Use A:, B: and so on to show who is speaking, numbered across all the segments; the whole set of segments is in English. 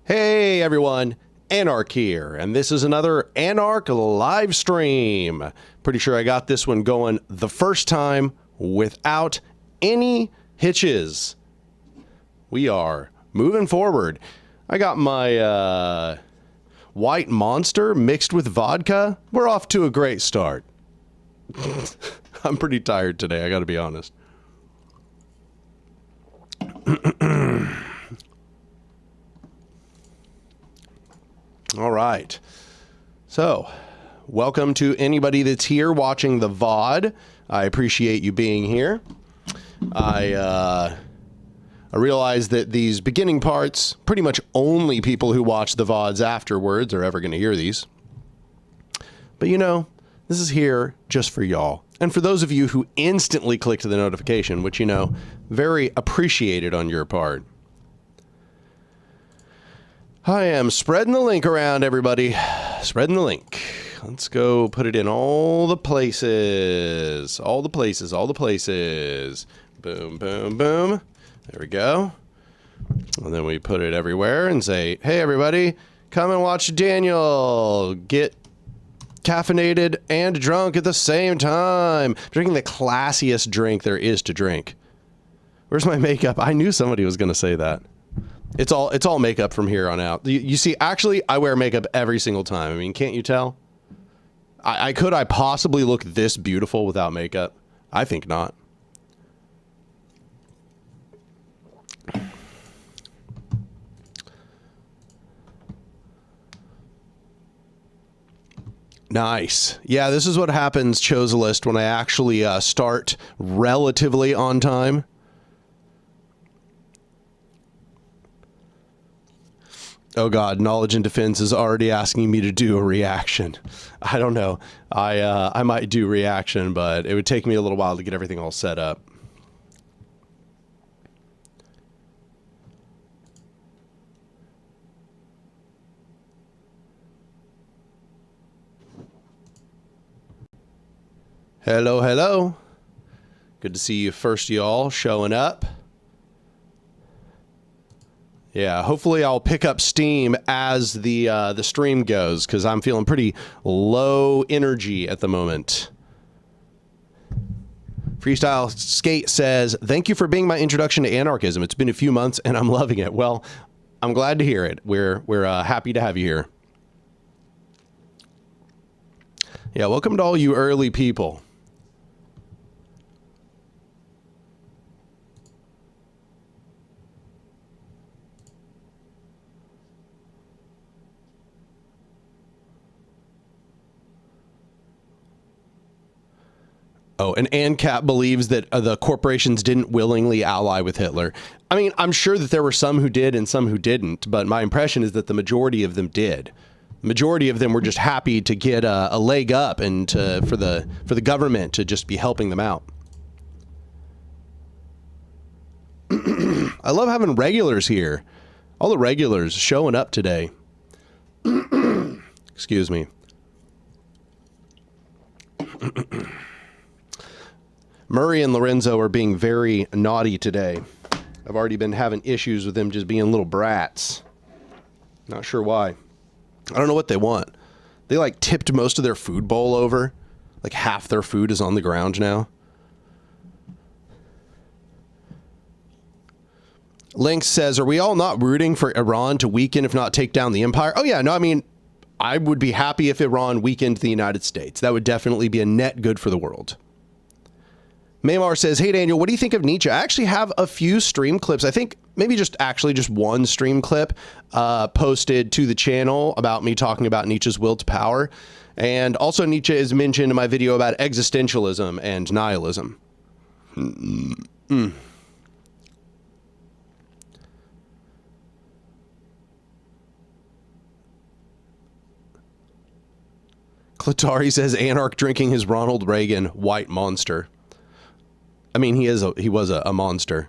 A: Hey everyone, Anark here, and this is another Anark live stream. Pretty sure I got this one going the first time without any hitches. We are moving forward. I got my white monster mixed with vodka. We're off to a great start. I'm pretty tired today, I gotta be honest. All right. So, welcome to anybody that's here watching the VOD. I appreciate you being here. I realize that these beginning parts, pretty much only people who watch the VODs afterwards are ever going to hear these. But you know, this is here just for y'all. And for those of you who instantly clicked the notification, which, you know, very appreciated on your part. I am spreading the link around, everybody. Spreading the link. Let's go put it in all the places. All the places, all the places. Boom, boom, boom. There we go. And then we put it everywhere and say, hey, everybody, come and watch Daniel get caffeinated and drunk at the same time. Drinking the classiest drink there is to drink. Where's my makeup? I knew somebody was going to say that. It's all makeup from here on out. You see, actually, I wear makeup every single time. I mean, can't you tell? Could I possibly look this beautiful without makeup? I think not. Nice. Yeah, this is what happens, Chose a List, when I actually start relatively on time. Oh God, Knowledge and Defense is already asking me to do a reaction. I don't know. I might do reaction, but it would take me a little while to get everything all set up. Hello, hello. Good to see you first, y'all, showing up. Yeah, hopefully I'll pick up steam as the stream goes, because I'm feeling pretty low energy at the moment. Freestyle Skate says, thank you for being my introduction to anarchism. It's been a few months and I'm loving it. Well, I'm glad to hear it. We're happy to have you here. Yeah, welcome to all you early people. Oh, and ANCAP believes that the corporations didn't willingly ally with Hitler. I mean, I'm sure that there were some who did and some who didn't, but my impression is that the majority of them did. The majority of them were just happy to get a leg up and for the government to just be helping them out. I love having regulars here. All the regulars showing up today. Excuse me. Murray and Lorenzo are being very naughty today. I've already been having issues with them just being little brats. Not sure why. I don't know what they want. They like tipped most of their food bowl over. Like half their food is on the ground now. Lynx says, are we all not rooting for Iran to weaken, if not take down the empire? Oh yeah, no, I mean, I would be happy if Iran weakened the United States. That would definitely be a net good for the world. Maymar says, hey, Daniel, what do you think of Nietzsche? I actually have a few stream clips. I think maybe just one stream clip posted to the channel about me talking about Nietzsche's will to power. And also Nietzsche is mentioned in my video about existentialism and nihilism. Clatari says, Anark drinking his Ronald Reagan white monster. I mean, he was a monster.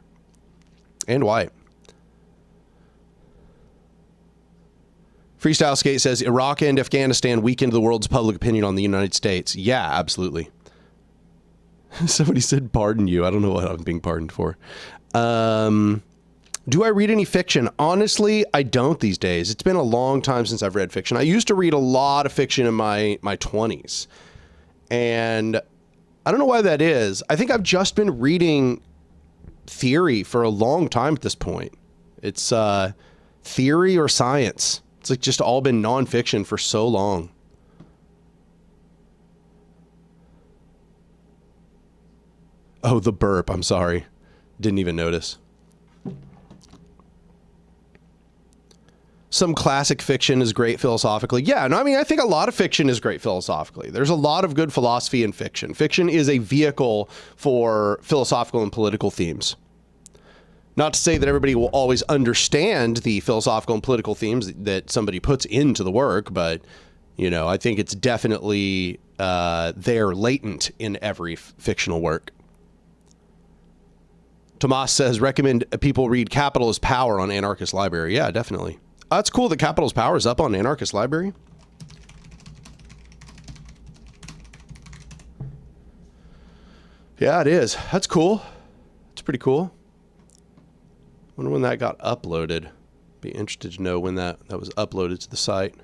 A: And white. Freestyle Skate says, Iraq and Afghanistan weakened the world's public opinion on the United States. Yeah, absolutely. Somebody said, pardon you. I don't know what I'm being pardoned for. Do I read any fiction? Honestly, I don't these days. It's been a long time since I've read fiction. I used to read a lot of fiction in my 20s. And I don't know why that is. I think I've just been reading theory for a long time at this point. It's theory or science. It's like just all been nonfiction for so long. Oh, the burp. I'm sorry. Didn't even notice. Some classic fiction is great philosophically. Yeah, no, I mean, I think a lot of fiction is great philosophically. There's a lot of good philosophy in fiction. Fiction is a vehicle for philosophical and political themes. Not to say that everybody will always understand the philosophical and political themes that somebody puts into the work, but, you know, I think it's definitely there latent in every fictional work. Tomas says, recommend people read Capitalist Power on Anarchist Library. Yeah, definitely. That's cool that Capitalist Power is up on Anarchist Library. Yeah, it is. That's cool. It's pretty cool. Wonder when that got uploaded. Be interested to know when that was uploaded to the site.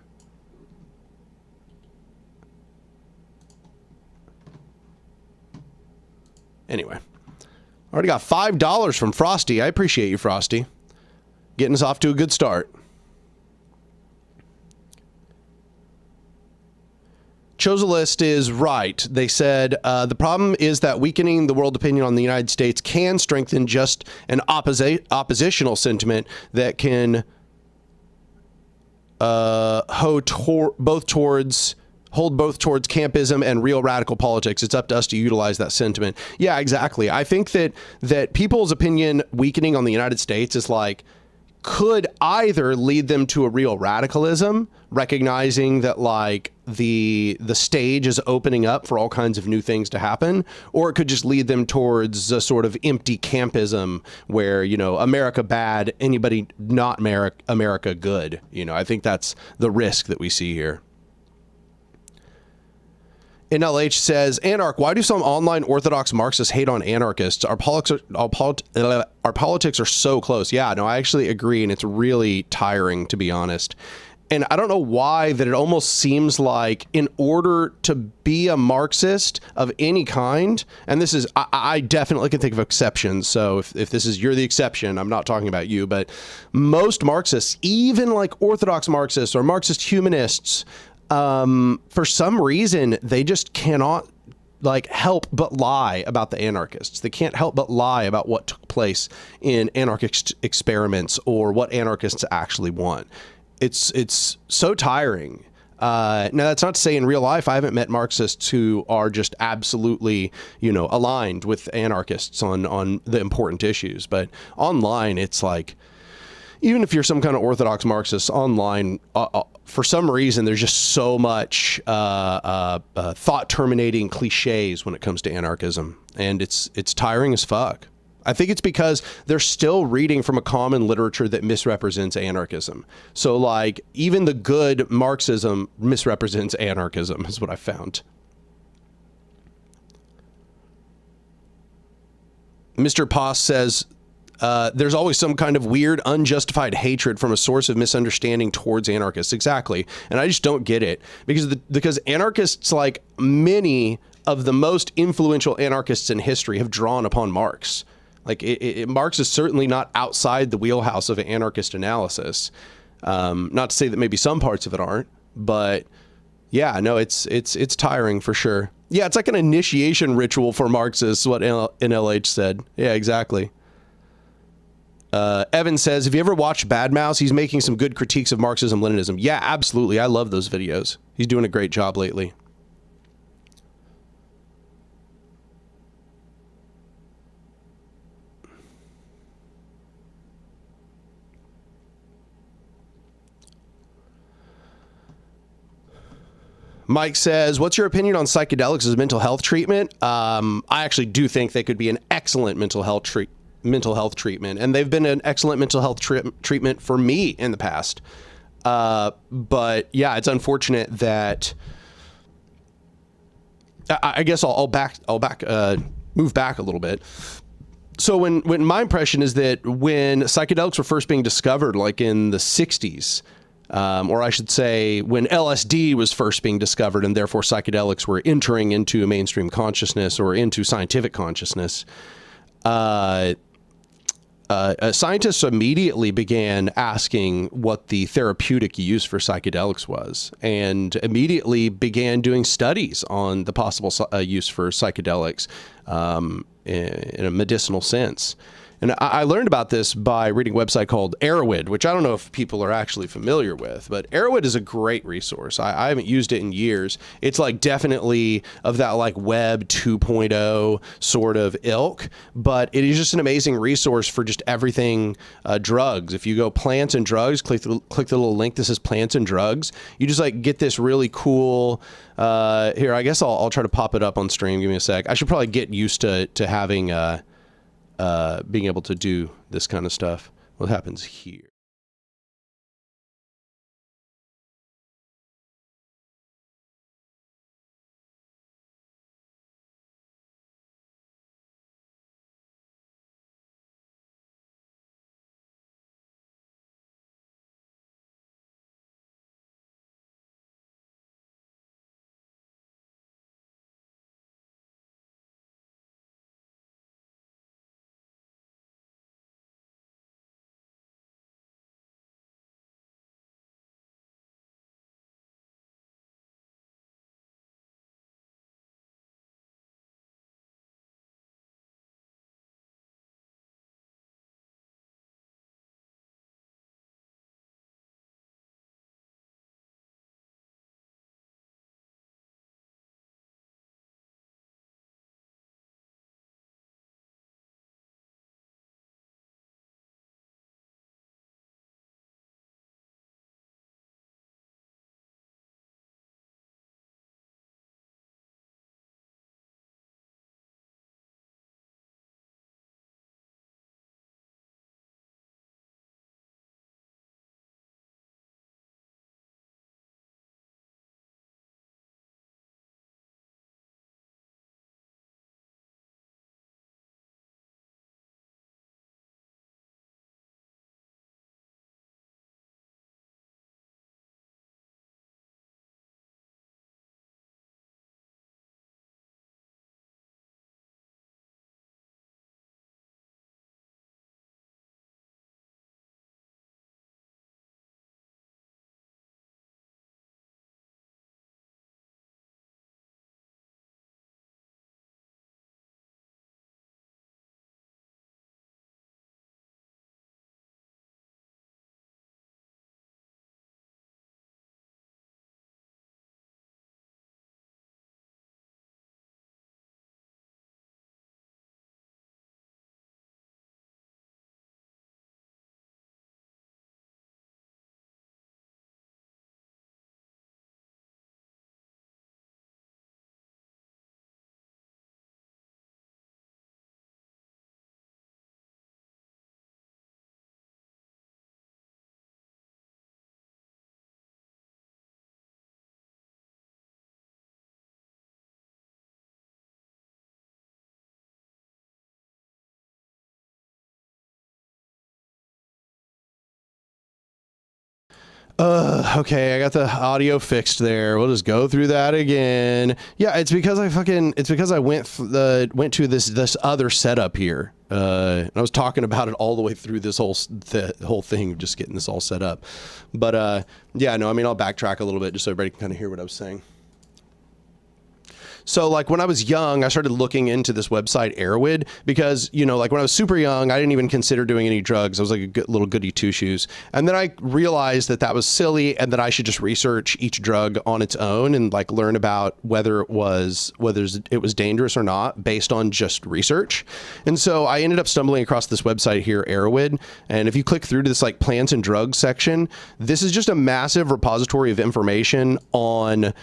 A: Anyway. Already got $5 from Frosty. I appreciate you, Frosty. Getting us off to a good start. Choselist is right. They said, the problem is that weakening the world opinion on the United States can strengthen just an oppositional sentiment that can hold both towards campism and real radical politics. It's up to us to utilize that sentiment. Yeah, exactly. I think that people's opinion weakening on the United States is like, could either lead them to a real radicalism, recognizing that like the stage is opening up for all kinds of new things to happen, or it could just lead them towards a sort of empty campism where, you know, America bad, anybody not America good. You know, I think that's the risk that we see here. NLH says, Anark, why do some online Orthodox Marxists hate on anarchists? Our politics are so close. Yeah, no, I actually agree, and it's really tiring, to be honest. And I don't know why that it almost seems like in order to be a Marxist of any kind, and this is, I definitely can think of exceptions. So if this is, you're the exception, I'm not talking about you, but most Marxists, even like Orthodox Marxists or Marxist humanists, for some reason, they just cannot like help but lie about the anarchists. They can't help but lie about what took place in anarchist experiments or what anarchists actually want. It's so tiring. Now, that's not to say in real life I haven't met Marxists who are just absolutely, you know, aligned with anarchists on the important issues. But online, it's like, even if you're some kind of Orthodox Marxist online, for some reason, there's just so much thought-terminating cliches when it comes to anarchism, and it's tiring as fuck. I think it's because they're still reading from a common literature that misrepresents anarchism. So, like, even the good Marxism misrepresents anarchism, is what I found. Mr. Poss says, there's always some kind of weird, unjustified hatred from a source of misunderstanding towards anarchists. Exactly. And I just don't get it because anarchists, like many of the most influential anarchists in history, have drawn upon Marx. Like Marx is certainly not outside the wheelhouse of anarchist analysis. Not to say that maybe some parts of it aren't, but yeah, no, it's tiring for sure. Yeah, it's like an initiation ritual for Marxists, what NLH said. Yeah, exactly. Evan says, have you ever watched Bad Mouse? He's making some good critiques of Marxism, Leninism. Yeah, absolutely. I love those videos. He's doing a great job lately. Mike says, what's your opinion on psychedelics as mental health treatment? I actually do think they could be an excellent mental health treatment, and they've been an excellent mental health treatment for me in the past. But yeah, it's unfortunate that I guess I'll move back a little bit. So when my impression is that when psychedelics were first being discovered, like in the 60s, or I should say when LSD was first being discovered and therefore psychedelics were entering into mainstream consciousness or into scientific consciousness, scientists immediately began asking what the therapeutic use for psychedelics was, and immediately began doing studies on the possible use for psychedelics in a medicinal sense. And I learned about this by reading a website called Erowid, which I don't know if people are actually familiar with, but Erowid is a great resource. I haven't used it in years. It's like definitely of that like Web 2.0 sort of ilk, but it is just an amazing resource for just everything drugs. If you go plants and drugs, click the little link that says plants and drugs, you just like get this really cool, here, I guess I'll try to pop it up on stream. Give me a sec. I should probably get used to having, being able to do this kind of stuff. What happens here? Okay, I got the audio fixed there. We'll just go through that again. Yeah, it's because I went to this other setup here. And I was talking about it all the way through this whole thing, just getting this all set up. But yeah, no, I mean, I'll backtrack a little bit just so everybody can kind of hear what I was saying. So like when I was young, I started looking into this website Erowid because, you know, like when I was super young, I didn't even consider doing any drugs. I was like a good, little goody two shoes. And then I realized that that was silly and that I should just research each drug on its own and like learn about whether it was dangerous or not based on just research. And so I ended up stumbling across this website here, Erowid. And if you click through to this like plants and drugs section, this is just a massive repository of information on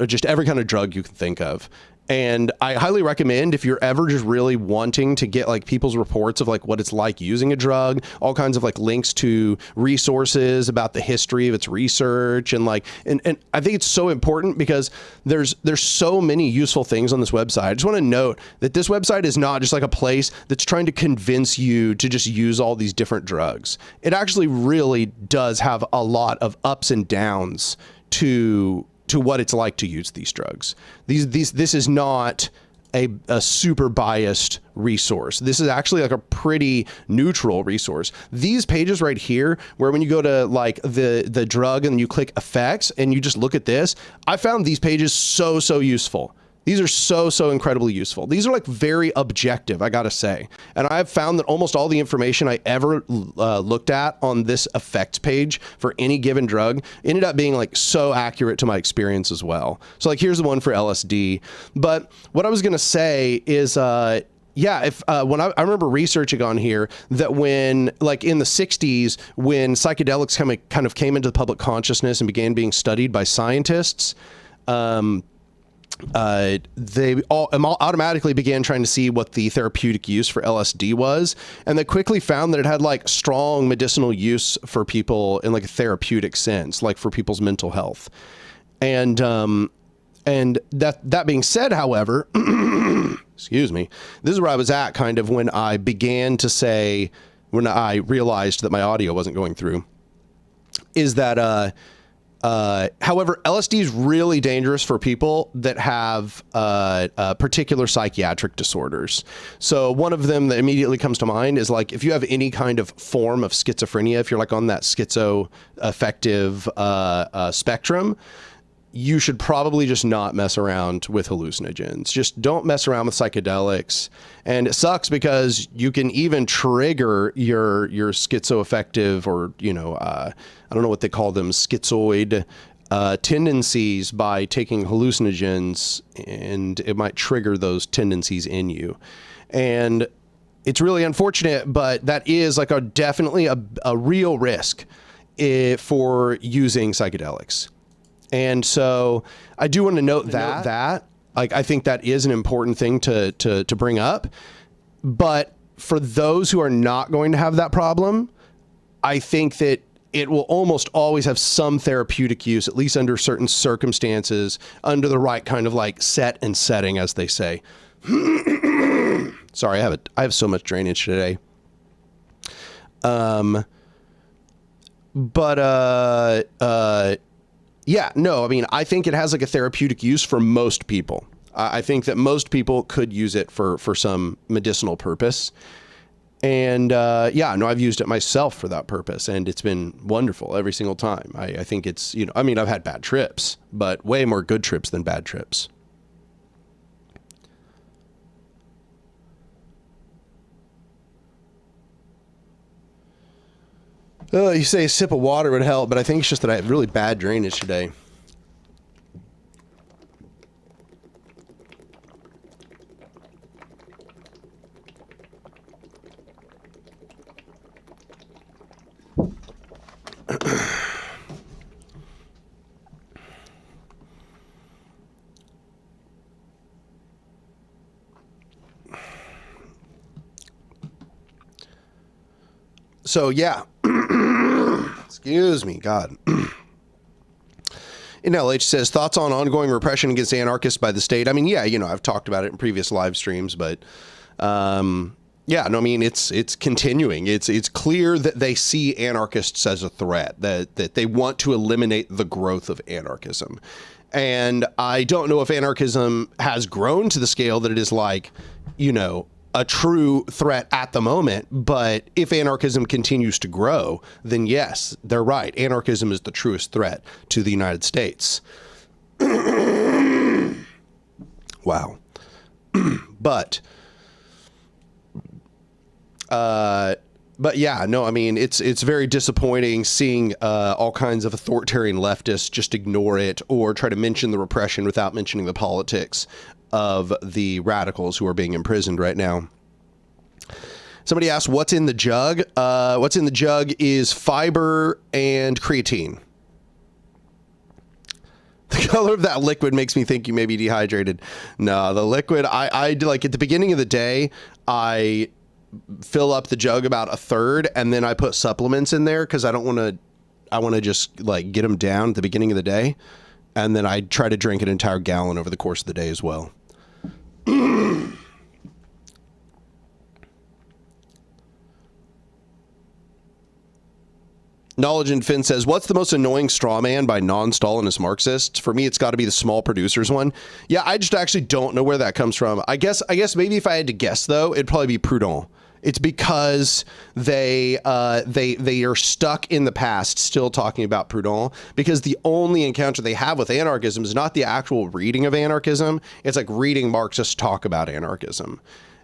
A: just every kind of drug you can think of. And I highly recommend, if you're ever just really wanting to get like people's reports of like what it's like using a drug, all kinds of like links to resources about the history of its research, and like, and I think it's so important because there's so many useful things on this website. I just want to note that this website is not just like a place that's trying to convince you to just use all these different drugs. It actually really does have a lot of ups and downs to what it's like to use these drugs. This is not a super biased resource. This is actually like a pretty neutral resource. These pages right here, where when you go to like the drug and you click effects and you just look at this, I found these pages so useful. These are so incredibly useful. These are like very objective, I gotta say. And I've found that almost all the information I ever looked at on this effects page for any given drug ended up being like so accurate to my experience as well. So like, here's the one for LSD. But what I was gonna say is, yeah, when I remember researching on here that when, like in the 60s, when psychedelics kind of came into the public consciousness and began being studied by scientists, they all automatically began trying to see what the therapeutic use for LSD was, and they quickly found that it had like strong medicinal use for people in like a therapeutic sense, like for people's mental health. And that being said, however, excuse me, this is where I was at kind of when I began to say, when I realized that my audio wasn't going through, is that however, LSD is really dangerous for people that have particular psychiatric disorders. So one of them that immediately comes to mind is like, if you have any kind of form of schizophrenia, if you're like on that schizoaffective spectrum, you should probably just not mess around with hallucinogens. Just don't mess around with psychedelics. And it sucks because you can even trigger your schizoaffective, or, you know, I don't know what they call them, schizoid tendencies by taking hallucinogens, and it might trigger those tendencies in you. And it's really unfortunate, but that is like definitely a real risk for using psychedelics. And so I do want to note that like, I think that is an important thing to bring up. But for those who are not going to have that problem, I think that it will almost always have some therapeutic use, at least under certain circumstances, under the right kind of like set and setting, as they say. Sorry, I have so much drainage today. Yeah, no, I mean, I think it has like a therapeutic use for most people. I think that most people could use it for some medicinal purpose. And yeah, no, I've used it myself for that purpose, and it's been wonderful every single time. I think it's, you know, I mean, I've had bad trips, but way more good trips than bad trips. You say a sip of water would help, but I think it's just that I have really bad drainage today. So yeah, excuse me, God. NLH says, thoughts on ongoing repression against anarchists by the state. I mean, yeah, you know, I've talked about it in previous live streams, but yeah, no, I mean, it's continuing. It's clear that they see anarchists as a threat, that they want to eliminate the growth of anarchism. And I don't know if anarchism has grown to the scale that it is like, you know, a true threat at the moment, but if anarchism continues to grow, then yes, they're right. Anarchism is the truest threat to the United States. Wow. But yeah, no, I mean, it's very disappointing seeing all kinds of authoritarian leftists just ignore it or try to mention the repression without mentioning the politics of the radicals who are being imprisoned right now. Somebody asked, what's in the jug? What's in the jug is fiber and creatine. The color of that liquid makes me think you may be dehydrated. No, the liquid, I do, like, at the beginning of the day, I fill up the jug about a third, and then I put supplements in there because I want to just, like, get them down at the beginning of the day. And then I try to drink an entire gallon over the course of the day as well. Knowledge and Finn says, what's the most annoying straw man by non-Stalinist Marxists? For me, it's got to be the small producers one. Yeah, I just actually don't know where that comes from. I guess maybe if I had to guess, though, it'd probably be Proudhon. It's because they are stuck in the past still talking about Proudhon, because the only encounter they have with anarchism is not the actual reading of anarchism. It's like reading Marxists talk about anarchism.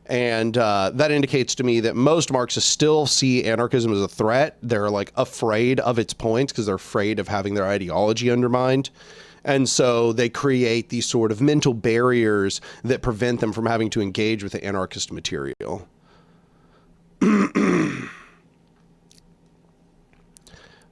A: And that indicates to me that most Marxists still see anarchism as a threat. They're like afraid of its points because they're afraid of having their ideology undermined. And so they create these sort of mental barriers that prevent them from having to engage with the anarchist material.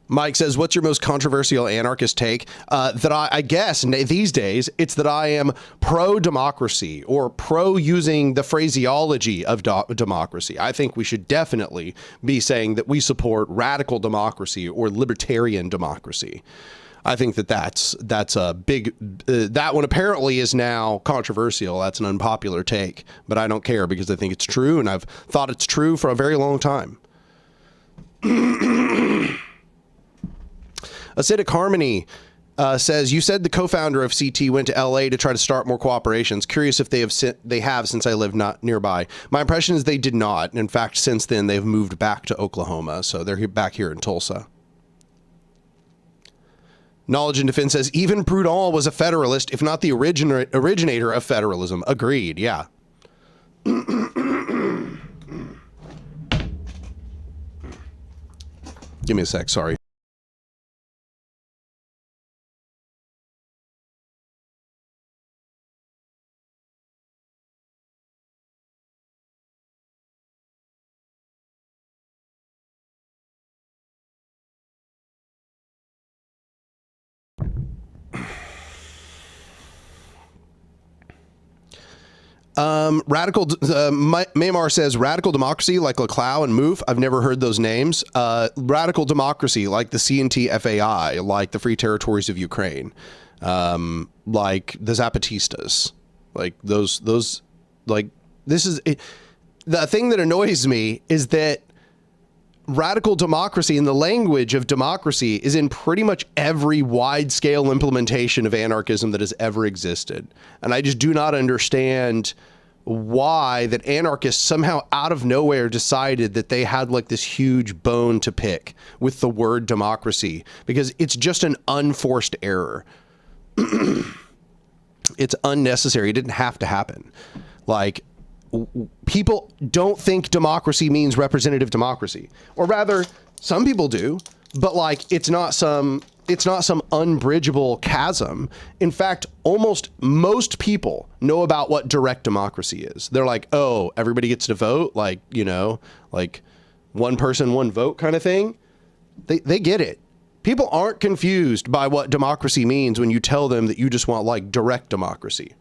A: Mike says, what's your most controversial anarchist take? That I guess these days, it's that I am pro-democracy or pro-using the phraseology of democracy. I think we should definitely be saying that we support radical democracy or libertarian democracy. I think that that's a big, that one apparently is now controversial. That's an unpopular take, but I don't care because I think it's true, and I've thought it's true for a very long time. Acidic Harmony says, you said the co-founder of CT went to LA to try to start more cooperations. Curious if they have since I live not nearby. My impression is they did not. In fact, since then, they've moved back to Oklahoma. So they're back here in Tulsa. Knowledge and Defense says, even Proudhon was a federalist, if not the originator of federalism. Agreed, yeah. Give me a sec, sorry. Maymar says radical democracy like Laclau and Moof. I've never heard those names. Radical democracy like the CNT FAI, like the Free Territories of Ukraine, like the Zapatistas, like those, like this is it. The thing that annoys me is that radical democracy in the language of democracy is in pretty much every wide-scale implementation of anarchism that has ever existed. And I just do not understand why that anarchists somehow out of nowhere decided that they had like this huge bone to pick with the word democracy, because it's just an unforced error. It's unnecessary. It didn't have to happen. Like, people don't think democracy means representative democracy, or rather some people do, but like it's not some unbridgeable chasm. In fact, almost most people know about what direct democracy is. They're like, oh, everybody gets to vote, like, you know, like one person, one vote kind of thing. They get it. People aren't confused by what democracy means when you tell them that you just want like direct democracy.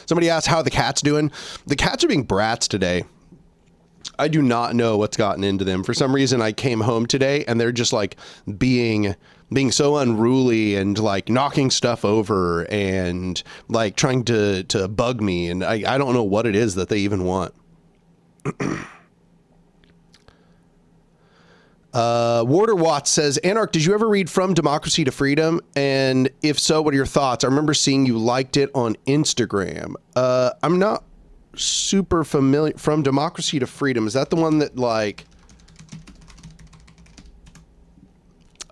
A: Somebody asked how the cat's doing. The cats are being brats today. I do not know what's gotten into them. For some reason, I came home today and they're just like being so unruly and like knocking stuff over and like trying to bug me. And I don't know what it is that they even want. Warder Watts says, Anark, did you ever read From Democracy to Freedom? And if so, what are your thoughts? I remember seeing you liked it on Instagram. I'm not super familiar. From Democracy to Freedom. Is that the one that like,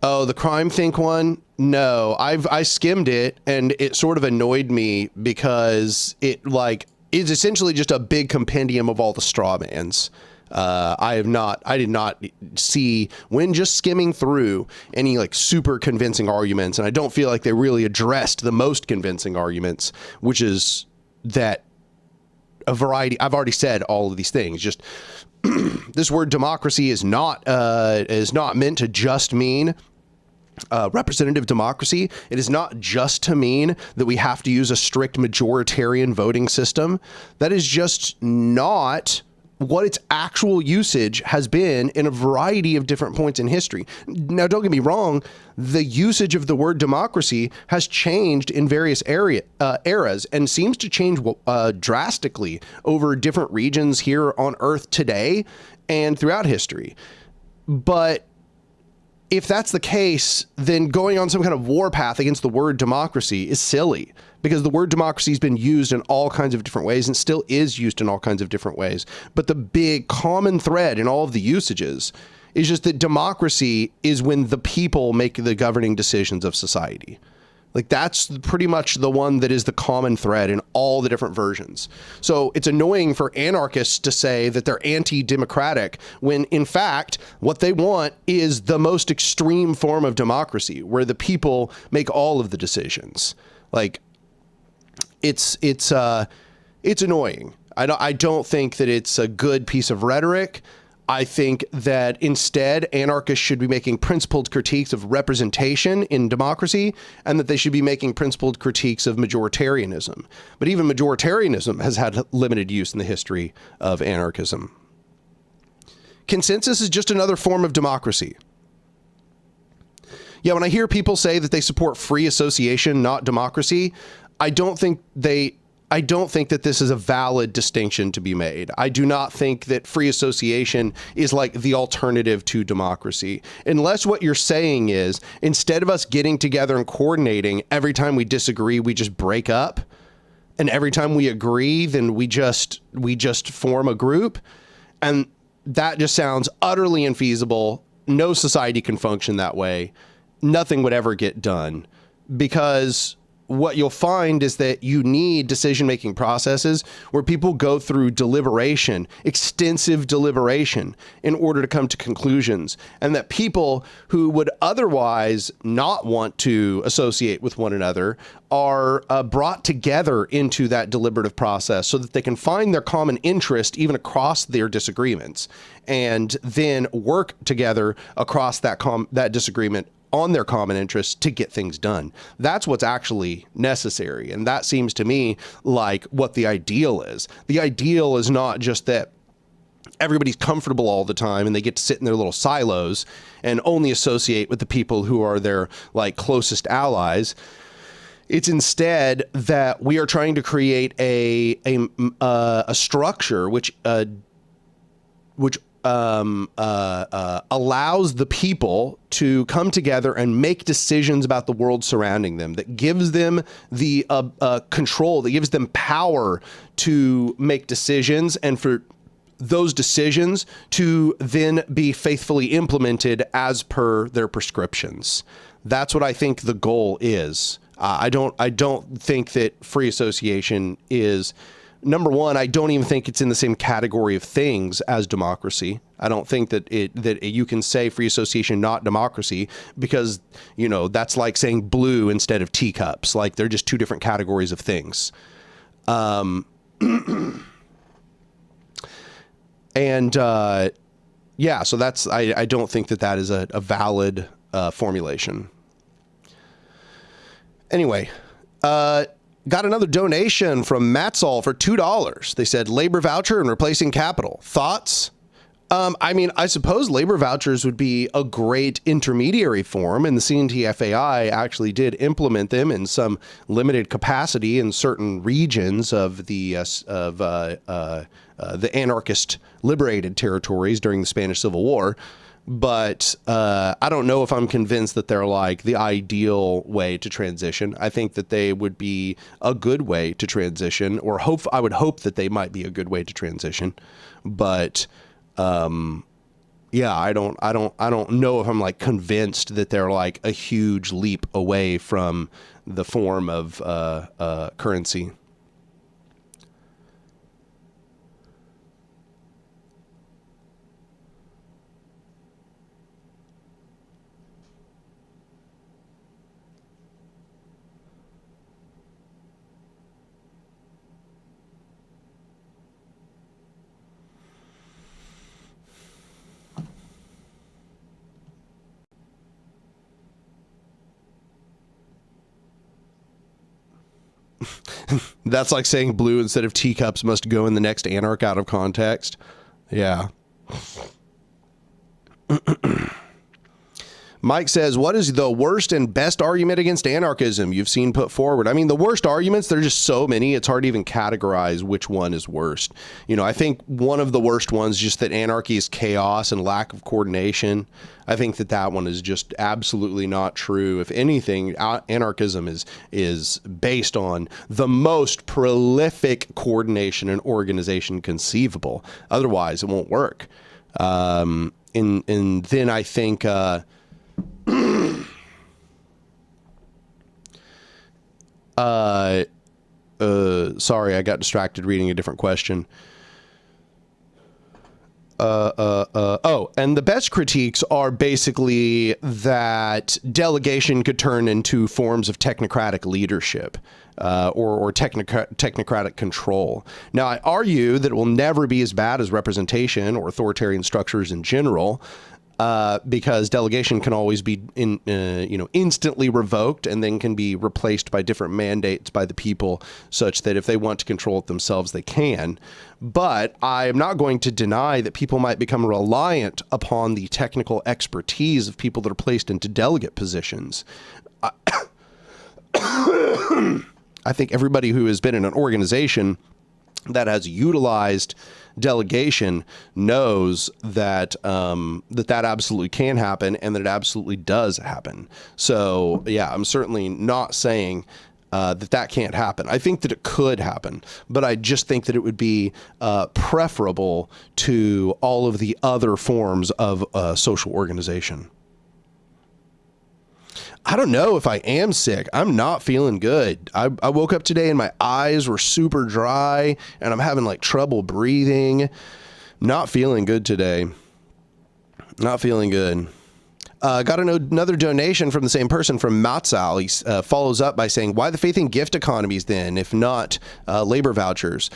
A: oh, the Crime Think one? No, I skimmed it and it sort of annoyed me because it like is essentially just a big compendium of all the straw mans. I did not see, when just skimming through, any like super convincing arguments, and I don't feel like they really addressed the most convincing arguments, which is that a variety. I've already said all of these things. Just this word democracy is not meant to just mean representative democracy. It is not just to mean that we have to use a strict majoritarian voting system. That is just not what its actual usage has been in a variety of different points in history. Now, don't get me wrong, the usage of the word democracy has changed in various eras and seems to change drastically over different regions here on Earth today and throughout history. But if that's the case, then going on some kind of warpath against the word democracy is silly, because the word democracy has been used in all kinds of different ways and still is used in all kinds of different ways. But the big common thread in all of the usages is just that democracy is when the people make the governing decisions of society. Like, that's pretty much the one that is the common thread in all the different versions. So it's annoying for anarchists to say that they're anti-democratic when, in fact, what they want is the most extreme form of democracy, where the people make all of the decisions. Like, it's annoying. I don't think that it's a good piece of rhetoric. I think that instead, anarchists should be making principled critiques of representation in democracy, and that they should be making principled critiques of majoritarianism. But even majoritarianism has had limited use in the history of anarchism. Consensus is just another form of democracy. Yeah, when I hear people say that they support free association, not democracy, I don't think that this is a valid distinction to be made. I do not think that free association is like the alternative to democracy. Unless what you're saying is, instead of us getting together and coordinating, every time we disagree, we just break up. And every time we agree, then we just form a group. And that just sounds utterly infeasible. No society can function that way. Nothing would ever get done, because what you'll find is that you need decision-making processes where people go through deliberation, extensive deliberation, in order to come to conclusions, and that people who would otherwise not want to associate with one another are brought together into that deliberative process so that they can find their common interest even across their disagreements, and then work together across that disagreement on their common interests to get things done. That's what's actually necessary. And that seems to me like what the ideal is. The ideal is not just that everybody's comfortable all the time and they get to sit in their little silos and only associate with the people who are their like closest allies. It's instead that we are trying to create a structure which allows the people to come together and make decisions about the world surrounding them, that gives them the control, that gives them power to make decisions, and for those decisions to then be faithfully implemented as per their prescriptions. That's what I think the goal is. I don't think that free association is... Number one, I don't even think it's in the same category of things as democracy. I don't think that you can say free association, not democracy, because, you know, that's like saying blue instead of teacups. Like, they're just two different categories of things. And yeah, so that's, I don't think that is a valid formulation. Anyway, got another donation from Matsall for $2. They said labor voucher and replacing capital. Thoughts? I mean, I suppose labor vouchers would be a great intermediary form, and the CNTFAI actually did implement them in some limited capacity in certain regions of the anarchist liberated territories during the Spanish Civil War. But I don't know if I'm convinced that they're like the ideal way to transition. I think that they would be a good way to transition, or I would hope that they might be a good way to transition. But yeah, I don't know if I'm like convinced that they're like a huge leap away from the form of currency. That's like saying blue instead of teacups must go in the next Anark out of context. Yeah. Mike says, what is the worst and best argument against anarchism you've seen put forward? I mean, the worst arguments, there's just so many, it's hard to even categorize which one is worst. You know, I think one of the worst ones, just that anarchy is chaos and lack of coordination. I think that that one is just absolutely not true. If anything, anarchism is based on the most prolific coordination and organization conceivable. Otherwise, it won't work. And then I think... sorry, I got distracted reading a different question. Oh, and the best critiques are basically that delegation could turn into forms of technocratic leadership, or technocratic control. Now, I argue that it will never be as bad as representation or authoritarian structures in general, because delegation can always be instantly revoked and then can be replaced by different mandates by the people, such that if they want to control it themselves, they can. But I am not going to deny that people might become reliant upon the technical expertise of people that are placed into delegate positions. I think everybody who has been in an organization that has utilized delegation knows that that absolutely can happen, and that it absolutely does happen. So yeah, I'm certainly not saying that can't happen. I think that it could happen, but I just think that it would be preferable to all of the other forms of social organization. I don't know if I am sick. I'm not feeling good. I woke up today and my eyes were super dry and I'm having like trouble breathing. Not feeling good today. Not feeling good. Got another donation from the same person, from Matzal. He follows up by saying, why the faith in gift economies then, if not labor vouchers?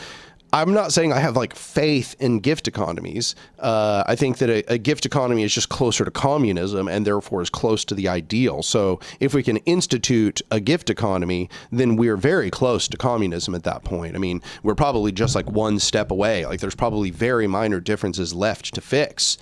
A: I'm not saying I have like faith in gift economies. I think that a gift economy is just closer to communism and therefore is close to the ideal. So if we can institute a gift economy, then we're very close to communism at that point. I mean, we're probably just like one step away. Like there's probably very minor differences left to fix.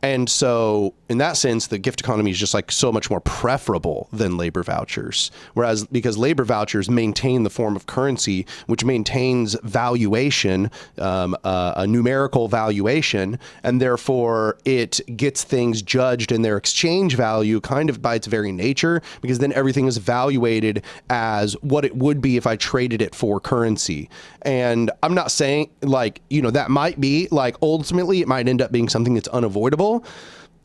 A: And so in that sense, the gift economy is just like so much more preferable than labor vouchers. Whereas because labor vouchers maintain the form of currency, which maintains valuation, a numerical valuation, and therefore it gets things judged in their exchange value kind of by its very nature, because then everything is evaluated as what it would be if I traded it for currency. And I'm not saying like, that might be like, ultimately it might end up being something that's unavoidable,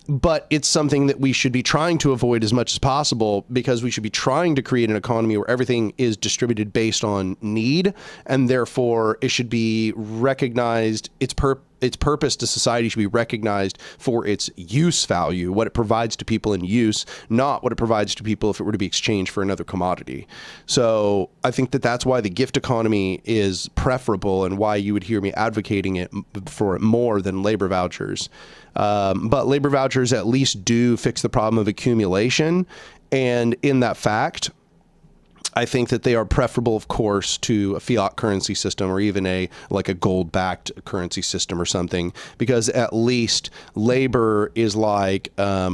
A: but it's something that we should be trying to avoid as much as possible, because we should be trying to create an economy where everything is distributed based on need, and therefore it should be recognized, its purpose to society should be recognized for its use value, what it provides to people in use, not what it provides to people if it were to be exchanged for another commodity. So I think that that's why the gift economy is preferable, and why you would hear me advocating it for it more than labor vouchers. But labor vouchers at least do fix the problem of accumulation. And in that fact, I think that they are preferable, of course, to a fiat currency system, or even a gold-backed currency system or something, because at least labor is like a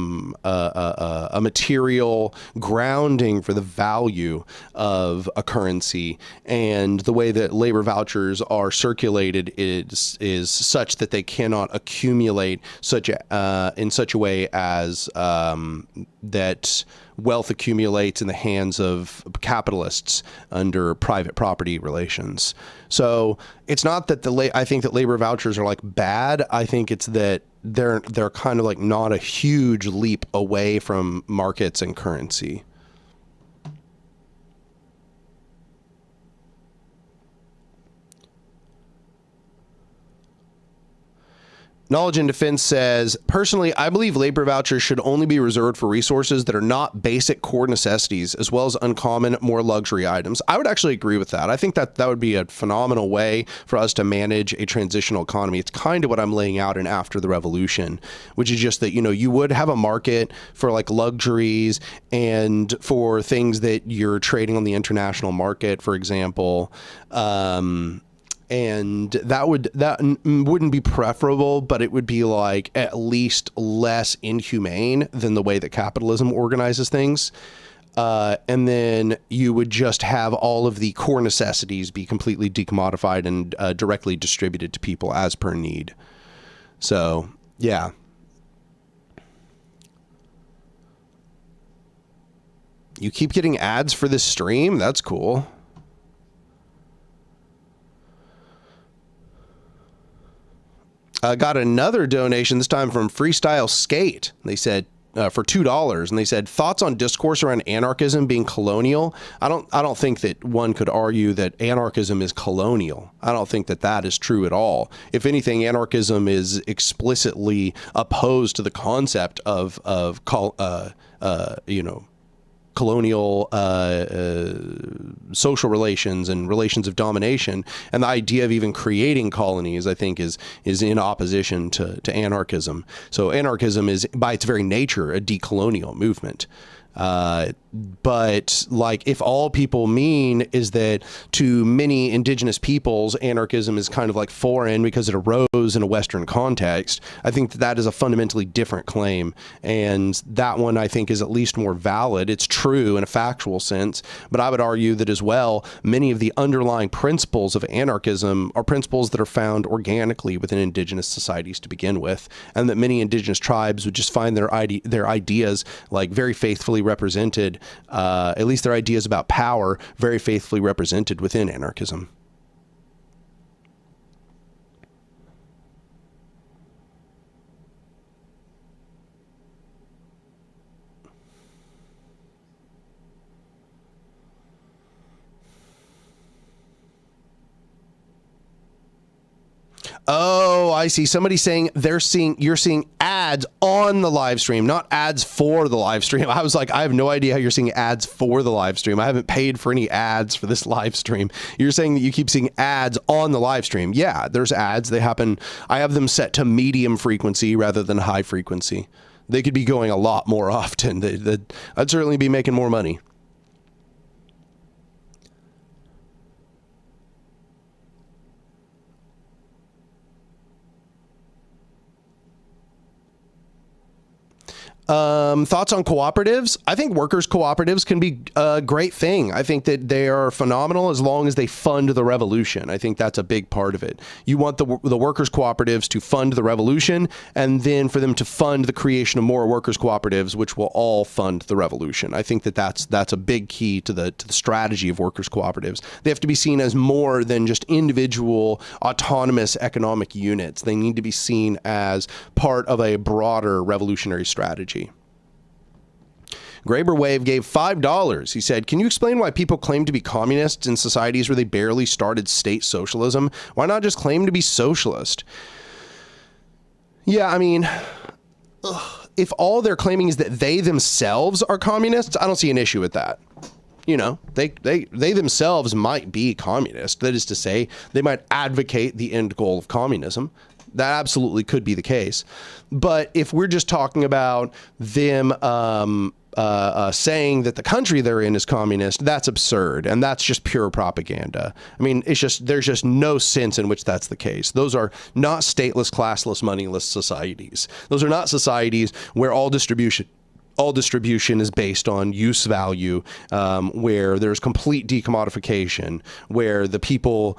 A: material grounding for the value of a currency. And the way that labor vouchers are circulated is such that they cannot accumulate in such a way as that wealth accumulates in the hands of capitalists under private property relations. So it's not that I think that labor vouchers are like bad. I think it's that they're kind of like not a huge leap away from markets and currency. Knowledge and Defense says, personally, I believe labor vouchers should only be reserved for resources that are not basic core necessities, as well as uncommon, more luxury items. I would actually agree with that. I think that would be a phenomenal way for us to manage a transitional economy. It's kind of what I'm laying out in After the Revolution, which is just that, you know, you would have a market for like luxuries and for things that you're trading on the international market, for example. And that wouldn't be preferable, but it would be like at least less inhumane than the way that capitalism organizes things. And then you would just have all of the core necessities be completely decommodified and directly distributed to people as per need. So, yeah. You keep getting ads for this stream? That's cool. Got another donation, this time from Freestyle Skate. They said for $2, and they said, thoughts on discourse around anarchism being colonial. I don't think that one could argue that anarchism is colonial. I don't think that that is true at all. If anything, anarchism is explicitly opposed to the concept of you know, colonial social relations and relations of domination, and the idea of even creating colonies, I think, is in opposition to anarchism. So anarchism is, by its very nature, a decolonial movement. But like, if all people mean is that to many indigenous peoples, anarchism is kind of like foreign because it arose in a Western context, I think that is a fundamentally different claim. And that one, I think, is at least more valid. It's true in a factual sense, but I would argue that as well, many of the underlying principles of anarchism are principles that are found organically within indigenous societies to begin with, and that many indigenous tribes would just find their ideas like very faithfully represented, at least their ideas about power, very faithfully represented within anarchism. Oh, I see. Somebody saying you're seeing ads on the live stream, not ads for the live stream. I was like, I have no idea how you're seeing ads for the live stream. I haven't paid for any ads for this live stream. You're saying that you keep seeing ads on the live stream. Yeah, there's ads. They happen. I have them set to medium frequency rather than high frequency. They could be going a lot more often. I'd certainly be making more money. Thoughts on cooperatives? I think workers' cooperatives can be a great thing. I think that they are phenomenal as long as they fund the revolution. I think that's a big part of it. You want the workers' cooperatives to fund the revolution, and then for them to fund the creation of more workers' cooperatives, which will all fund the revolution. I think that that's a big key to the strategy of workers' cooperatives. They have to be seen as more than just individual autonomous economic units. They need to be seen as part of a broader revolutionary strategy. Graber Wave gave $5. He said, can you explain why people claim to be communists in societies where they barely started state socialism? Why not just claim to be socialist? Yeah, I mean, if all they're claiming is that they themselves are communists, I don't see an issue with that. You know, they themselves might be communist. That is to say, they might advocate the end goal of communism. That absolutely could be the case. But if we're just talking about them saying that the country they're in is communist, that's absurd. And that's just pure propaganda. I mean, there's just no sense in which that's the case. Those are not stateless, classless, moneyless societies. Those are not societies where all distribution is based on use value, where there's complete decommodification, where the people,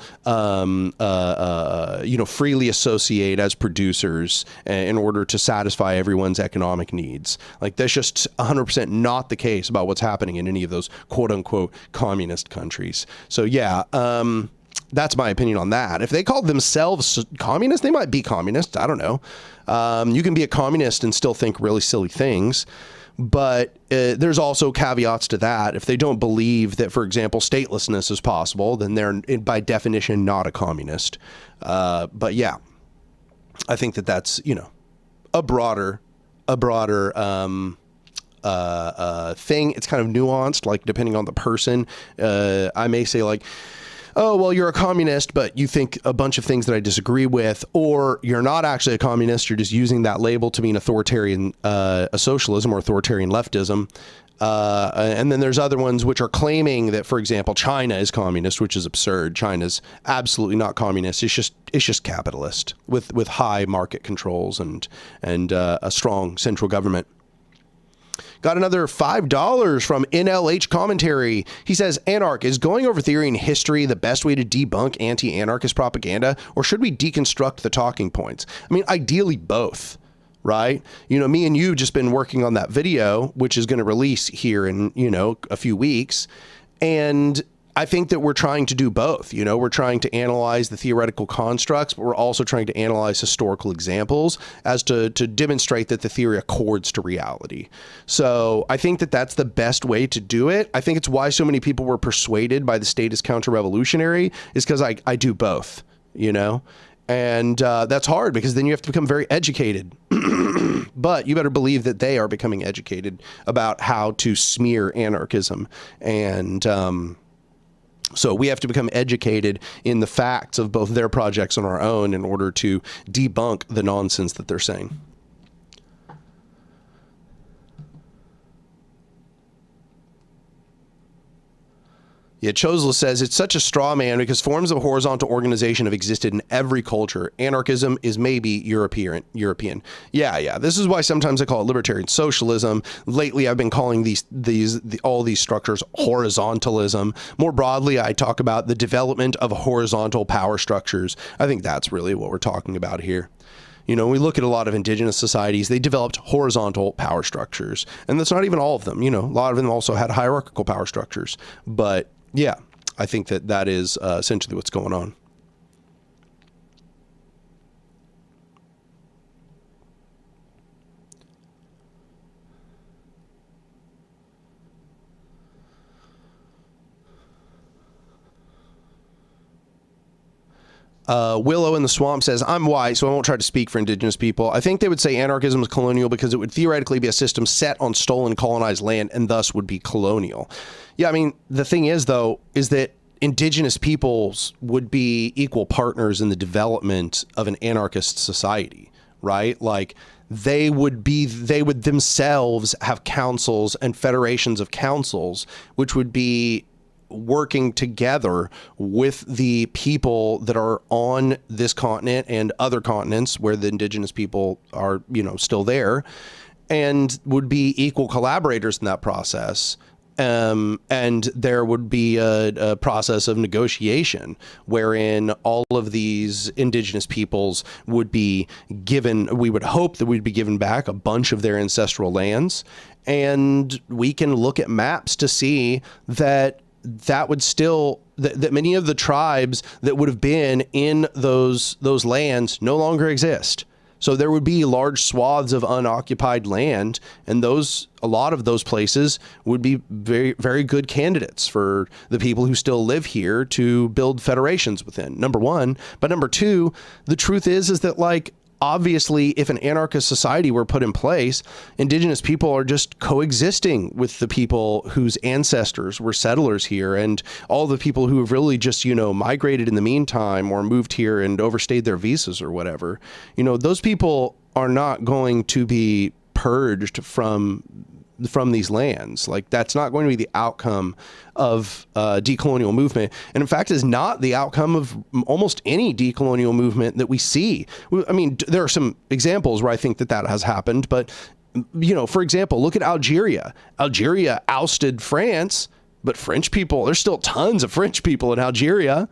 A: freely associate as producers in order to satisfy everyone's economic needs. Like, that's just 100% not the case about what's happening in any of those quote unquote communist countries. So yeah, that's my opinion on that. If they called themselves communist, they might be communist. I don't know. You can be a communist and still think really silly things. But there's also caveats to that. If they don't believe that, for example, statelessness is possible, then they're by definition not a communist. But yeah. I think that that's, you know, a broader thing. It's kind of nuanced, like depending on the person. I may say like, oh, well, you're a communist, but you think a bunch of things that I disagree with, or you're not actually a communist. You're just using that label to mean authoritarian a socialism or authoritarian leftism. And then there's other ones which are claiming that, for example, China is communist, which is absurd. China's absolutely not communist. It's just capitalist with high market controls and a strong central government. Got another $5 from NLH Commentary. He says, Anark, is going over theory and history the best way to debunk anti-anarchist propaganda, or should we deconstruct the talking points? I mean, ideally both, right? You know, me and you just been working on that video, which is going to release here in, you know, a few weeks. And I think that we're trying to do both. You know, we're trying to analyze the theoretical constructs, but we're also trying to analyze historical examples as to demonstrate that the theory accords to reality. So I think that that's the best way to do it. I think it's why so many people were persuaded by the state is counter-revolutionary, is because I do both, you know? And that's hard because then you have to become very educated. But you better believe that they are becoming educated about how to smear anarchism. And so we have to become educated in the facts of both their projects and our own in order to debunk the nonsense that they're saying. Yeah, Chosla says, it's such a straw man because forms of horizontal organization have existed in every culture. Anarchism is maybe European. Yeah. This is why sometimes I call it libertarian socialism. Lately, I've been calling all these structures horizontalism. More broadly, I talk about the development of horizontal power structures. I think that's really what we're talking about here. You know, we look at a lot of indigenous societies, they developed horizontal power structures. And that's not even all of them. You know, a lot of them also had hierarchical power structures. But yeah, I think that that is essentially what's going on. Willow in the Swamp says, I'm white, so I won't try to speak for indigenous people. I think they would say anarchism is colonial because it would theoretically be a system set on stolen colonized land and thus would be colonial. Yeah, I mean, the thing is, though, is that indigenous peoples would be equal partners in the development of an anarchist society, right? Like, they would themselves have councils and federations of councils, which would be working together with the people that are on this continent and other continents where the indigenous people are, you know, still there, and would be equal collaborators in that process. And there would be a process of negotiation wherein all of these indigenous peoples would be given, we would hope that we'd be given back a bunch of their ancestral lands. And we can look at maps to see that would still, that many of the tribes that would have been in those lands no longer exist. So there would be large swaths of unoccupied land, and a lot of those places would be very, very good candidates for the people who still live here to build federations within, number one. But number two, the truth is that, like, obviously, if an anarchist society were put in place, indigenous people are just coexisting with the people whose ancestors were settlers here, and all the people who have really just, you know, migrated in the meantime or moved here and overstayed their visas or whatever. You know, those people are not going to be purged from these lands. Like, that's not going to be the outcome of decolonial movement, and in fact is not the outcome of almost any decolonial movement that we see. I mean, there are some examples where I think that has happened, but, you know, for example, look at Algeria. Algeria ousted France, but French people, there's still tons of French people in Algeria.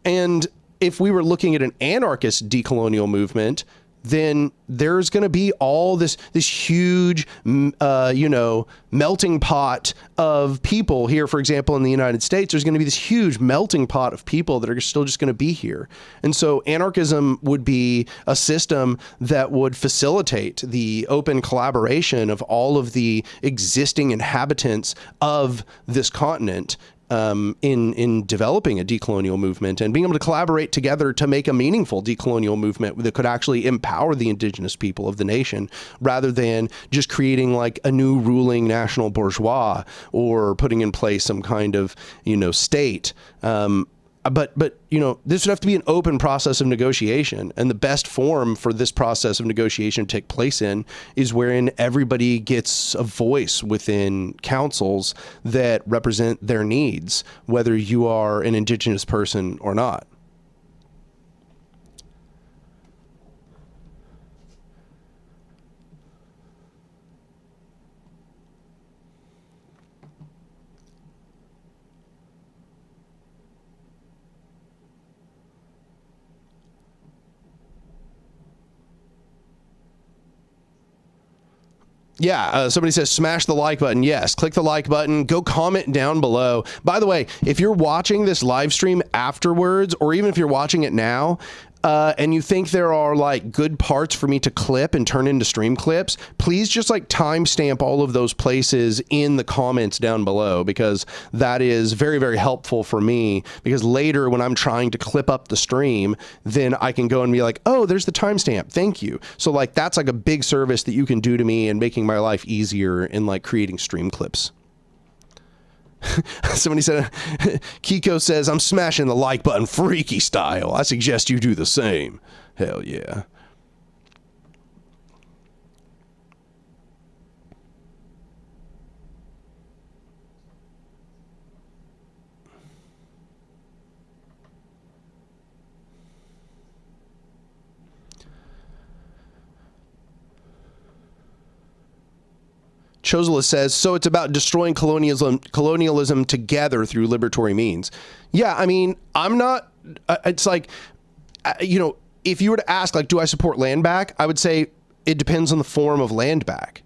A: And if we were looking at an anarchist decolonial movement, then there's going to be all this huge, you know, melting pot of people here. For example, in the United States, there's going to be this huge melting pot of people that are still just going to be here. And so anarchism would be a system that would facilitate the open collaboration of all of the existing inhabitants of this continent. in developing a decolonial movement and being able to collaborate together to make a meaningful decolonial movement that could actually empower the indigenous people of the nation, rather than just creating like a new ruling national bourgeois or putting in place some kind of, state. But this would have to be an open process of negotiation, and the best form for this process of negotiation to take place in is wherein everybody gets a voice within councils that represent their needs, whether you are an indigenous person or not. Yeah, somebody says smash the like button. Yes, click the like button. Go comment down below. By the way, if you're watching this live stream afterwards, or even if you're watching it now, and you think there are like good parts for me to clip and turn into stream clips, please just like timestamp all of those places in the comments down below, because that is very, very helpful for me, because later when I'm trying to clip up the stream, then I can go and be like, oh, there's the timestamp. Thank you. So like, that's like a big service that you can do to me and making my life easier in like creating stream clips. Somebody said, Kiko says, I'm smashing the like button freaky style. I suggest you do the same. Hell yeah. Chosela says, so it's about destroying colonialism together through liberatory means. Yeah, I mean, I'm not, it's like, if you were to ask, like, do I support land back? I would say it depends on the form of land back,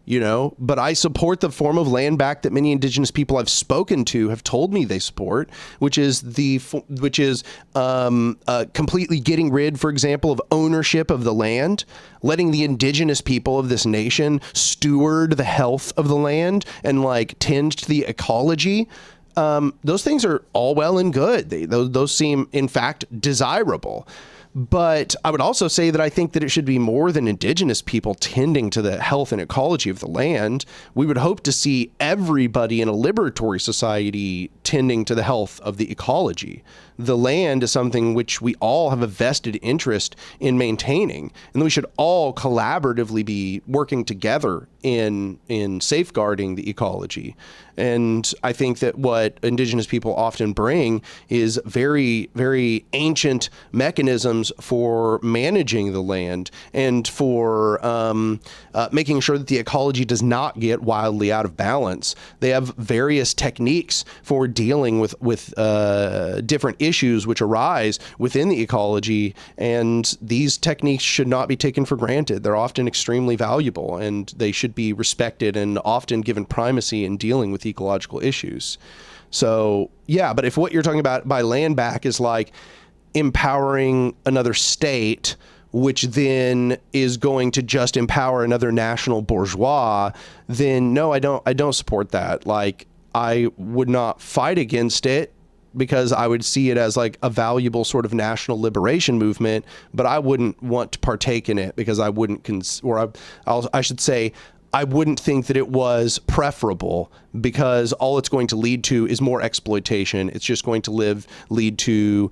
A: but I support the form of land back that many indigenous people I've spoken to have told me they support, which is completely getting rid, for example, of ownership of the land, letting the indigenous people of this nation steward the health of the land and like tend to the ecology. Those things are all well and good. Those seem, in fact, desirable. But I would also say that I think that it should be more than indigenous people tending to the health and ecology of the land. We would hope to see everybody in a liberatory society tending to the health of the ecology. The land is something which we all have a vested interest in maintaining, and we should all collaboratively be working together in safeguarding the ecology. And I think that what indigenous people often bring is very, very ancient mechanisms for managing the land and for making sure that the ecology does not get wildly out of balance. They have various techniques for dealing with different issues which arise within the ecology, and these techniques should not be taken for granted. They're often extremely valuable, and they should be respected and often given primacy in dealing with ecological issues. So yeah, but if what you're talking about by land back is like empowering another state, which then is going to just empower another national bourgeois, then no, I don't support that. Like, I would not fight against it, because I would see it as like a valuable sort of national liberation movement, but I wouldn't want to partake in it because I wouldn't I should say I wouldn't think that it was preferable, because all it's going to lead to is more exploitation. It's just going to lead to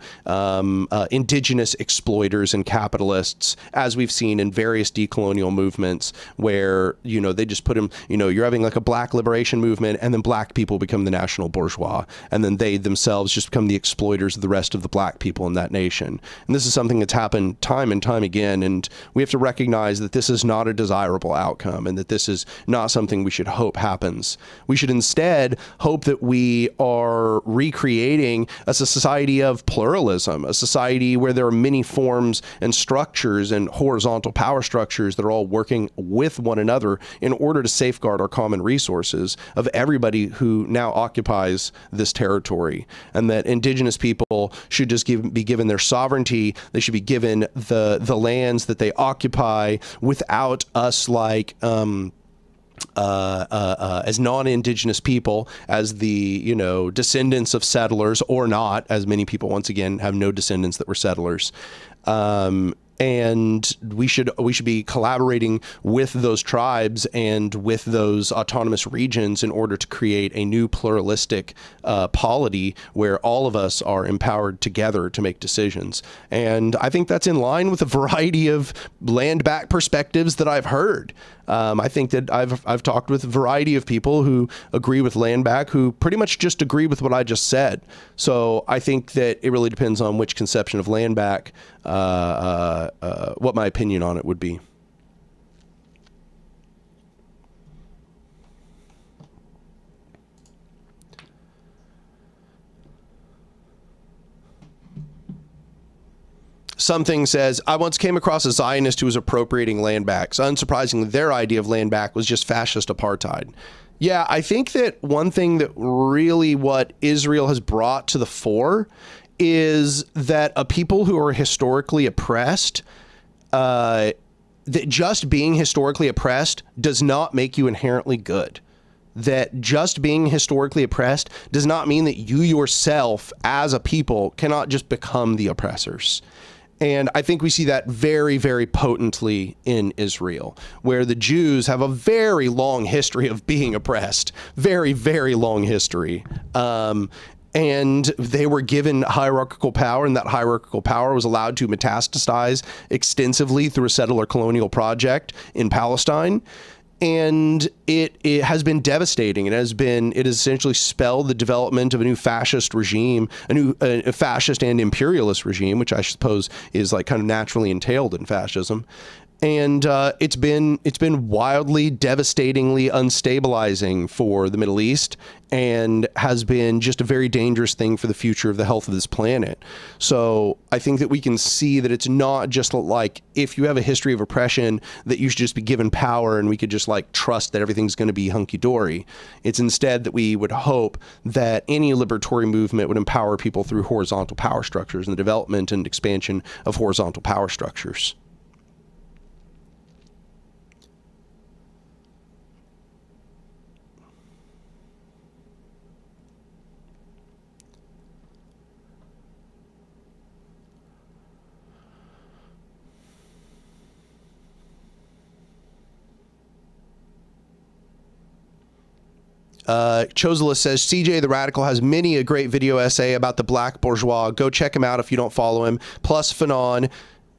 A: indigenous exploiters and capitalists, as we've seen in various decolonial movements where, they just put them, you're having like a black liberation movement, and then black people become the national bourgeois, and then they themselves just become the exploiters of the rest of the black people in that nation. And this is something that's happened time and time again, and we have to recognize that this is not a desirable outcome, and that this is not something we should hope happens. We should instead hope that we are recreating a society of pluralism, a society where there are many forms and structures and horizontal power structures that are all working with one another in order to safeguard our common resources of everybody who now occupies this territory. And that indigenous people should just be given their sovereignty. They should be given the lands that they occupy without us as non-indigenous people, as the, you know, descendants of settlers, or not, as many people once again have no descendants that were settlers. And we should be collaborating with those tribes and with those autonomous regions in order to create a new pluralistic polity where all of us are empowered together to make decisions. And I think that's in line with a variety of land back perspectives that I've heard. I think that I've talked with a variety of people who agree with land back, who pretty much just agree with what I just said. So I think that it really depends on which conception of land back, what my opinion on it would be. Something says, I once came across a Zionist who was appropriating land back. So unsurprisingly, their idea of land back was just fascist apartheid. Yeah, I think that one thing that really what Israel has brought to the fore is that a people who are historically oppressed, that just being historically oppressed does not make you inherently good. That just being historically oppressed does not mean that you yourself as a people cannot just become the oppressors. And I think we see that very, very potently in Israel, where the Jews have a very long history of being oppressed, very, very long history. And they were given hierarchical power, and that hierarchical power was allowed to metastasize extensively through a settler colonial project in Palestine. And it has been devastating. It has essentially spelled the development of a new fascist regime, a new fascist and imperialist regime, which I suppose is like kind of naturally entailed in fascism. And it's been wildly, devastatingly unstabilizing for the Middle East, and has been just a very dangerous thing for the future of the health of this planet. So I think that we can see that it's not just like, if you have a history of oppression, that you should just be given power and we could just like trust that everything's going to be hunky-dory. It's instead that we would hope that any liberatory movement would empower people through horizontal power structures and the development and expansion of horizontal power structures. Chosela says, CJ the Radical has many a great video essay about the black bourgeois. Go check him out if you don't follow him. Plus Fanon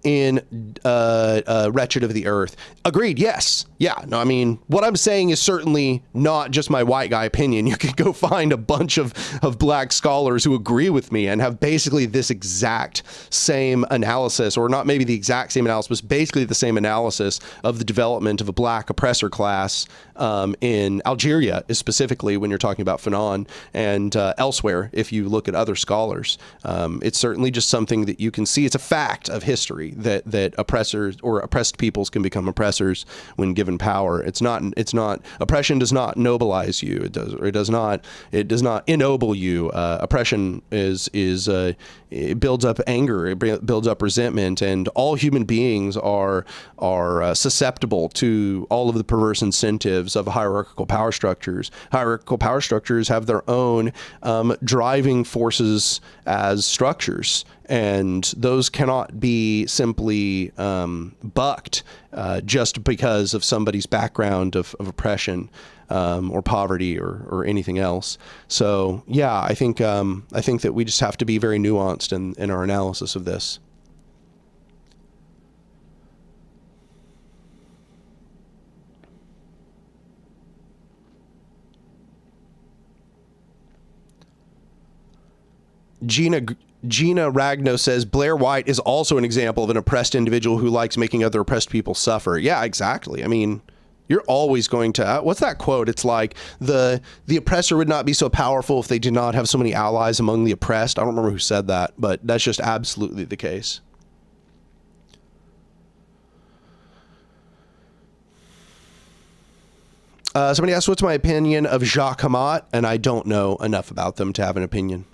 A: in Wretched of the Earth. Agreed, yes. Yeah, no, I mean, what I'm saying is certainly not just my white guy opinion. You could go find a bunch of black scholars who agree with me and have basically this exact same analysis, or not maybe the exact same analysis, but basically the same analysis of the development of a black oppressor class in Algeria, specifically when you're talking about Fanon, and elsewhere if you look at other scholars. It's certainly just something that you can see. It's a fact of history that oppressors or oppressed peoples can become oppressors when given power. It's not oppression does not nobilize you. It does not ennoble you. Oppression it builds up anger, it builds up resentment, and all human beings are susceptible to all of the perverse incentives of hierarchical power structures. Hierarchical power structures have their own driving forces as structures, and those cannot be simply bucked just because of somebody's background of oppression or poverty or anything else. So yeah, I think that we just have to be very nuanced in our analysis of this. Gina Ragno says, Blair White is also an example of an oppressed individual who likes making other oppressed people suffer. Yeah, exactly. I mean, you're always going to, what's that quote? It's like the oppressor would not be so powerful if they did not have so many allies among the oppressed. I don't remember who said that, but that's just absolutely the case. Somebody asked, what's my opinion of Jacques Hamat? And I don't know enough about them to have an opinion.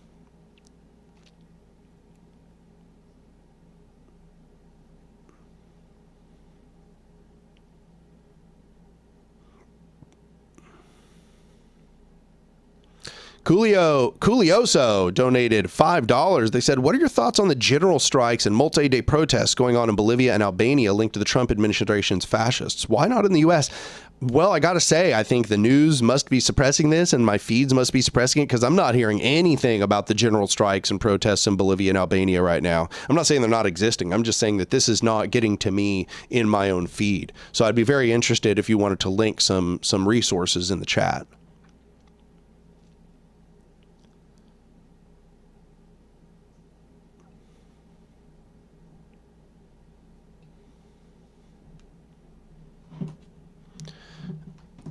A: Coolioso donated $5. They said, what are your thoughts on the general strikes and multi-day protests going on in Bolivia and Albania linked to the Trump administration's fascists? Why not in the U.S.? Well, I got to say, I think the news must be suppressing this and my feeds must be suppressing it because I'm not hearing anything about the general strikes and protests in Bolivia and Albania right now. I'm not saying they're not existing. I'm just saying that this is not getting to me in my own feed. So I'd be very interested if you wanted to link some resources in the chat.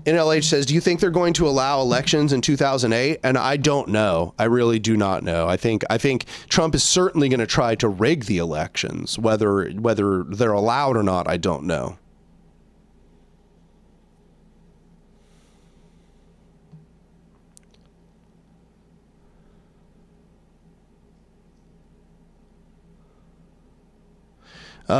A: NLH says, do you think they're going to allow elections in 2008? And I don't know. I really do not know. I think Trump is certainly going to try to rig the elections. Whether they're allowed or not, I don't know.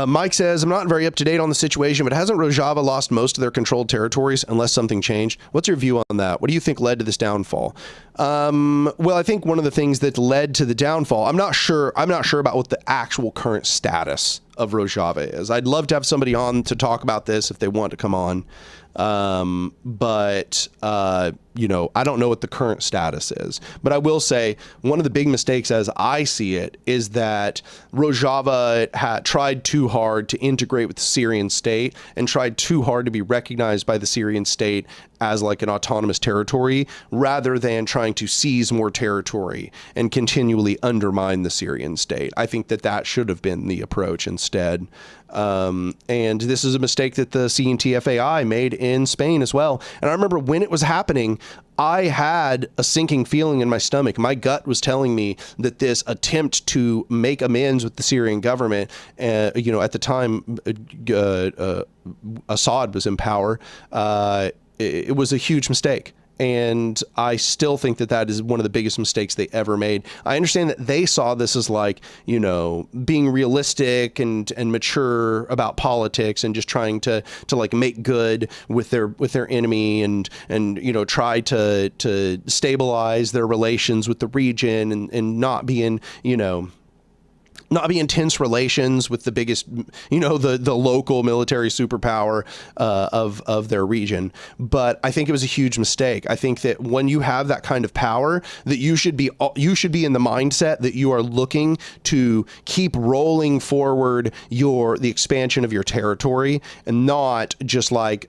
A: Mike says, I'm not very up to date on the situation, but hasn't Rojava lost most of their controlled territories unless something changed? What's your view on that? What do you think led to this downfall? Well, I think one of the things that led to the downfall, I'm not sure about what the actual current status of Rojava is. I'd love to have somebody on to talk about this if they want to come on. You know, I don't know what the current status is, but I will say one of the big mistakes as I see it is that Rojava had tried too hard to integrate with the Syrian state and tried too hard to be recognized by the Syrian state as like an autonomous territory rather than trying to seize more territory and continually undermine the Syrian state. I think that should have been the approach instead. And this is a mistake that the CNTFAI made in Spain as well. And I remember when it was happening, I had a sinking feeling in my stomach. My gut was telling me that this attempt to make amends with the Syrian government, you know, at the time Assad was in power, it was a huge mistake. And I still think that is one of the biggest mistakes they ever made. I understand that they saw this as like, you know, being realistic and mature about politics and just trying to like make good with their enemy and you know, try to stabilize their relations with the region and not be in, you know, not be in tense relations with the biggest, you know, the local military superpower of their region. But I think it was a huge mistake. I think that when you have that kind of power, that you should be in the mindset that you are looking to keep rolling forward the expansion of your territory and not just like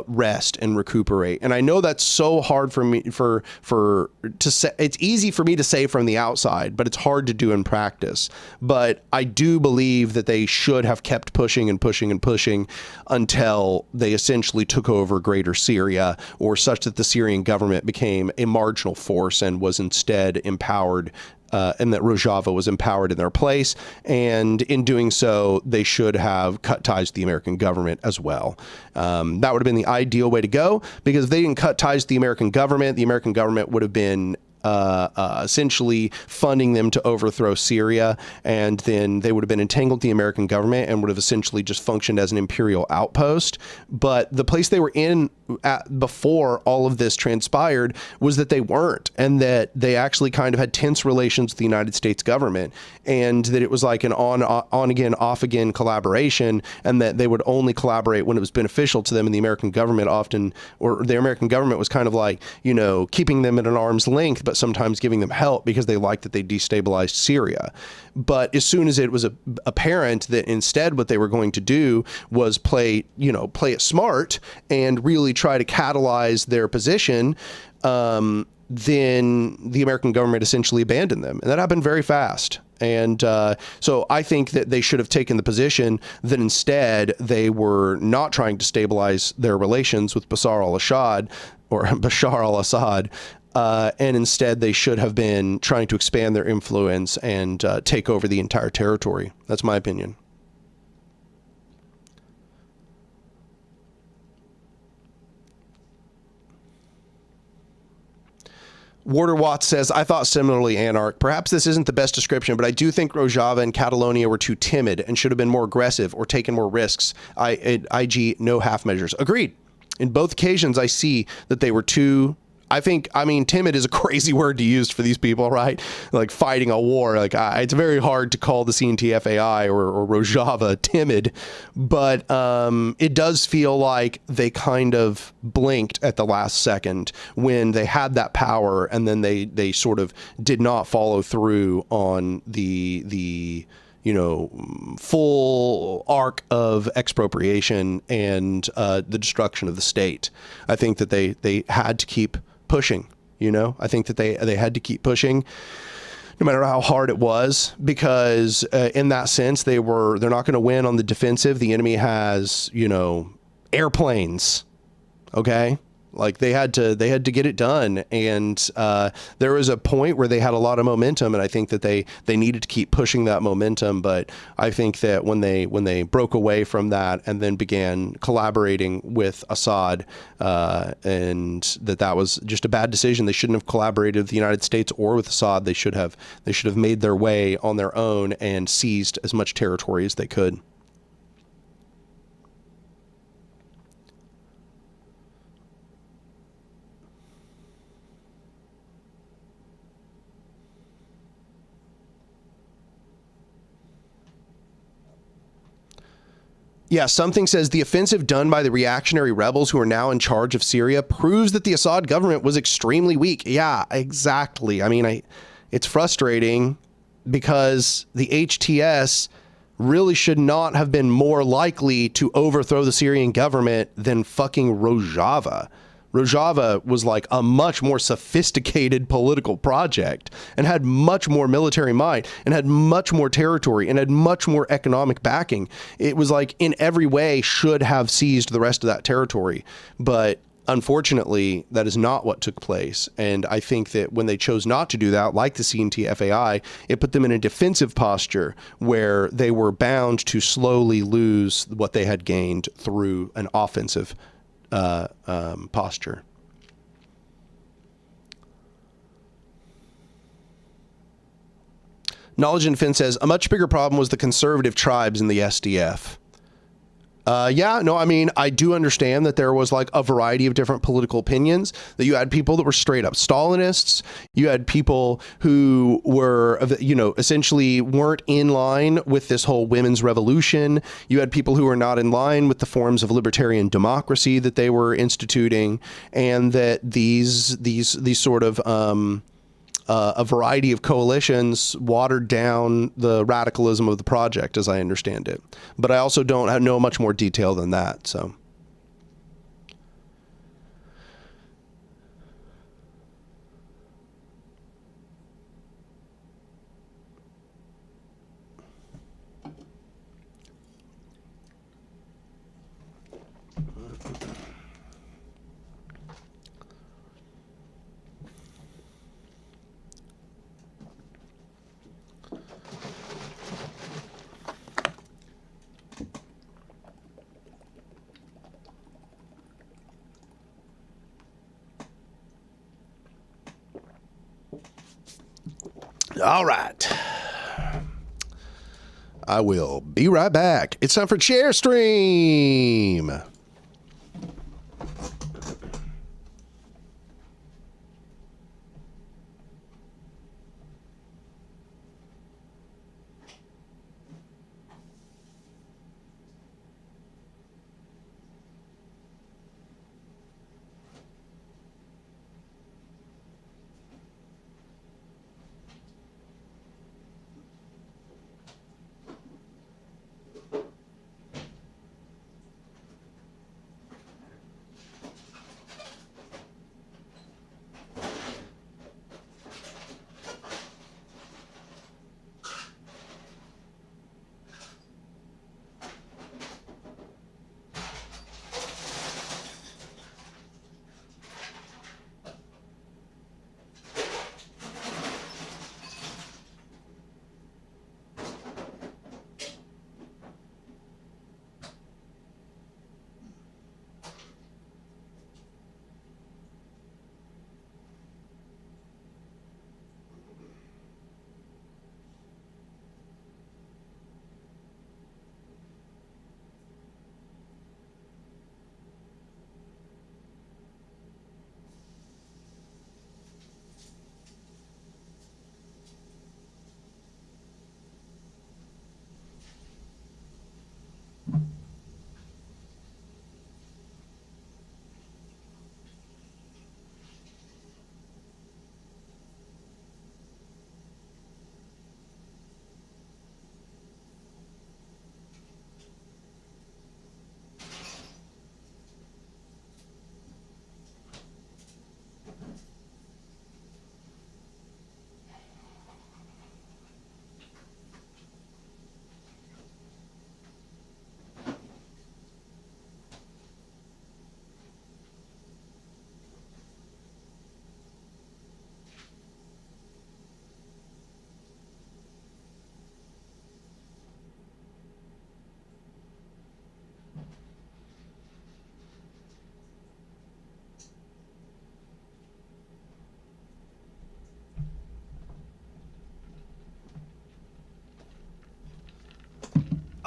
A: rest and recuperate. And I know that's so hard for me to say. It's easy for me to say from the outside, but it's hard to do in practice. But I do believe that they should have kept pushing and pushing and pushing until they essentially took over Greater Syria, or such that the Syrian government became a marginal force and was instead empowered, and that Rojava was empowered in their place. And in doing so, they should have cut ties to the American government as well. That would have been the ideal way to go, because if they didn't cut ties to the American government would have been essentially funding them to overthrow Syria, and then they would have been entangled with the American government and would have essentially just functioned as an imperial outpost. But the place they were in before all of this transpired was that they weren't, and that they actually kind of had tense relations with the United States government, and that it was like an on again, off again collaboration, and that they would only collaborate when it was beneficial to them. And the American government the American government was kind of like, you know, keeping them at an arm's length, but sometimes giving them help because they liked that they destabilized Syria. But as soon as it was apparent that instead what they were going to do was play it smart and really try to catalyze their position, then the American government essentially abandoned them. And that happened very fast. And so I think that they should have taken the position that instead they were not trying to stabilize their relations with Bashar al-Assad, and instead they should have been trying to expand their influence and take over the entire territory. That's my opinion. Warder Watts says, I thought similarly, Anark. Perhaps this isn't the best description, but I do think Rojava and Catalonia were too timid and should have been more aggressive or taken more risks. IG, no half measures. Agreed. In both occasions, I see that they were too I mean, timid is a crazy word to use for these people, right? Like fighting a war. Like it's very hard to call the CNTFAI or Rojava timid, but it does feel like they kind of blinked at the last second when they had that power, and then they sort of did not follow through on the you know, full arc of expropriation and the destruction of the state. I think that they had to keep pushing, you know. I think that they had to keep pushing no matter how hard it was, because in that sense they're not going to win on the defensive. The enemy has, you know, airplanes, okay? Like they had to get it done, and there was a point where they had a lot of momentum, and I think that they needed to keep pushing that momentum. But I think that when they broke away from that and then began collaborating with Assad, and that was just a bad decision. They shouldn't have collaborated with the United States or with Assad. They should have made their way on their own and seized as much territory as they could. Yeah, something says the offensive done by the reactionary rebels who are now in charge of Syria proves that the Assad government was extremely weak. Yeah, exactly. I mean, it's frustrating because the HTS really should not have been more likely to overthrow the Syrian government than fucking Rojava. Rojava was like a much more sophisticated political project and had much more military might and had much more territory and had much more economic backing. It was like in every way should have seized the rest of that territory. But unfortunately, that is not what took place. And I think that when they chose not to do that, like the CNTFAI, it put them in a defensive posture where they were bound to slowly lose what they had gained through an offensive posture. Knowledge and Finn says a much bigger problem was the conservative tribes in the SDF. Yeah, no, I mean, I do understand that there was like a variety of different political opinions, that you had people that were straight up Stalinists. You had people who were, you know, essentially weren't in line with this whole women's revolution. You had people who were not in line with the forms of libertarian democracy that they were instituting, and that these sort of, a variety of coalitions watered down the radicalism of the project, as I understand it. But I also don't know much more detail than that, so. All right. I will be right back. It's time for Chair Stream.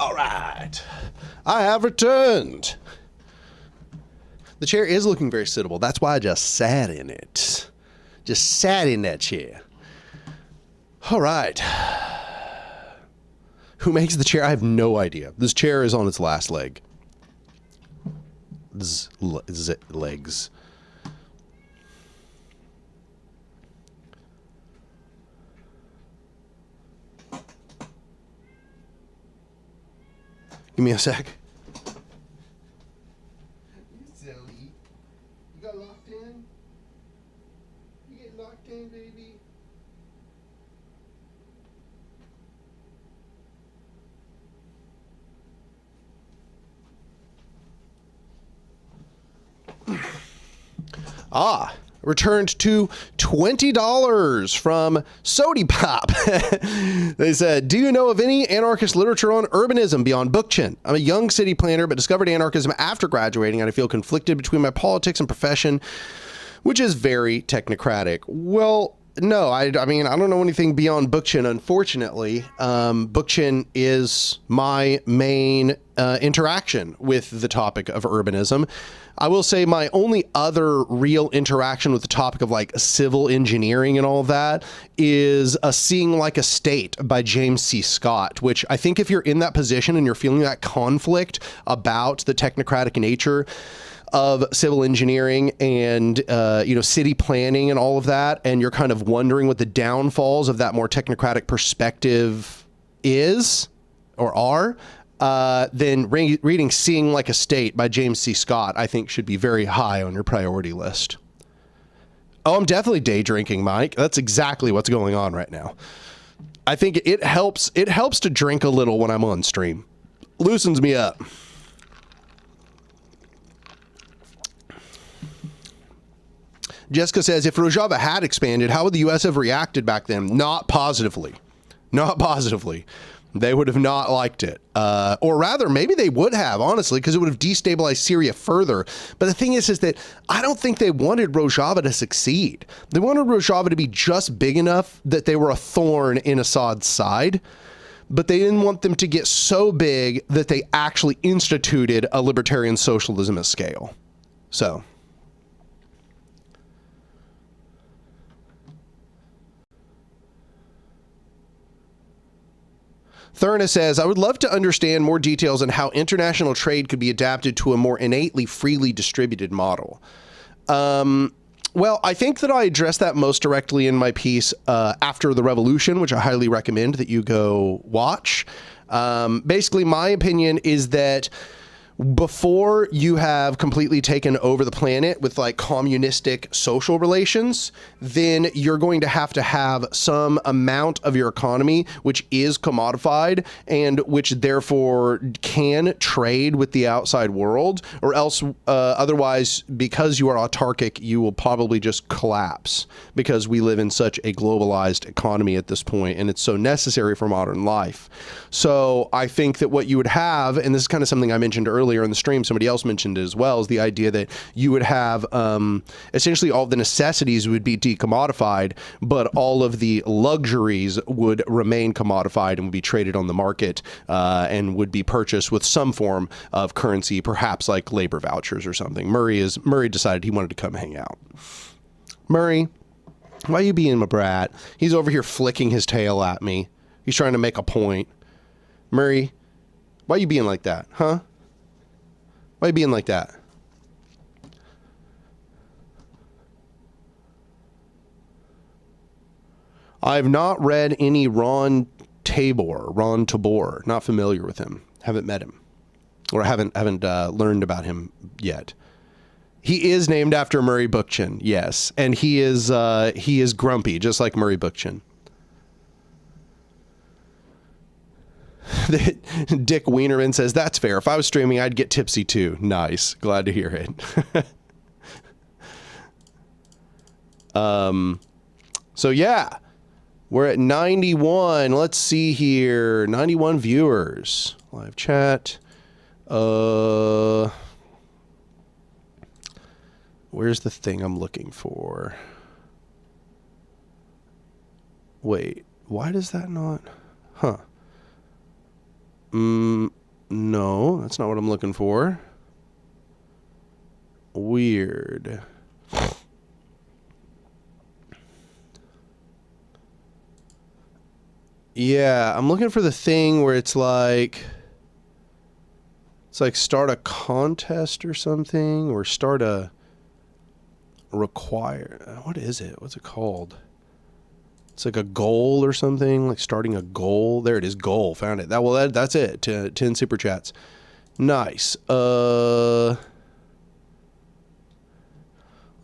A: All right. I have returned. The chair is looking very suitable. That's why I just sat in it. Just sat in that chair. All right. Who makes the chair? I have no idea. This chair is on its last leg. Legs. Give me a sec. You silly. You got locked in? You get locked in, baby? Returned to $20 from Sody Pop. They said, do you know of any anarchist literature on urbanism beyond Bookchin? I'm a young city planner, but discovered anarchism after graduating, and I feel conflicted between my politics and profession, which is very technocratic. Well, no, I mean, I don't know anything beyond Bookchin, unfortunately. Bookchin is my main interaction with the topic of urbanism. I will say my only other real interaction with the topic of like civil engineering and all of that is Seeing Like a State by James C. Scott, which I think if you're in that position and you're feeling that conflict about the technocratic nature of civil engineering and, city planning and all of that, and you're kind of wondering what the downfalls of that more technocratic perspective is or are, then reading Seeing Like a State by James C. Scott, I think should be very high on your priority list. Oh, I'm definitely day drinking, Mike. That's exactly what's going on right now. I think it helps to drink a little when I'm on stream. Loosens me up. Jessica says, if Rojava had expanded, how would the U.S. have reacted back then? Not positively. Not positively. They would have not liked it. Or rather, maybe they would have, honestly, because it would have destabilized Syria further. But the thing is that I don't think they wanted Rojava to succeed. They wanted Rojava to be just big enough that they were a thorn in Assad's side. But they didn't want them to get so big that they actually instituted a libertarian socialism at scale. So... Thurna says, I would love to understand more details on how international trade could be adapted to a more innately freely distributed model. Well, I think that I addressed that most directly in my piece After the Revolution, which I highly recommend that you go watch. Basically, my opinion is that before you have completely taken over the planet with like communistic social relations, then you're going to have some amount of your economy which is commodified and which therefore can trade with the outside world, or else otherwise, because you are autarkic, you will probably just collapse because we live in such a globalized economy at this point and it's so necessary for modern life. So I think that what you would have, and this is kind of something I mentioned earlier in the stream, somebody else mentioned it as well, is the idea that you would have essentially all the necessities would be decommodified, but all of the luxuries would remain commodified and would be traded on the market and would be purchased with some form of currency, perhaps like labor vouchers or something. Murray decided he wanted to come hang out. Murray, why are you being my brat? He's over here flicking his tail at me. He's trying to make a point. Murray, why are you being like that, huh? Why are you being like that? I've not read any Ron Tabor, not familiar with him. Haven't met him. Or haven't learned about him yet. He is named after Murray Bookchin, yes. And he is grumpy, just like Murray Bookchin. Dick Wienerman says, that's fair. If I was streaming, I'd get tipsy too. Nice. Glad to hear it. So yeah, we're at 91. Let's see here. 91 viewers. Live chat. Where's the thing I'm looking for? Wait, why does that not? Huh. That's not what I'm looking for. Weird. Yeah, I'm looking for the thing where it's like start a contest or something, or start a require. What is it? What's it called? It's like a goal or something, like starting a goal. There it is, goal. Found it. That's it. 10 super chats. Nice. Let's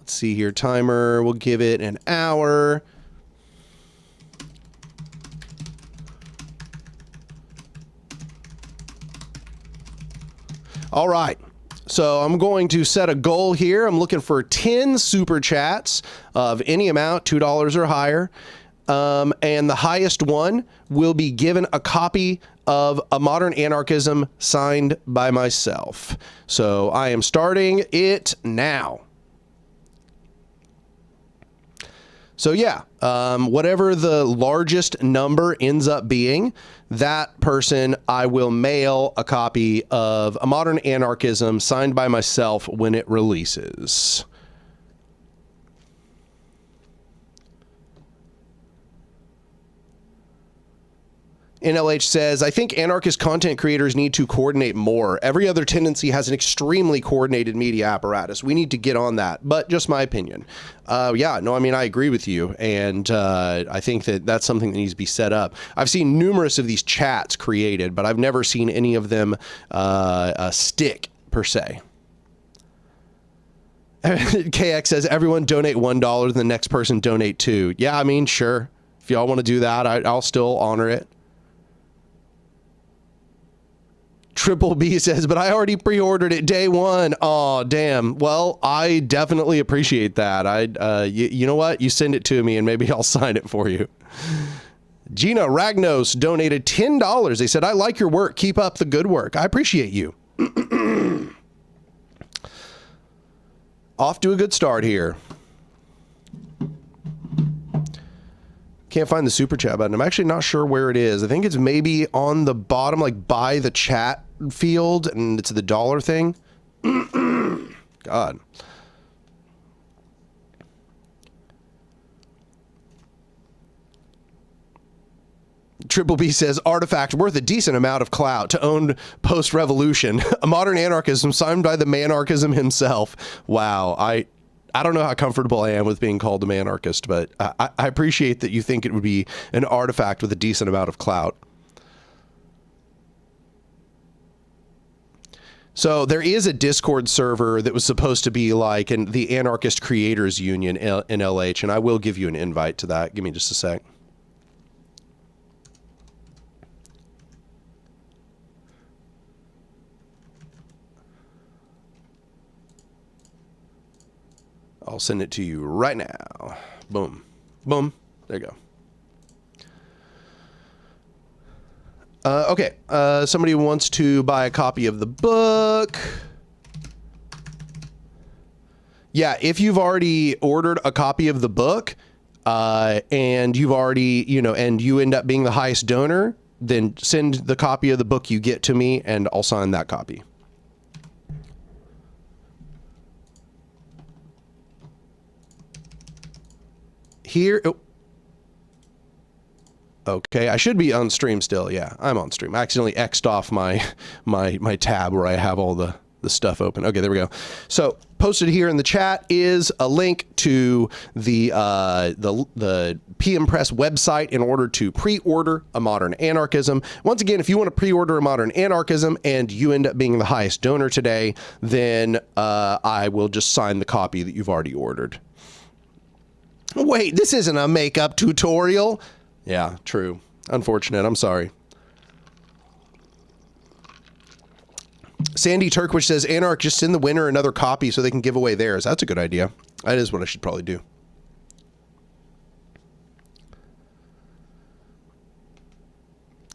A: see here. Timer. We'll give it an hour. All right, so I'm going to set a goal here. I'm looking for 10 super chats of any amount, $2 or higher. And the highest one will be given a copy of A Modern Anarchism signed by myself. So I am starting it now. So yeah, whatever the largest number ends up being, that person I will mail a copy of A Modern Anarchism signed by myself when it releases. NLH says, I think anarchist content creators need to coordinate more. Every other tendency has an extremely coordinated media apparatus. We need to get on that, but just my opinion. Yeah, no, I mean, I agree with you. And I think that that's something that needs to be set up. I've seen numerous of these chats created, but I've never seen any of them stick per se. KX says, everyone donate $1, the next person donate $2. Yeah, I mean, sure. If y'all want to do that, I'll still honor it. Triple B says, but I already pre-ordered it day one. Oh, damn. Well, I definitely appreciate that. You know what? You send it to me and maybe I'll sign it for you. Gina Ragnos donated $10. They said, I like your work. Keep up the good work. I appreciate you. Off to a good start here. Can't find the super chat button. I'm actually not sure where it is. I think it's maybe on the bottom, like by the chat field, and it's the dollar thing. God. Triple B says, artifact worth a decent amount of clout to own post-revolution. A modern anarchism signed by the manarchism himself. Wow. I don't know how comfortable I am with being called a manarchist, but I appreciate that you think it would be an artifact with a decent amount of clout. So there is a Discord server that was supposed to be like the Anarchist Creators Union in LH, and I will give you an invite to that. Give me just a sec. I'll send it to you right now. Boom. Boom. There you go. Okay. Somebody wants to buy a copy of the book. Yeah, if you've already ordered a copy of the book, and you've already, and you end up being the highest donor, then send the copy of the book you get to me, and I'll sign that copy. Here, oh. Okay, I should be on stream still. Yeah, I'm on stream. I accidentally X'd off my tab where I have all the stuff open. Okay, there we go. So posted here in the chat is a link to the PM Press website in order to pre-order A Modern Anarchism. Once again, if you want to pre-order A Modern Anarchism and you end up being the highest donor today, then I will just sign the copy that you've already ordered. Wait, this isn't a makeup tutorial. Yeah, true. Unfortunate. I'm sorry. Sandy Turkwish says, Anark, just send the winner another copy so they can give away theirs. That's a good idea. That is what I should probably do.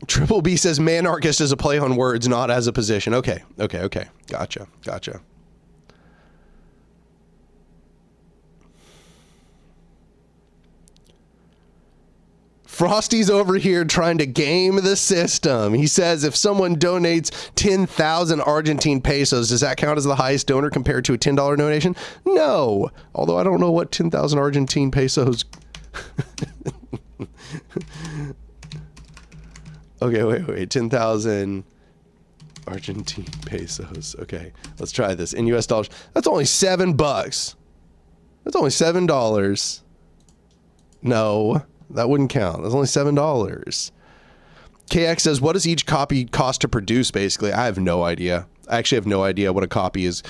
A: Triple B says, manarchist is a play on words, not as a position. Okay. Gotcha. Frosty's over here trying to game the system. He says if someone donates 10,000 Argentine pesos, does that count as the highest donor compared to a $10 donation? No. Although I don't know what 10,000 Argentine pesos. Okay, wait. 10,000 Argentine pesos. Okay, let's try this. In US dollars, that's only $7. That's only $7. No, that wouldn't count. That's only $7. KX says, what does each copy cost to produce, basically? I have no idea. I actually have no idea what a copy is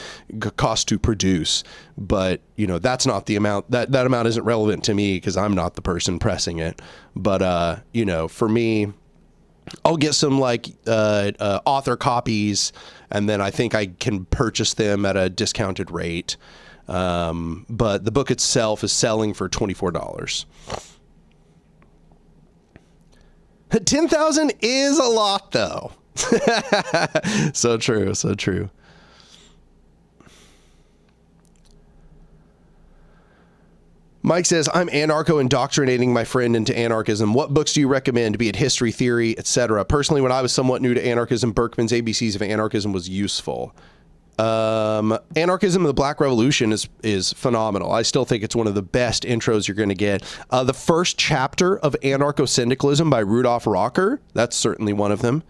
A: cost to produce, but you know, that's not the amount. That amount isn't relevant to me because I'm not the person pressing it. But you know, for me, I'll get some like author copies, and then I think I can purchase them at a discounted rate. But the book itself is selling for $24. 10,000 is a lot, though. So true, so true. Mike says, I'm anarcho-indoctrinating my friend into anarchism. What books do you recommend, be it history, theory, etc.? Personally, when I was somewhat new to anarchism, Berkman's ABCs of Anarchism was useful. Anarchism and the Black Revolution is phenomenal. I still think it's one of the best intros you're going to get. The first chapter of Anarcho-Syndicalism by Rudolf Rocker, that's certainly one of them.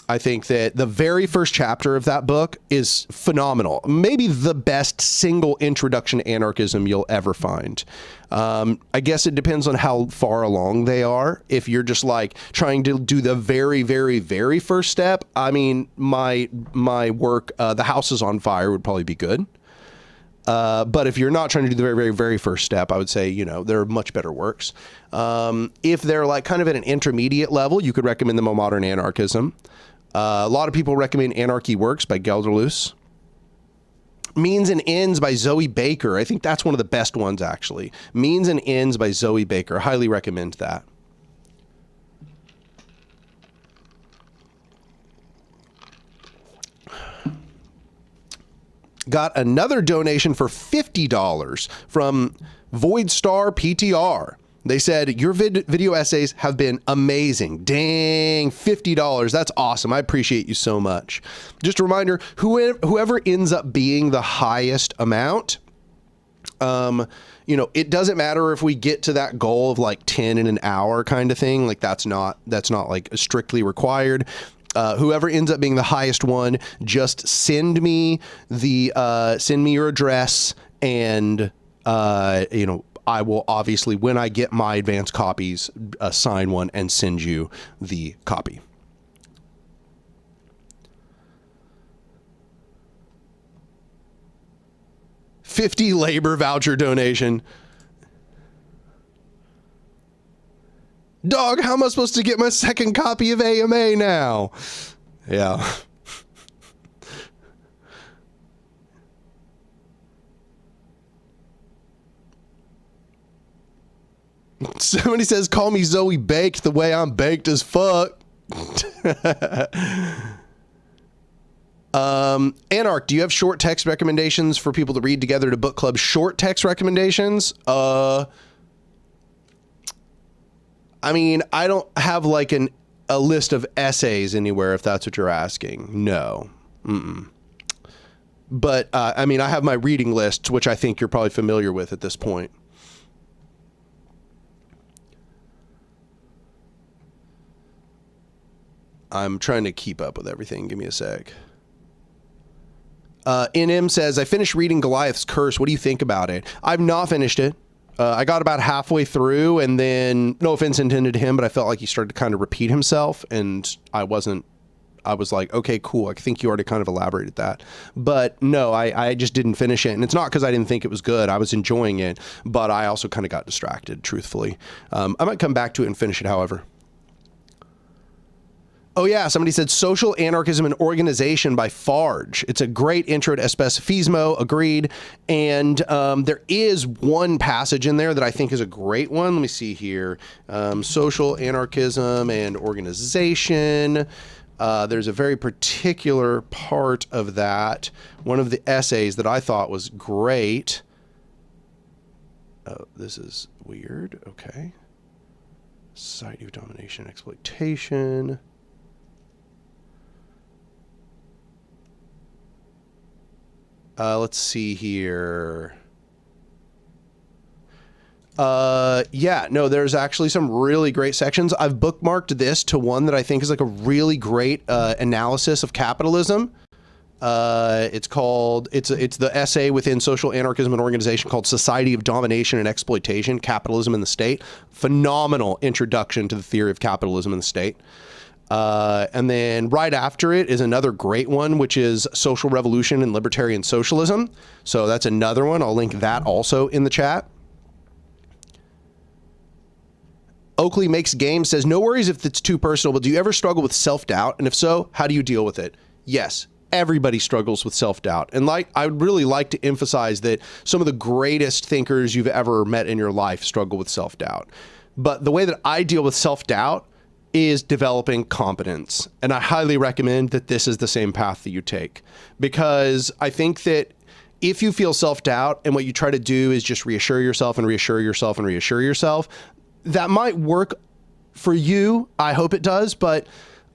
A: I think that the very first chapter of that book is phenomenal. Maybe the best single introduction to anarchism you'll ever find. I guess it depends on how far along they are. If you're just like trying to do the very, very, very first step, I mean, my work, The House is on Fire would probably be good. But if you're not trying to do the very, very, very first step, I would say, you know, there are much better works. If they're like kind of at an intermediate level, you could recommend them a Modern Anarchism. A lot of people recommend Anarchy Works by Gelderloos. Means and Ends by Zoe Baker. I think that's one of the best ones, actually. Means and Ends by Zoe Baker. Highly recommend that. Got another donation for $50 from Void Star PTR. They said, your video essays have been amazing. Dang, $50. That's awesome. I appreciate you so much. Just a reminder, whoever ends up being the highest amount, you know, it doesn't matter if we get to that goal of like 10 in an hour kind of thing. Like that's not like strictly required. Whoever ends up being the highest one, just send me your address, and you know, I will obviously, when I get my advanced copies, sign one and send you the copy. $50 labor voucher donation. Dog, how am I supposed to get my second copy of AMA now? Yeah. Somebody says, call me Zoe Baked the way I'm baked as fuck. Anark, do you have short text recommendations for people to read together to book club? Short text recommendations? I mean, I don't have like a list of essays anywhere, if that's what you're asking. No. But, I mean, I have my reading list, which I think you're probably familiar with at this point. I'm trying to keep up with everything. Give me a sec. NM says, I finished reading Goliath's Curse. What do you think about it? I've not finished it. I got about halfway through, and then, no offense intended to him, but I felt like he started to kind of repeat himself, and I was like, okay, cool. I think you already kind of elaborated that. But no, I just didn't finish it. And it's not because I didn't think it was good. I was enjoying it, but I also kind of got distracted, truthfully. I might come back to it and finish it, however. Oh yeah, somebody said Social Anarchism and Organization by Farge. It's a great intro to Especifismo, agreed. And there is one passage in there that I think is a great one. Let me see here. Social Anarchism and Organization. There's a very particular part of that. One of the essays that I thought was great. Oh, this is weird. Okay. Society of domination and exploitation. Let's see here. Yeah, no, there's actually some really great sections. I've bookmarked this to one that I think is like a really great analysis of capitalism. It's called, it's the essay within Social Anarchism and Organization called Society of Domination and Exploitation, Capitalism in the State. Phenomenal introduction to the theory of capitalism in the state. And then right after it is another great one, which is Social Revolution and Libertarian Socialism. So that's another one. I'll link that also in the chat. Oakley Makes Games says, no worries if it's too personal, but do you ever struggle with self-doubt? And if so, how do you deal with it? Yes, everybody struggles with self-doubt. And like, I would really like to emphasize that some of the greatest thinkers you've ever met in your life struggle with self-doubt. But the way that I deal with self-doubt is developing competence. And I highly recommend that this is the same path that you take, because I think that if you feel self-doubt and what you try to do is just reassure yourself and reassure yourself and reassure yourself, that might work for you. I hope it does. But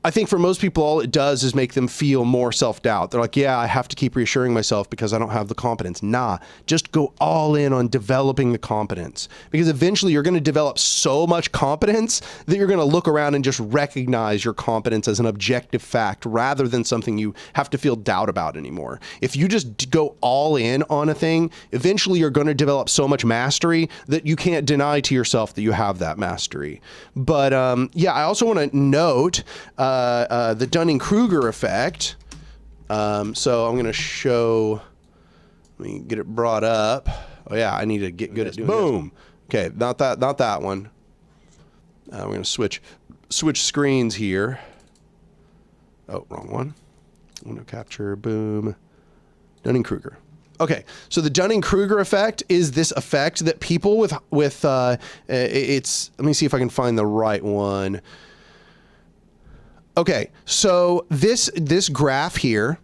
A: I think for most people, all it does is make them feel more self-doubt. They're like, yeah, I have to keep reassuring myself because I don't have the competence. Nah, just go all in on developing the competence, because eventually you're going to develop so much competence that you're going to look around and just recognize your competence as an objective fact rather than something you have to feel doubt about anymore. If you just go all in on a thing, eventually you're going to develop so much mastery that you can't deny to yourself that you have that mastery. But yeah, I also want to note the Dunning-Kruger effect. So I'm going to show, let me get it brought up. Oh yeah, I need to get good at doing boom. This. Okay, not that one. We're going to switch screens here. Oh, wrong one. Window capture, boom. Dunning-Kruger. Okay, so the Dunning-Kruger effect is this effect that people with it's, let me see if I can find the right one. Okay, so this graph here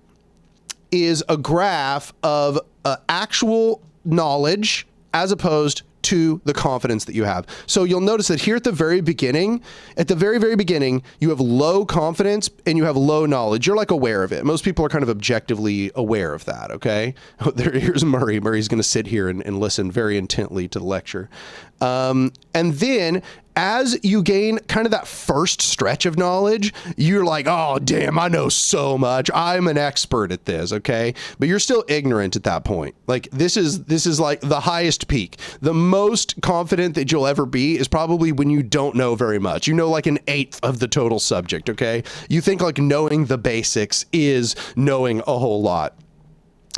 A: is a graph of actual knowledge as opposed to the confidence that you have. So you'll notice that here at the very beginning, very beginning, you have low confidence and you have low knowledge. You're like aware of it. Most people are kind of objectively aware of that, okay? Here's Murray. Murray's going to sit here and listen very intently to the lecture. And then as you gain kind of that first stretch of knowledge, you're like, oh, damn, I know so much. I'm an expert at this, okay? But you're still ignorant at that point. Like, this is like the highest peak. The most confident that you'll ever be is probably when you don't know very much. You know, like an eighth of the total subject, okay? You think like knowing the basics is knowing a whole lot.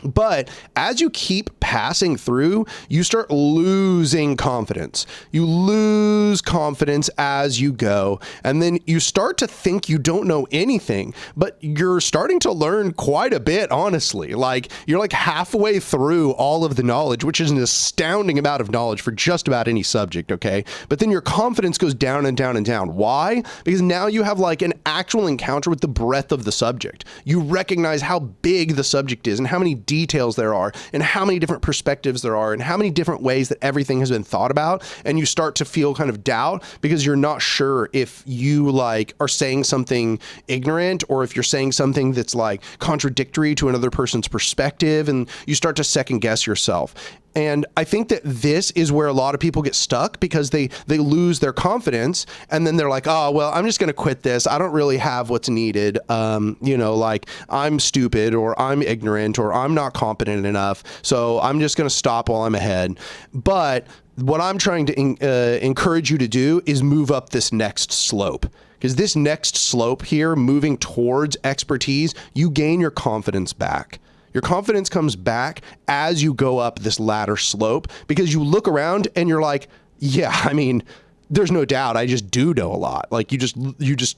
A: But as you keep passing through, you start losing confidence. You lose confidence as you go. And then you start to think you don't know anything, but you're starting to learn quite a bit, honestly. Like, you're like halfway through all of the knowledge, which is an astounding amount of knowledge for just about any subject, okay? But then your confidence goes down and down and down. Why? Because now you have like an actual encounter with the breadth of the subject. You recognize how big the subject is and how many details there are and how many different perspectives there are and how many different ways that everything has been thought about. And you start to feel kind of doubt because you're not sure if you like are saying something ignorant or if you're saying something that's like contradictory to another person's perspective, and you start to second guess yourself. And I think that this is where a lot of people get stuck because they lose their confidence, and then they're like, oh, well, I'm just going to quit this. I don't really have what's needed. You know, like I'm stupid or I'm ignorant or I'm not competent enough. So I'm just going to stop while I'm ahead. But what I'm trying to encourage you to do is move up this next slope. Because this next slope here, moving towards expertise, you gain your confidence back. Your confidence comes back as you go up this ladder slope because you look around and you're like, yeah, I mean, there's no doubt I just do know a lot. Like you just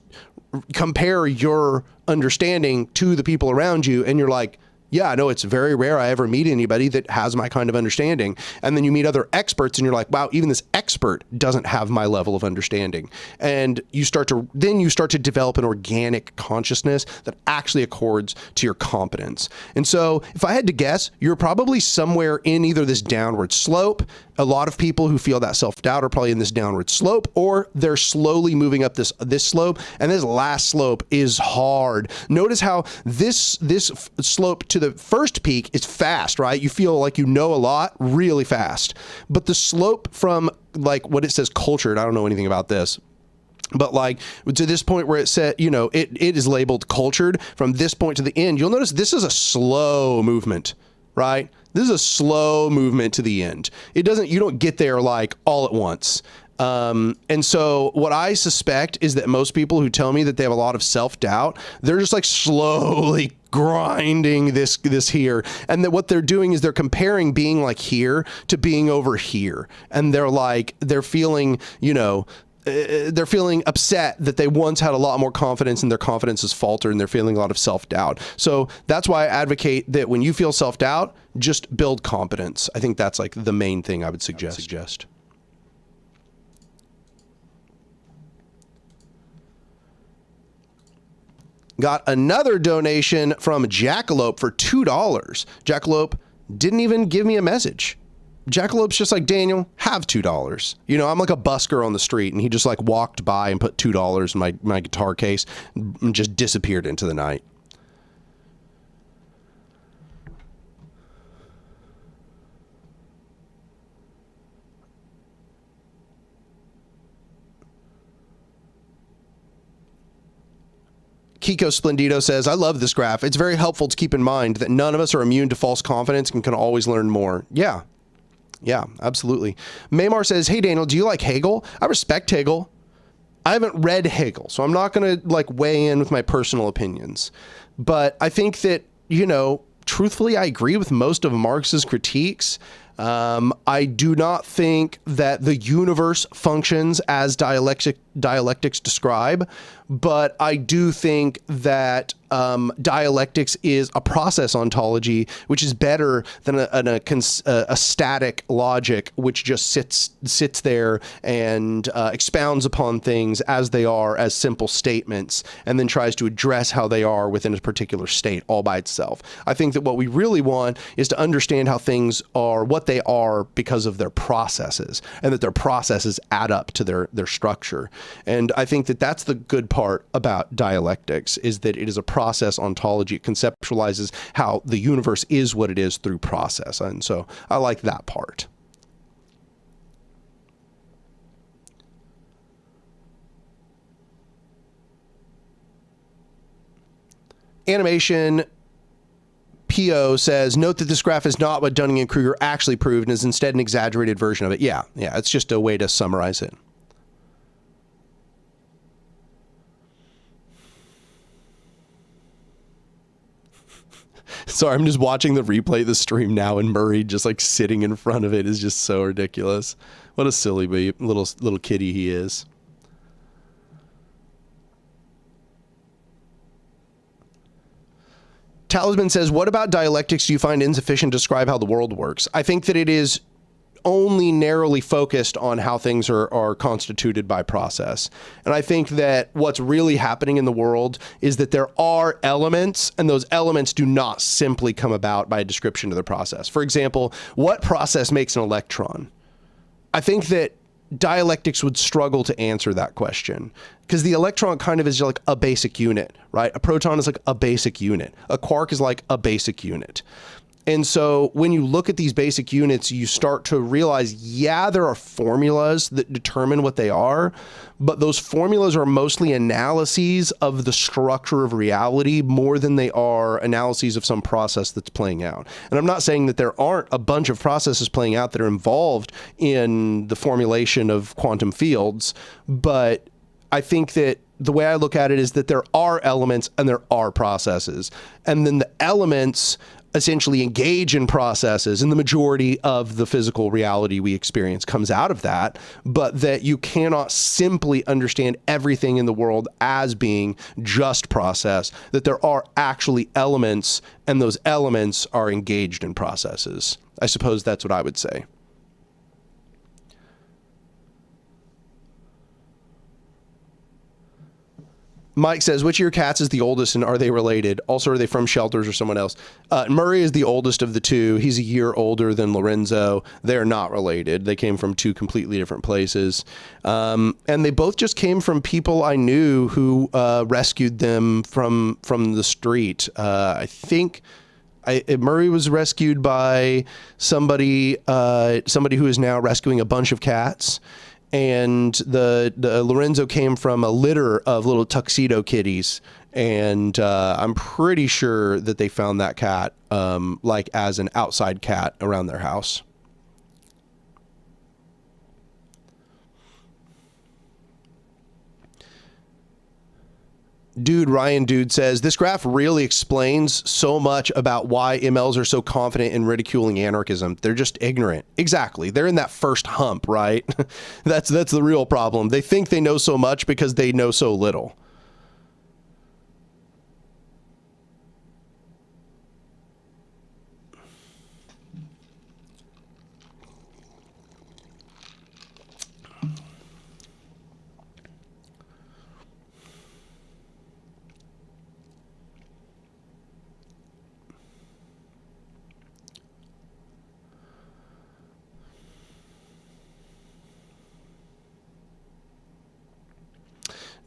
A: compare your understanding to the people around you and you're like, yeah, no, it's very rare I ever meet anybody that has my kind of understanding. And then you meet other experts and you're like, wow, even this expert doesn't have my level of understanding. And you start to develop an organic consciousness that actually accords to your competence. And so if I had to guess, you're probably somewhere in either this downward slope A lot of people who feel that self-doubt are probably in this downward slope, or they're slowly moving up this slope, and this last slope is hard. Notice how this slope to the first peak is fast, right? You feel like you know a lot really fast. But the slope from like what it says cultured, I don't know anything about this, but like to this point where it said, you know, it is labeled cultured, from this point to the end, you'll notice this is a slow movement, right? This is a slow movement to the end. You don't get there like all at once. And so what I suspect is that most people who tell me that they have a lot of self-doubt, they're just like slowly grinding this here. And that what they're doing is they're comparing being like here to being over here. And they're feeling, you know, they're feeling upset that they once had a lot more confidence and their confidence has faltered and they're feeling a lot of self-doubt. So that's why I advocate that when you feel self-doubt, just build confidence. I think that's like the main thing I would suggest. Got another donation from Jackalope for $2. Jackalope didn't even give me a message. Jackalope's just like, Daniel, have $2. You know, I'm like a busker on the street, and he just like walked by and put $2 in my guitar case and just disappeared into the night. Kiko Splendido says, I love this graph. It's very helpful to keep in mind that none of us are immune to false confidence and can always learn more. Yeah, absolutely. Maymar says, hey, Daniel, do you like Hegel? I respect Hegel. I haven't read Hegel, so I'm not going to like weigh in with my personal opinions. But I think that, you know, truthfully, I agree with most of Marx's critiques. I do not think that the universe functions as dialectics describe, but I do think that dialectics is a process ontology, which is better than a static logic, which just sits there and expounds upon things as they are, as simple statements, and then tries to address how they are within a particular state all by itself. I think that what we really want is to understand how things are, what they are because of their processes, and that their processes add up to their structure. And I think that that's the good part about dialectics, is that it is a process ontology. It conceptualizes how the universe is what it is through process. And so I like that part. Animation PO says, note that this graph is not what Dunning-Kruger actually proved and is instead an exaggerated version of it. Yeah, it's just a way to summarize it. Sorry, I'm just watching the replay of the stream now, and Murray just like sitting in front of it is just so ridiculous. What a silly little kitty he is. Talisman says, what about dialectics do you find insufficient to describe how the world works? I think that it is only narrowly focused on how things are constituted by process. And I think that what's really happening in the world is that there are elements, and those elements do not simply come about by a description of the process. For example, what process makes an electron? I think that dialectics would struggle to answer that question, because the electron kind of is like a basic unit, right? A proton is like a basic unit. A quark is like a basic unit. And so when you look at these basic units, you start to realize, yeah, there are formulas that determine what they are, but those formulas are mostly analyses of the structure of reality more than they are analyses of some process that's playing out. And I'm not saying that there aren't a bunch of processes playing out that are involved in the formulation of quantum fields, but I think that the way I look at it is that there are elements and there are processes. And then the elements essentially engage in processes, and the majority of the physical reality we experience comes out of that, but that you cannot simply understand everything in the world as being just process, that there are actually elements, and those elements are engaged in processes. I suppose that's what I would say. Mike says, which of your cats is the oldest and are they related? Also, are they from shelters or someone else? Murray is the oldest of the two. He's a year older than Lorenzo. They're not related. They came from two completely different places. And they both just came from people I knew who rescued them from the street. I think Murray was rescued by somebody who is now rescuing a bunch of cats. And the Lorenzo came from a litter of little tuxedo kitties, and I'm pretty sure that they found that cat like as an outside cat around their house. Ryan Dude says, this graph really explains so much about why MLs are so confident in ridiculing anarchism. They're just ignorant. Exactly. They're in that first hump, right? That's the real problem. They think they know so much because they know so little.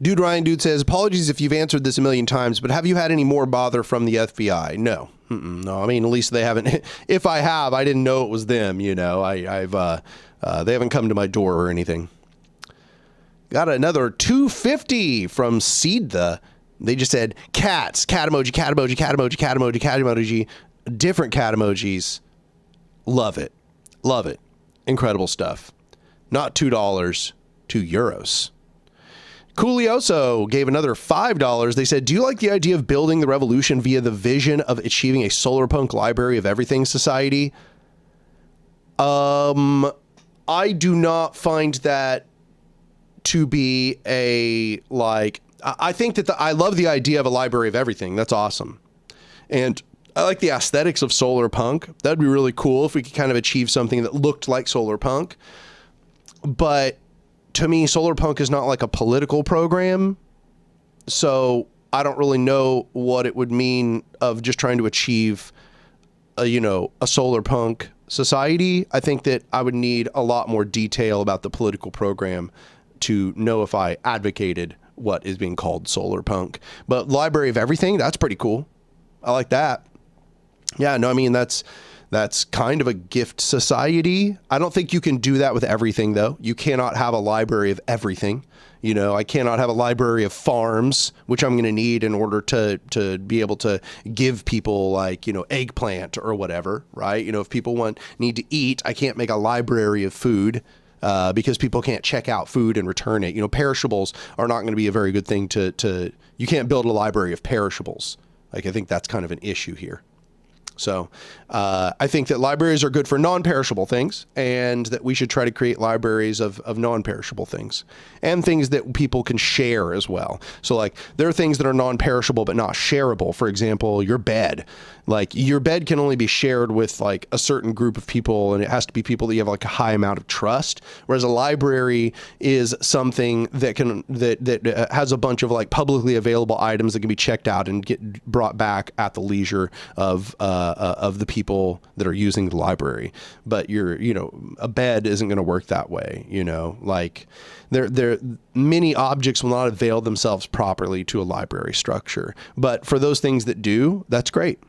A: Ryan Dude says, apologies if you've answered this a million times, but have you had any more bother from the FBI? No. No, I mean, at least they haven't. If I have, I didn't know it was them, you know. They haven't come to my door or anything. Got another 250 from Seedtha. They just said, cats, cat emoji, cat emoji, cat emoji, cat emoji, cat emoji. Different cat emojis. Love it. Love it. Incredible stuff. Not $2, €2. Coolioso gave another $5. They said, do you like the idea of building the revolution via the vision of achieving a solar punk library of everything society? I do not find that to be a, like, I think that I love the idea of a library of everything. That's awesome. And I like the aesthetics of solar punk. That'd be really cool if we could kind of achieve something that looked like solar punk. But to me, solar punk is not like a political program, so I don't really know what it would mean of just trying to achieve a solar punk society. I think that I would need a lot more detail about the political program to know if I advocated what is being called solar punk. But library of everything, that's pretty cool. I like that. Yeah, no, I mean, that's kind of a gift society. I don't think you can do that with everything, though. You cannot have a library of everything. You know, I cannot have a library of farms, which I'm going to need in order to be able to give people, like, you know, eggplant or whatever, right? You know, if people need to eat, I can't make a library of food because people can't check out food and return it. You know, perishables are not going to be a very good thing you can't build a library of perishables. Like, I think that's kind of an issue here. So I think that libraries are good for non-perishable things, and that we should try to create libraries of non-perishable things and things that people can share as well. So, like, there are things that are non-perishable but not shareable. For example, your bed. Like, your bed can only be shared with, like, a certain group of people, and it has to be people that you have, like, a high amount of trust. Whereas a library is something that has a bunch of, like, publicly available items that can be checked out and get brought back at the leisure of the people that are using the library. But a bed isn't going to work that way. You know, like, there many objects will not avail themselves properly to a library structure. But for those things that do, that's great.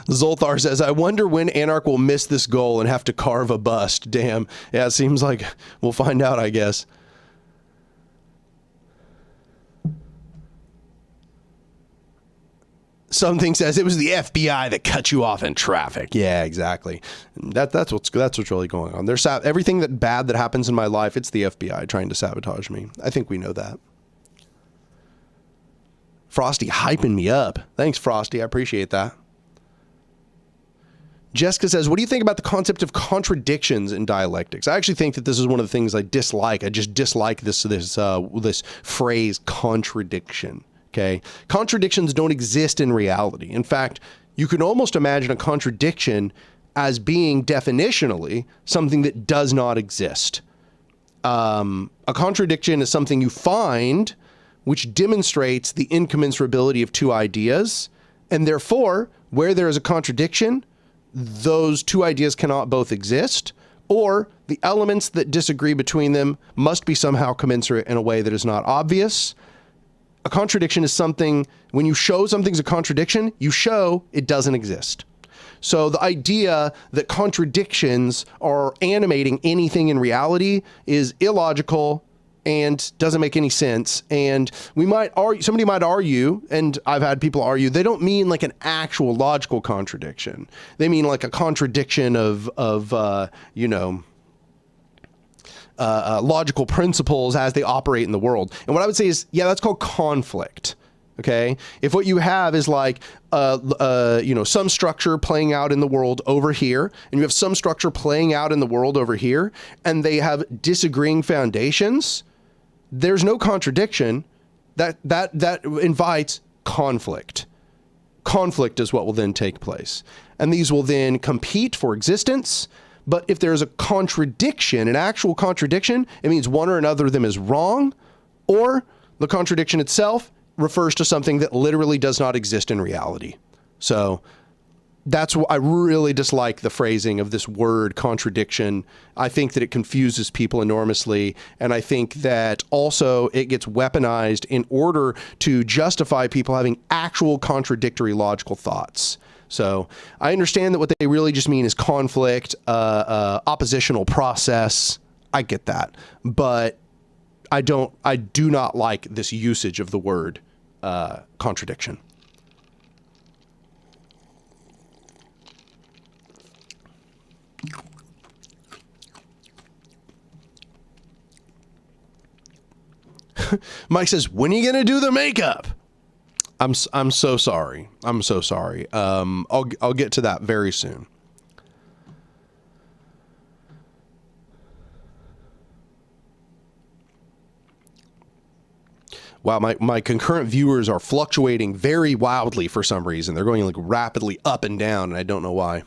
A: Zolthar says, I wonder when Anark will miss this goal and have to carve a bust. Damn. Yeah, it seems like we'll find out, I guess. Something says it was the FBI that cut you off in traffic. Yeah, exactly. That's what's really going on. Everything bad that happens in my life, it's the FBI trying to sabotage me. I think we know that. Frosty hyping me up. Thanks, Frosty. I appreciate that. Jessica says, what do you think about the concept of contradictions in dialectics? I actually think that this is one of the things I dislike. I just dislike this phrase contradiction. Okay. Contradictions don't exist in reality. In fact, you can almost imagine a contradiction as being definitionally something that does not exist. A contradiction is something you find which demonstrates the incommensurability of two ideas, and therefore, where there is a contradiction, those two ideas cannot both exist, or the elements that disagree between them must be somehow commensurate in a way that is not obvious. A contradiction is something, when you show something's a contradiction, you show it doesn't exist. So the idea that contradictions are animating anything in reality is illogical and doesn't make any sense. And we might argue, somebody might argue, and I've had people argue, they don't mean like an actual logical contradiction. They mean like a contradiction of logical principles as they operate in the world. And what I would say is, yeah, that's called conflict. Okay. If what you have is like, some structure playing out in the world over here, and you have some structure playing out in the world over here, and they have disagreeing foundations, there's no contradiction. That invites conflict. Conflict is what will then take place. And these will then compete for existence. But if there's a contradiction, an actual contradiction, it means one or another of them is wrong, or the contradiction itself refers to something that literally does not exist in reality. So that's what I really dislike, the phrasing of this word contradiction. I think that it confuses people enormously. And I think that also it gets weaponized in order to justify people having actual contradictory logical thoughts. So I understand that what they really just mean is conflict, oppositional process. I get that. But I do not like this usage of the word contradiction. Mike says, when are you going to do the makeup? I'm so sorry. I'm so sorry. I'll get to that very soon. Wow, my concurrent viewers are fluctuating very wildly for some reason. They're going like rapidly up and down, and I don't know why.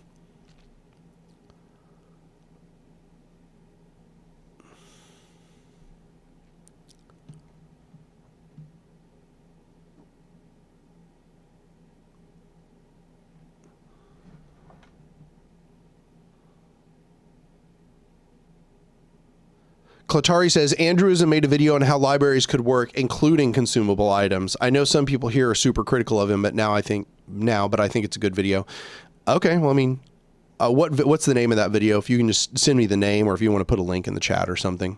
A: Klatari says, Andrewism made a video on how libraries could work, including consumable items. I know some people here are super critical of him, but I think it's a good video. Okay, well, I mean, what's the name of that video? If you can just send me the name, or if you want to put a link in the chat or something.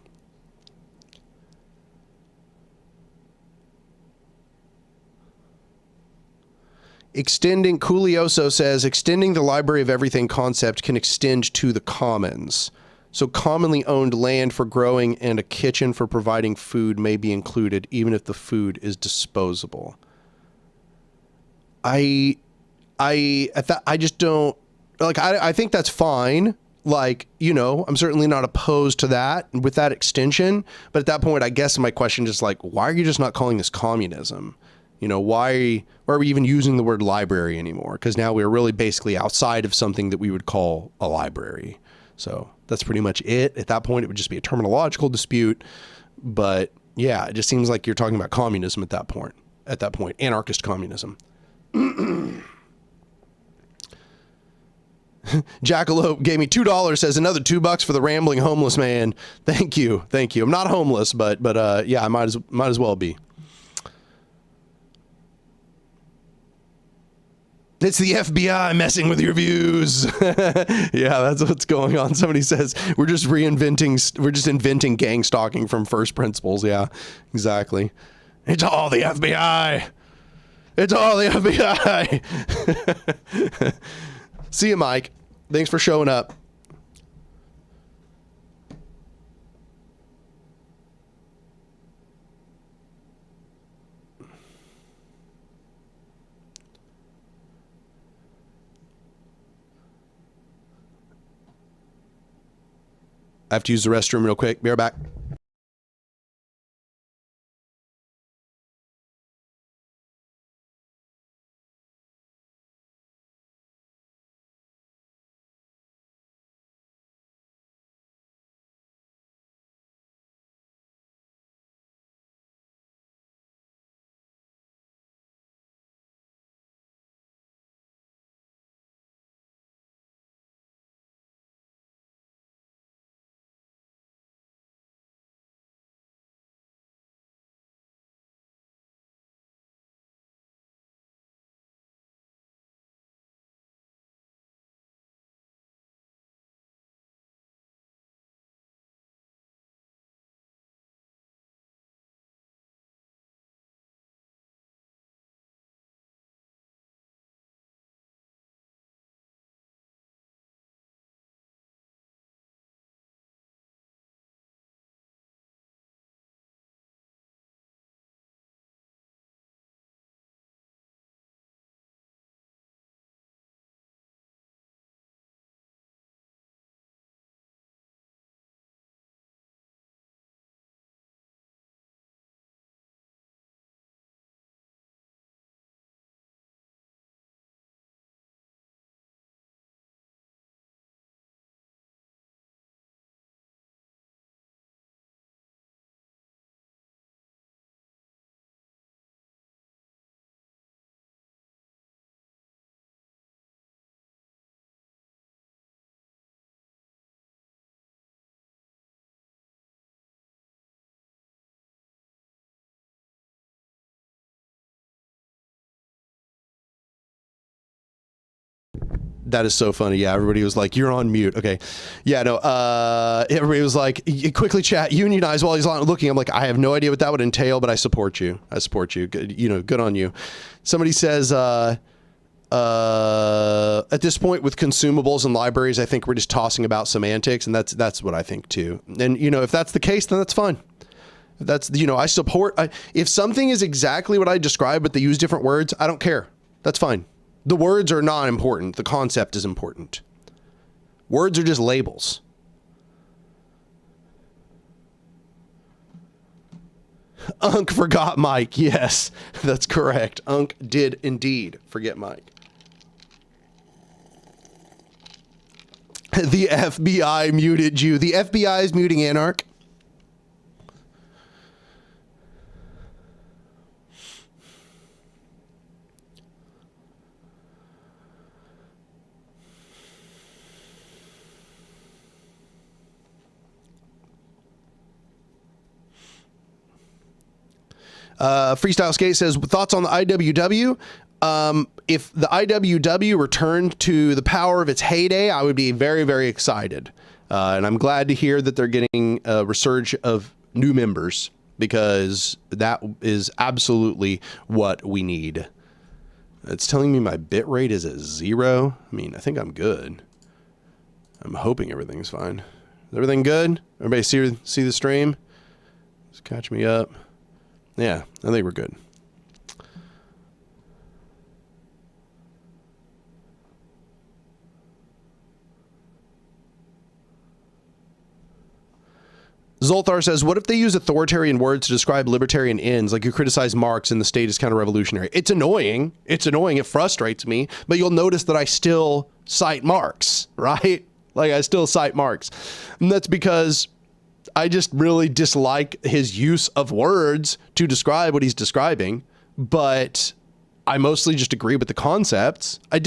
A: Coolioso says, extending the library of everything concept can extend to the commons. So commonly owned land for growing and a kitchen for providing food may be included, even if the food is disposable. I just don't, like, I think that's fine. Like, I'm certainly not opposed to that with that extension. But at that point, I guess my question is like, why are you just not calling this communism? Why are we even using the word library anymore? Because now we're really basically outside of something that we would call a library. So that's pretty much it. At that point, it would just be a terminological dispute. But yeah, it just seems like you're talking about communism at that point. Anarchist communism. Jackalope gave me $2, says another $2 for the rambling homeless man. Thank you. I'm not homeless, but yeah, I might as well be. It's the FBI messing with your views. Yeah, that's what's going on. Somebody says we're just inventing gang stalking from first principles. Yeah, exactly. It's all the FBI. It's all the FBI. See you, Mike. Thanks for showing up. I have to use the restroom real quick. Be right back. That is so funny. Yeah, everybody was like, "You're on mute." Okay, yeah, no. Everybody was like, "Quickly chat, unionize while he's looking." I'm like, I have no idea what that would entail, but I support you. I support you. Good, good on you. Somebody says, at this point with consumables and libraries, I think we're just tossing about semantics, and that's what I think too. And if that's the case, then that's fine. That's I support. If something is exactly what I described, but they use different words, I don't care. That's fine. The words are not important. The concept is important. Words are just labels. Unc forgot Mike. Yes, that's correct. Unc did indeed forget Mike. The FBI muted you. The FBI is muting Anark. Freestyle Skate says, thoughts on the IWW? If the IWW returned to the power of its heyday, I would be very, very excited. And I'm glad to hear that they're getting a resurge of new members, because that is absolutely what we need. It's telling me my bit rate is at 0. I mean, I think I'm good. I'm hoping everything's fine. Is everything good? Everybody see the stream? Just catch me up. Yeah, I think we're good. Zoltar says, what if they use authoritarian words to describe libertarian ends? Like you criticize Marx and the state is counter-revolutionary. It's annoying. It's annoying. It frustrates me. But you'll notice that I still cite Marx, right? Like I still cite Marx. And that's because I just really dislike his use of words to describe what he's describing, but I mostly just agree with the concepts. I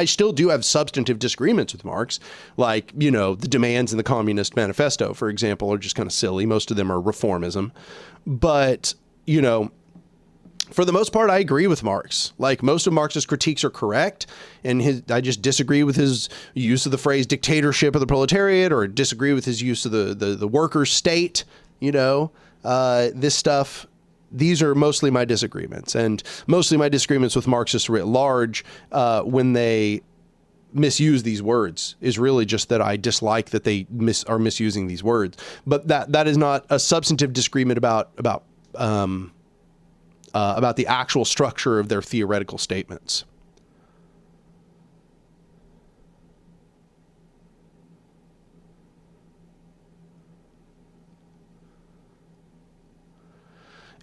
A: still do have substantive disagreements with Marx, like, the demands in the Communist Manifesto, for example, are just kind of silly. Most of them are reformism, but, for the most part, I agree with Marx. Like most of Marx's critiques are correct, and I just disagree with his use of the phrase dictatorship of the proletariat, or disagree with his use of the workers' state. This stuff. These are mostly my disagreements, and mostly my disagreements with Marxists writ large when they misuse these words is really just that I dislike that they are misusing these words. But that is not a substantive disagreement about the actual structure of their theoretical statements.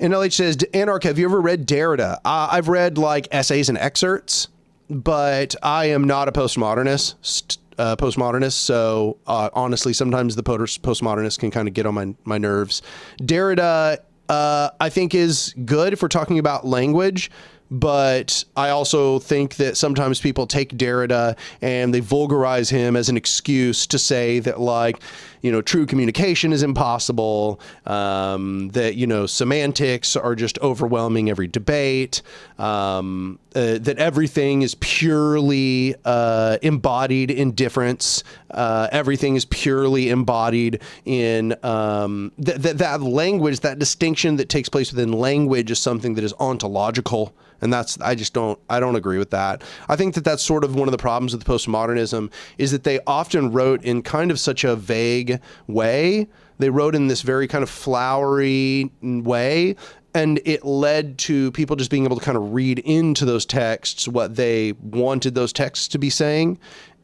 A: NLH says, Anark, have you ever read Derrida? I've read like essays and excerpts, but I am not a postmodernist. So honestly, sometimes the postmodernists can kind of get on my nerves. Derrida, I think is good if we're talking about language, but I also think that sometimes people take Derrida and they vulgarize him as an excuse to say that, like, true communication is impossible, that, semantics are just overwhelming every debate, that everything is purely embodied in difference. Everything is purely embodied in that language, that distinction that takes place within language is something that is ontological. And I don't agree with that. I think that that's sort of one of the problems with postmodernism is that they often wrote in kind of such a vague way. They wrote in this very kind of flowery way, and it led to people just being able to kind of read into those texts what they wanted those texts to be saying.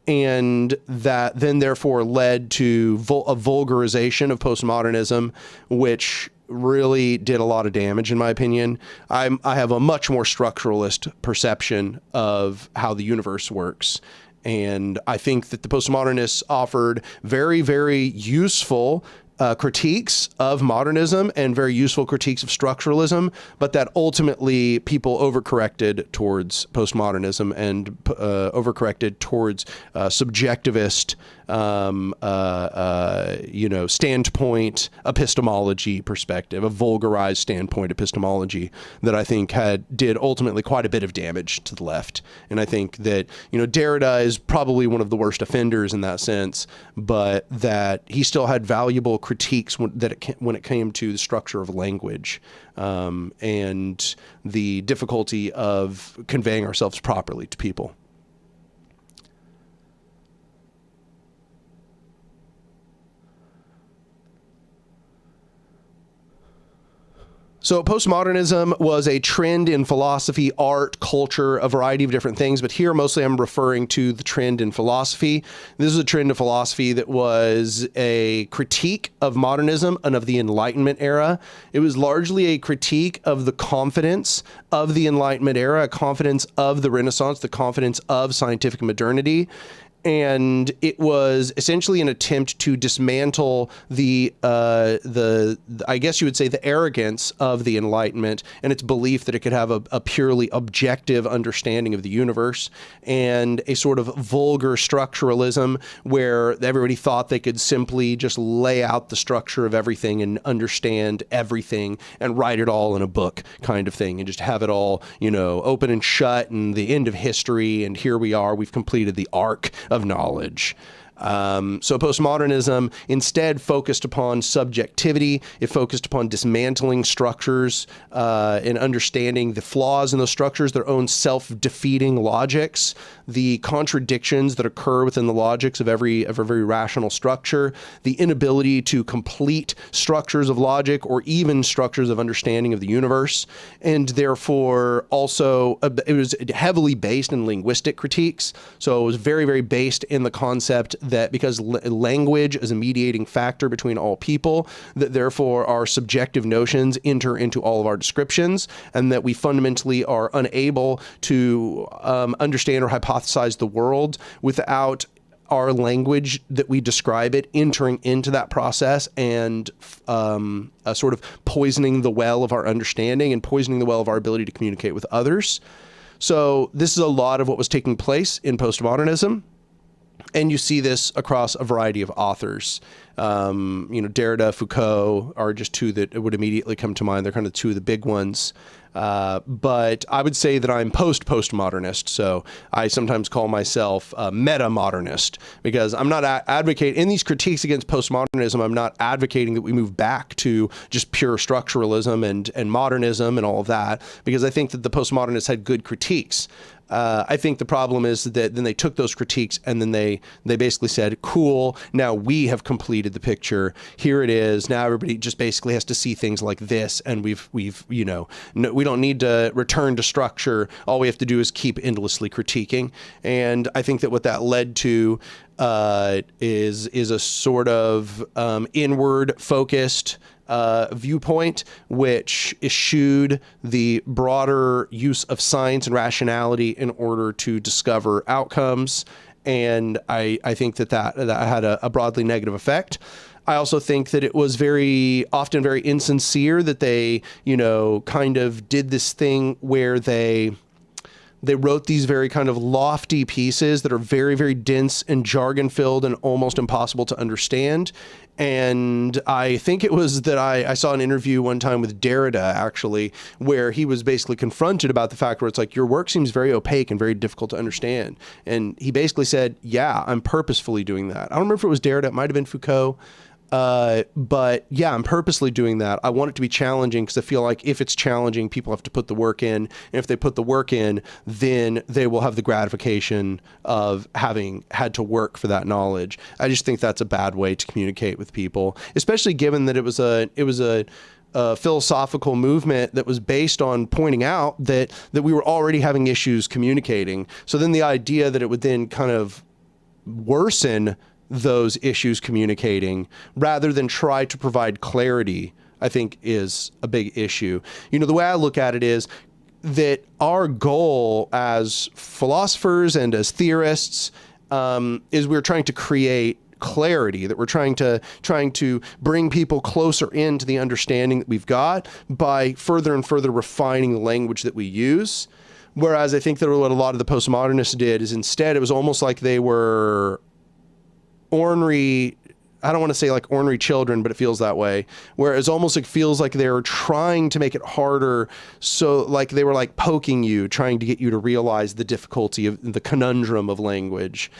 A: And that then therefore led to a vulgarization of postmodernism, which really did a lot of damage, in my opinion. I have a much more structuralist perception of how the universe works. And I think that the postmodernists offered very, very useful critiques of modernism and very useful critiques of structuralism, but that ultimately people overcorrected towards postmodernism and overcorrected towards subjectivist, standpoint epistemology perspective, a vulgarized standpoint epistemology that I think did ultimately quite a bit of damage to the left. And I think that, Derrida is probably one of the worst offenders in that sense, but that he still had valuable critiques when it came to the structure of language, and the difficulty of conveying ourselves properly to people. So postmodernism was a trend in philosophy, art, culture, a variety of different things. But here mostly I'm referring to the trend in philosophy. This is a trend of philosophy that was a critique of modernism and of the Enlightenment era. It was largely a critique of the confidence of the Enlightenment era, a confidence of the Renaissance, the confidence of scientific modernity. And it was essentially an attempt to dismantle I guess you would say, the arrogance of the Enlightenment and its belief that it could have a purely objective understanding of the universe, and a sort of vulgar structuralism where everybody thought they could simply just lay out the structure of everything and understand everything and write it all in a book kind of thing, and just have it all, open and shut and the end of history. And here we are, we've completed the arc of knowledge. So postmodernism instead focused upon subjectivity. It focused upon dismantling structures and understanding the flaws in those structures, their own self-defeating logics, the contradictions that occur within the logics of every very rational structure, the inability to complete structures of logic or even structures of understanding of the universe. And therefore also it was heavily based in linguistic critiques. So it was very, very based in the concept that because language is a mediating factor between all people, that therefore our subjective notions enter into all of our descriptions, and that we fundamentally are unable to understand or hypothesize the world without our language that we describe it entering into that process and sort of poisoning the well of our understanding and poisoning the well of our ability to communicate with others. So this is a lot of what was taking place in postmodernism. And you see this across a variety of authors. Derrida, Foucault are just two that would immediately come to mind. They're kind of two of the big ones. But I would say that I'm postmodernist. So I sometimes call myself a meta-modernist, because I'm not advocating in these critiques against postmodernism. I'm not advocating that we move back to just pure structuralism and modernism and all of that, because I think that the postmodernists had good critiques. I think the problem is that then they took those critiques and then they basically said, cool, now we have completed the picture. Here it is. Now everybody just basically has to see things like this. And we don't need to return to structure. All we have to do is keep endlessly critiquing. And I think that what that led to is a sort of inward focused viewpoint, which eschewed the broader use of science and rationality in order to discover outcomes. And I think that had a broadly negative effect. I also think that it was often very insincere that they, kind of did this thing where they wrote these very kind of lofty pieces that are very, very dense and jargon-filled and almost impossible to understand. And I think it was that I saw an interview one time with Derrida, actually, where he was basically confronted about the fact where it's like, your work seems very opaque and very difficult to understand. And he basically said, yeah, I'm purposefully doing that. I don't remember if it was Derrida, it might have been Foucault. But yeah, I'm purposely doing that. I want it to be challenging because I feel like if it's challenging, people have to put the work in. And if they put the work in, then they will have the gratification of having had to work for that knowledge. I just think that's a bad way to communicate with people, especially given that it was a philosophical movement that was based on pointing out that we were already having issues communicating. So then the idea that it would then kind of worsen those issues communicating rather than try to provide clarity, I think is a big issue. The way I look at it is that our goal as philosophers and as theorists is we're trying to create clarity, that we're trying to bring people closer into the understanding that we've got by further and further refining the language that we use. Whereas I think that what a lot of the postmodernists did is instead it was almost like they were ornery. I don't want to say like ornery children, but it feels that way, where it's almost like feels like they're trying to make it harder. So like they were like poking you, trying to get you to realize the difficulty of the conundrum of language.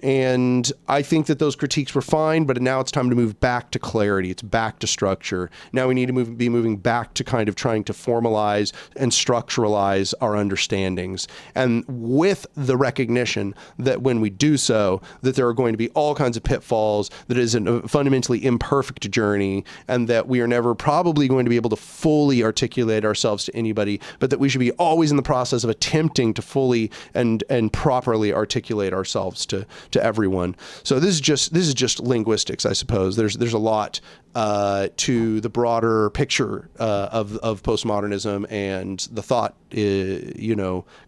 A: And I think that those critiques were fine, but now it's time to move back to clarity. It's back to structure. Now we need to be moving back to kind of trying to formalize and structuralize our understandings. And with the recognition that when we do so, that there are going to be all kinds of pitfalls, that it is a fundamentally imperfect journey, and that we are never probably going to be able to fully articulate ourselves to anybody, but that we should be always in the process of attempting to fully and properly articulate ourselves to everyone. So this is just linguistics, I suppose. There's a lot to the broader picture of postmodernism, and the thought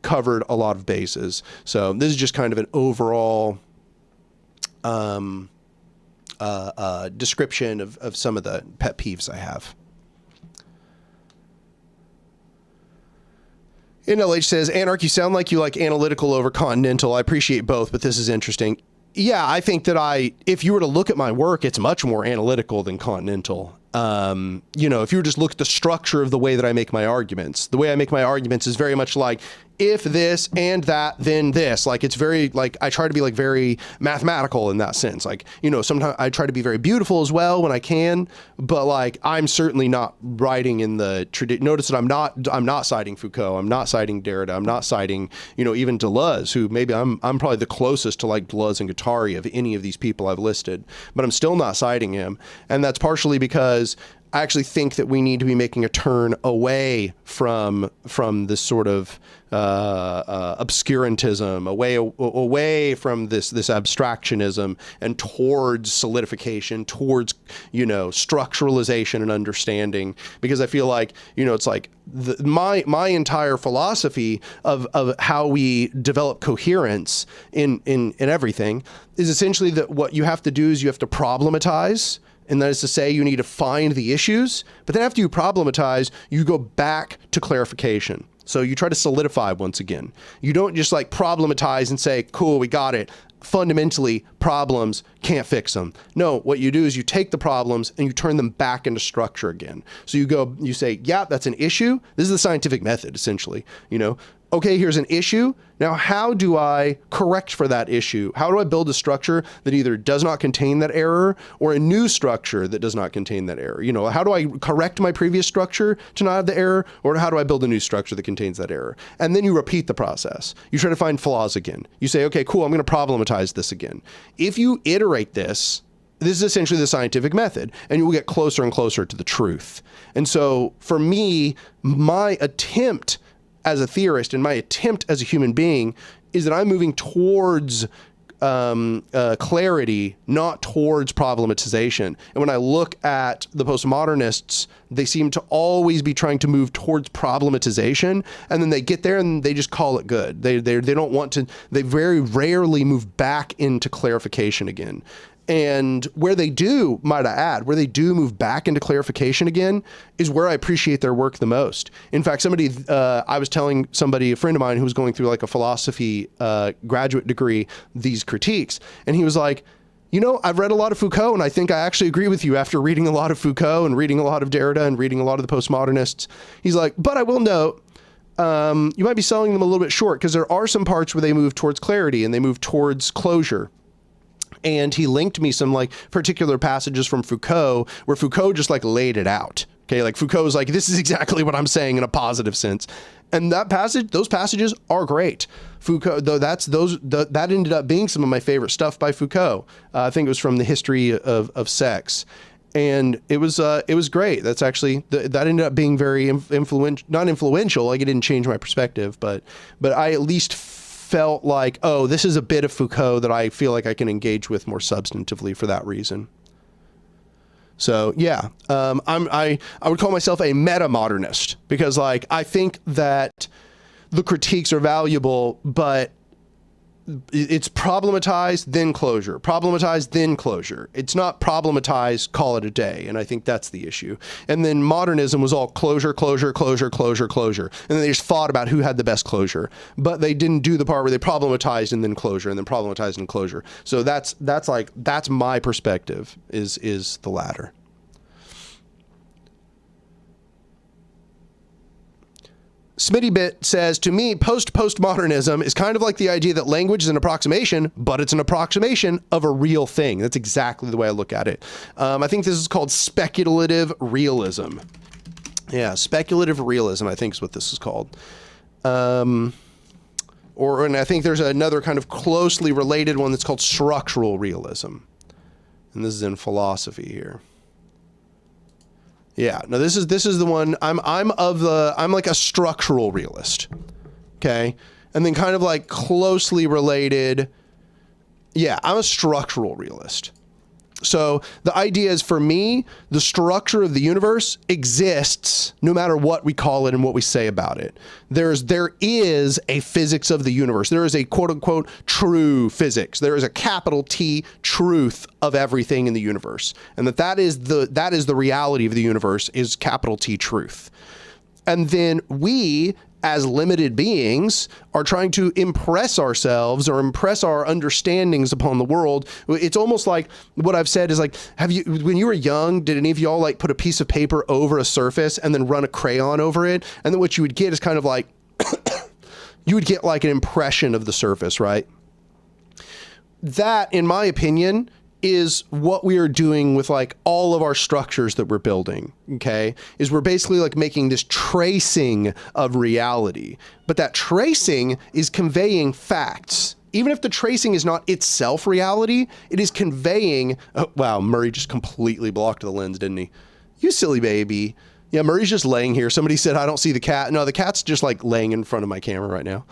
A: covered a lot of bases. So this is just kind of an overall description of some of the pet peeves I have. NLH says, Anark, you sound like you like analytical over continental. I appreciate both, but this is interesting. Yeah, I think that if you were to look at my work, it's much more analytical than continental. If you were just look at the structure of the way that I make my arguments, the way I make my arguments is very much like, if this and that, then this. Like, it's very, like, I try to be like very mathematical in that sense. Like, sometimes I try to be very beautiful as well when I can, but like, I'm certainly not writing in the tradition. Notice that I'm not citing Foucault. I'm not citing Derrida. I'm not citing, even Deleuze, who maybe I'm probably the closest to like Deleuze and Guattari of any of these people I've listed, but I'm still not citing him. And that's partially because I actually think that we need to be making a turn away from this sort of obscurantism, away from this abstractionism, and towards solidification, towards structuralization and understanding. Because I feel like it's like my entire philosophy of how we develop coherence in everything is essentially that what you have to do is you have to problematize. And that is to say, you need to find the issues, but then after you problematize, you go back to clarification. So you try to solidify once again. You don't just like problematize and say, cool, we got it. Fundamentally, problems, can't fix them. No, what you do is you take the problems and you turn them back into structure again. So you say, yeah, that's an issue. This is the scientific method, essentially. Okay, here's an issue. Now, how do I correct for that issue? How do I build a structure that either does not contain that error or a new structure that does not contain that error? How do I correct my previous structure to not have the error, or how do I build a new structure that contains that error? And then you repeat the process. You try to find flaws again. You say, okay, cool, I'm going to problematize this again. If you iterate this is essentially the scientific method, and you will get closer and closer to the truth. And so for me, my attempt as a theorist and my attempt as a human being is that I'm moving towards clarity, not towards problematization. And when I look at the postmodernists, they seem to always be trying to move towards problematization, and then they get there and they just call it good. They don't want to, they very rarely move back into clarification again. And where they do, might I add, where they do move back into clarification again is where I appreciate their work the most. In fact, I was telling somebody, a friend of mine who was going through like a philosophy graduate degree, these critiques, and he was like, I've read a lot of Foucault, and I think I actually agree with you after reading a lot of Foucault and reading a lot of Derrida and reading a lot of the postmodernists. He's like, but I will note, you might be selling them a little bit short, because there are some parts where they move towards clarity and they move towards closure. And he linked me some like particular passages from Foucault where Foucault just like laid it out. Okay, like Foucault's like, this is exactly what I'm saying in a positive sense. And those passages are great. Foucault, though, that ended up being some of my favorite stuff by Foucault. I think it was from The History of Sex. And it was great. That's actually, that ended up being very not influential. Like, it didn't change my perspective, but I at least felt like, oh, this is a bit of Foucault that I feel like I can engage with more substantively for that reason. So yeah, I would call myself a meta-modernist, because like, I think that the critiques are valuable, but it's problematized, then closure. Problematized, then closure. It's not problematized, call it a day. And I think that's the issue. And then modernism was all closure, closure, closure, closure, closure. And then they just fought about who had the best closure. But they didn't do the part where they problematized and then closure, and then problematized and closure. So that's my perspective, is the latter. SmittyBit says, to me, postmodernism is kind of like the idea that language is an approximation, but it's an approximation of a real thing. That's exactly the way I look at it. I think this is called speculative realism. Yeah, speculative realism, I think is what this is called. And I think there's another kind of closely related one that's called structural realism. And this is in philosophy here. Yeah, no, this is the one. I'm like a structural realist. Okay? And then kind of like closely related. Yeah, I'm a structural realist. So the idea is, for me, the structure of the universe exists no matter what we call it and what we say about it. There is a physics of the universe. There is a quote unquote true physics. There is a capital T truth of everything in the universe. And that is the reality of the universe, is capital T truth. And then we, as limited beings, are trying to impress ourselves or impress our understandings upon the world. It's almost like what I've said is like, when you were young, did any of y'all like put a piece of paper over a surface and then run a crayon over it? And then what you would get is kind of like, you would get like an impression of the surface, right? That, in my opinion, is what we are doing with like all of our structures that we're building, okay? Is we're basically like making this tracing of reality, but that tracing is conveying facts. Even if the tracing is not itself reality, it is conveying, oh, wow, Murray just completely blocked the lens, didn't he? You silly baby. Yeah, Murray's just laying here. Somebody said, I don't see the cat. No, the cat's just like laying in front of my camera right now.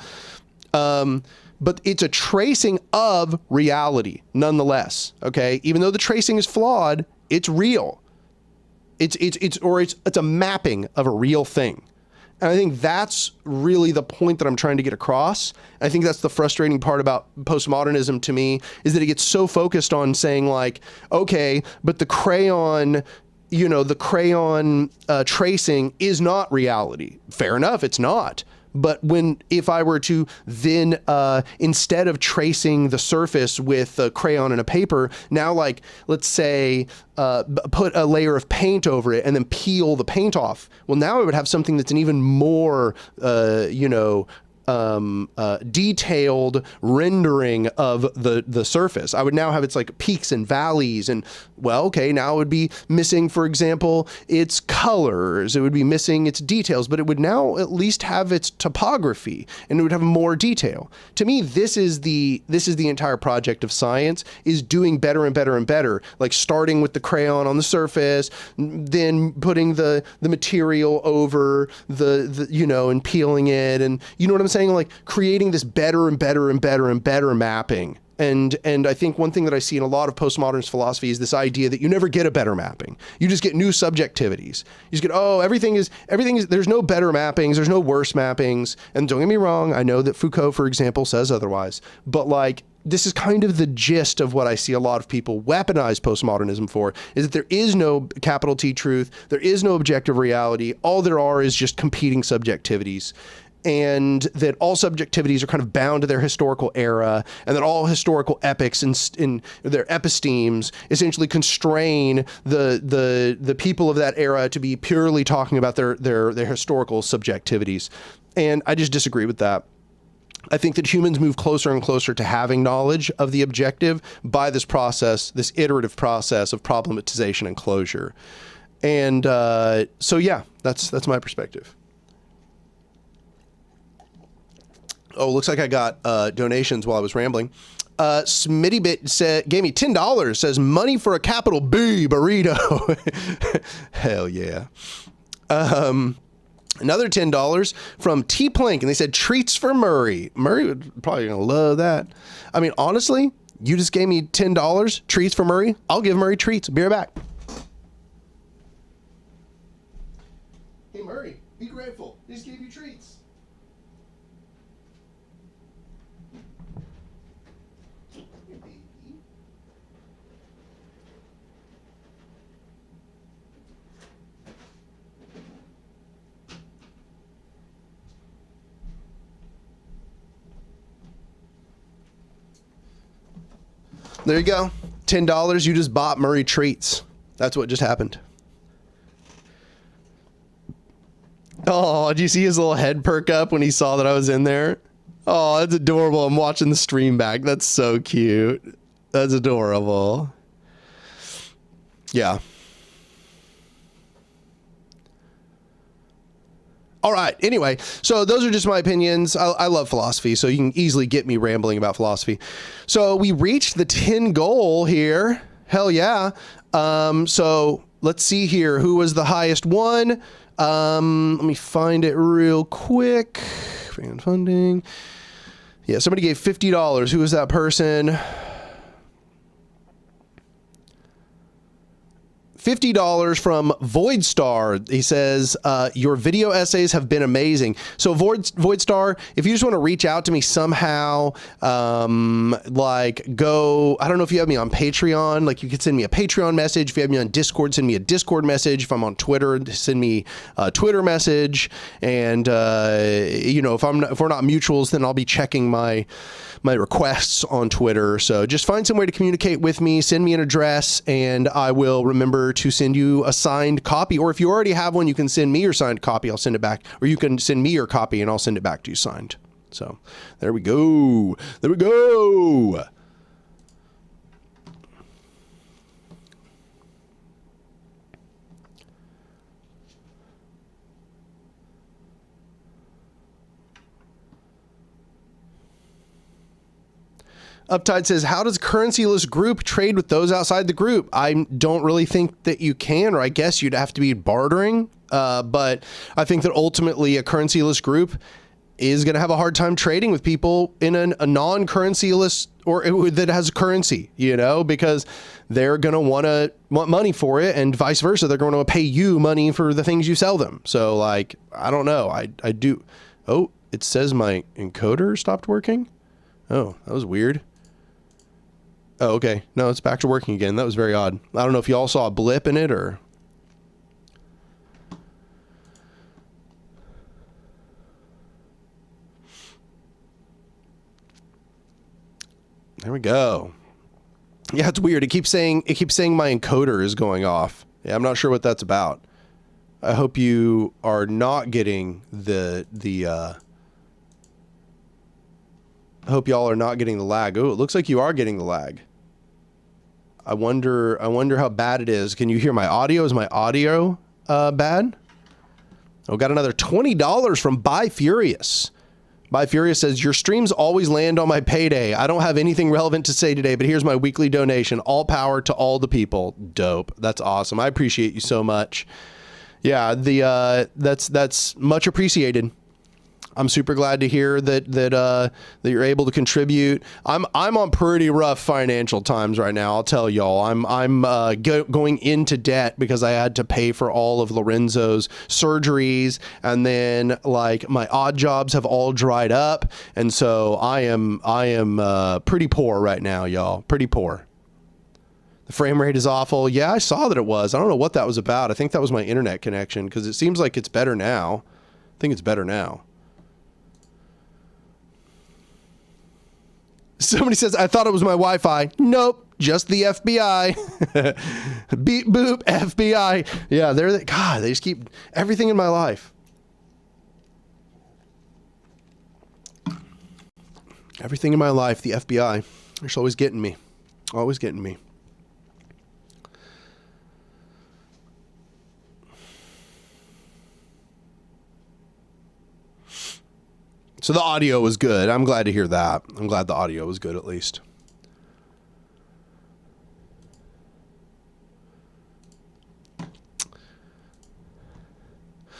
A: But it's a tracing of reality nonetheless, okay? Even though the tracing is flawed, it's real. It's a mapping of a real thing. And I think that's really the point that I'm trying to get across. I think that's the frustrating part about postmodernism to me, is that it gets so focused on saying like, okay, but the crayon tracing is not reality. Fair enough, it's not. But if I were to then, instead of tracing the surface with a crayon and a paper, now like, let's say, put a layer of paint over it and then peel the paint off. Well, now I would have something that's an even more, detailed rendering of the surface. I would now have its like peaks and valleys, and well, okay, now it would be missing, for example, its colors. It would be missing its details, but it would now at least have its topography, and it would have more detail. To me, this is the entire project of science, is doing better and better and better. Like starting with the crayon on the surface, then putting the material over the and peeling it, and you know what I'm saying? Like creating this better and better and better and better mapping. And I think one thing that I see in a lot of postmodernist philosophy is this idea that you never get a better mapping. You just get new subjectivities. You just get, everything is, there's no better mappings, there's no worse mappings. And don't get me wrong, I know that Foucault, for example, says otherwise, but like, this is kind of the gist of what I see a lot of people weaponize postmodernism for, is that there is no capital T truth, there is no objective reality, all there are is just competing subjectivities. And that all subjectivities are kind of bound to their historical era, and that all historical epics in their epistemes essentially constrain the people of that era to be purely talking about their historical subjectivities. And I just disagree with that. I think that humans move closer and closer to having knowledge of the objective by this process, this iterative process of problematization and closure. And so yeah, that's my perspective. Oh, looks like I got donations while I was rambling. SmittyBit gave me $10, says money for a capital B burrito. Hell yeah. Another $10 from T-Plink, and they said treats for Murray. Murray would probably gonna love that. I mean, honestly, you just gave me $10, treats for Murray. I'll give Murray treats. Be right back. Hey Murray, be grateful. He just gave you treats. There you go. $10 you just bought Murray treats. That's what just happened. Oh, did you see his little head perk up when he saw that I was in there? Oh, that's adorable. I'm watching the stream back. That's so cute. That's adorable. Yeah. All right. Anyway, so those are just my opinions. I love philosophy, so you can easily get me rambling about philosophy. So we reached the 10 goal here. Hell yeah. So let's see here. Who was the highest one? Let me find it real quick. Fan funding. Yeah, somebody gave $50. Who was that person? $50 from Voidstar. He says, your video essays have been amazing. So Voidstar, if you just want to reach out to me somehow, like go, I don't know if you have me on Patreon, like you could send me a Patreon message. If you have me on Discord, send me a Discord message. If I'm on Twitter, send me a Twitter message. And, you know, if we're not mutuals, then I'll be checking my requests on Twitter. So just find some way to communicate with me, send me an address, and I will remember to send you a signed copy. Or if you already have one, you can send me your signed copy. I'll send it back. Or you can send me your copy and I'll send it back to you signed. So there we go. There we go. Uptide says, how does currencyless group trade with those outside the group? I don't really think that you can, or I guess you'd have to be bartering. But I think that ultimately a currencyless group is going to have a hard time trading with people in a non-currencyless or that has currency, you know, because they're going to want money for it, and vice versa. They're going to pay you money for the things you sell them. So like, I don't know. I do. Oh, it says my encoder stopped working. Oh, that was weird. Oh, okay. No, it's back to working again. That was very odd. I don't know if y'all saw a blip in it or... There we go. Yeah, it's weird. It keeps saying my encoder is going off. Yeah, I'm not sure what that's about. I hope you are not getting I hope y'all are not getting the lag. Oh, it looks like you are getting the lag. I wonder how bad it is. Can you hear my audio? Is my audio bad? Oh, got another $20 from Buy Furious. Buy Furious says, your streams always land on my payday. I don't have anything relevant to say today, but here's my weekly donation. All power to all the people. Dope. That's awesome. I appreciate you so much. Yeah, that's much appreciated. I'm super glad to hear that you're able to contribute. I'm on pretty rough financial times right now. I'll tell y'all. I'm going into debt because I had to pay for all of Lorenzo's surgeries, and then like my odd jobs have all dried up, and so I am pretty poor right now, y'all. Pretty poor. The frame rate is awful. Yeah, I saw that it was. I don't know what that was about. I think that was my internet connection, because it seems like it's better now. I think it's better now. Somebody says, I thought it was my Wi-Fi. Nope, just the FBI. Beep boop, FBI. Yeah, God, they just keep everything in my life. Everything in my life, the FBI. They're just always getting me. Always getting me. So the audio was good. I'm glad to hear that. I'm glad the audio was good at least.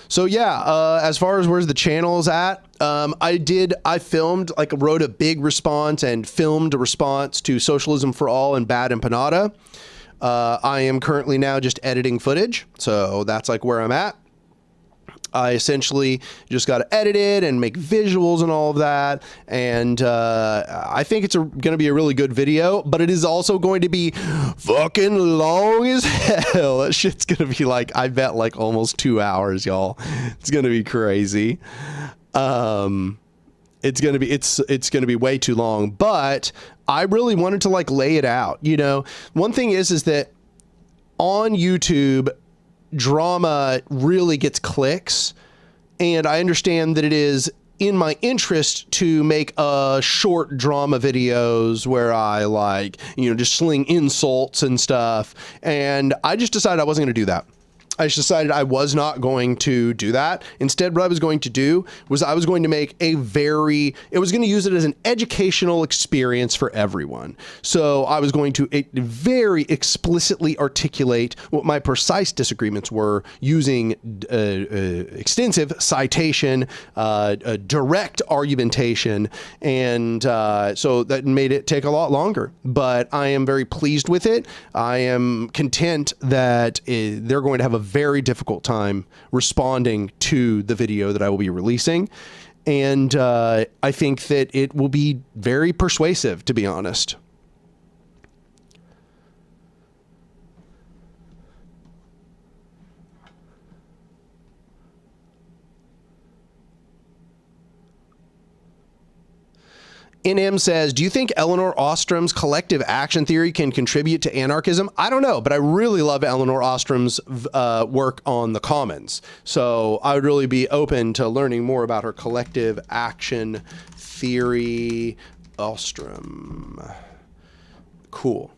A: So yeah, as far as where's the channels at, I filmed, like wrote a big response and filmed a response to Socialism for All and Bad Empanada. I am currently now just editing footage. So that's like where I'm at. I essentially just got to edit it and make visuals and all of that. And I think it's going to be a really good video, but it is also going to be fucking long as hell. That shit's going to be like, I bet like almost 2 hours, y'all. It's going to be crazy. It's going to be way too long, but I really wanted to like lay it out. You know, one thing is that on YouTube, drama really gets clicks, and I understand that it is in my interest to make short drama videos where I like, you know, just sling insults and stuff. And I just decided I wasn't going to do that. I just decided I was not going to do that. Instead, what I was going to do was I was going to make it was going to use it as an educational experience for everyone. So I was going to very explicitly articulate what my precise disagreements were using extensive citation, direct argumentation, and so that made it take a lot longer. But I am very pleased with it. I am content that they're going to have a very difficult time responding to the video that I will be releasing. And I think that it will be very persuasive, to be honest. NM says, do you think Elinor Ostrom's collective action theory can contribute to anarchism? I don't know, but I really love Elinor Ostrom's work on the commons. So I would really be open to learning more about her collective action theory. Ostrom. Cool.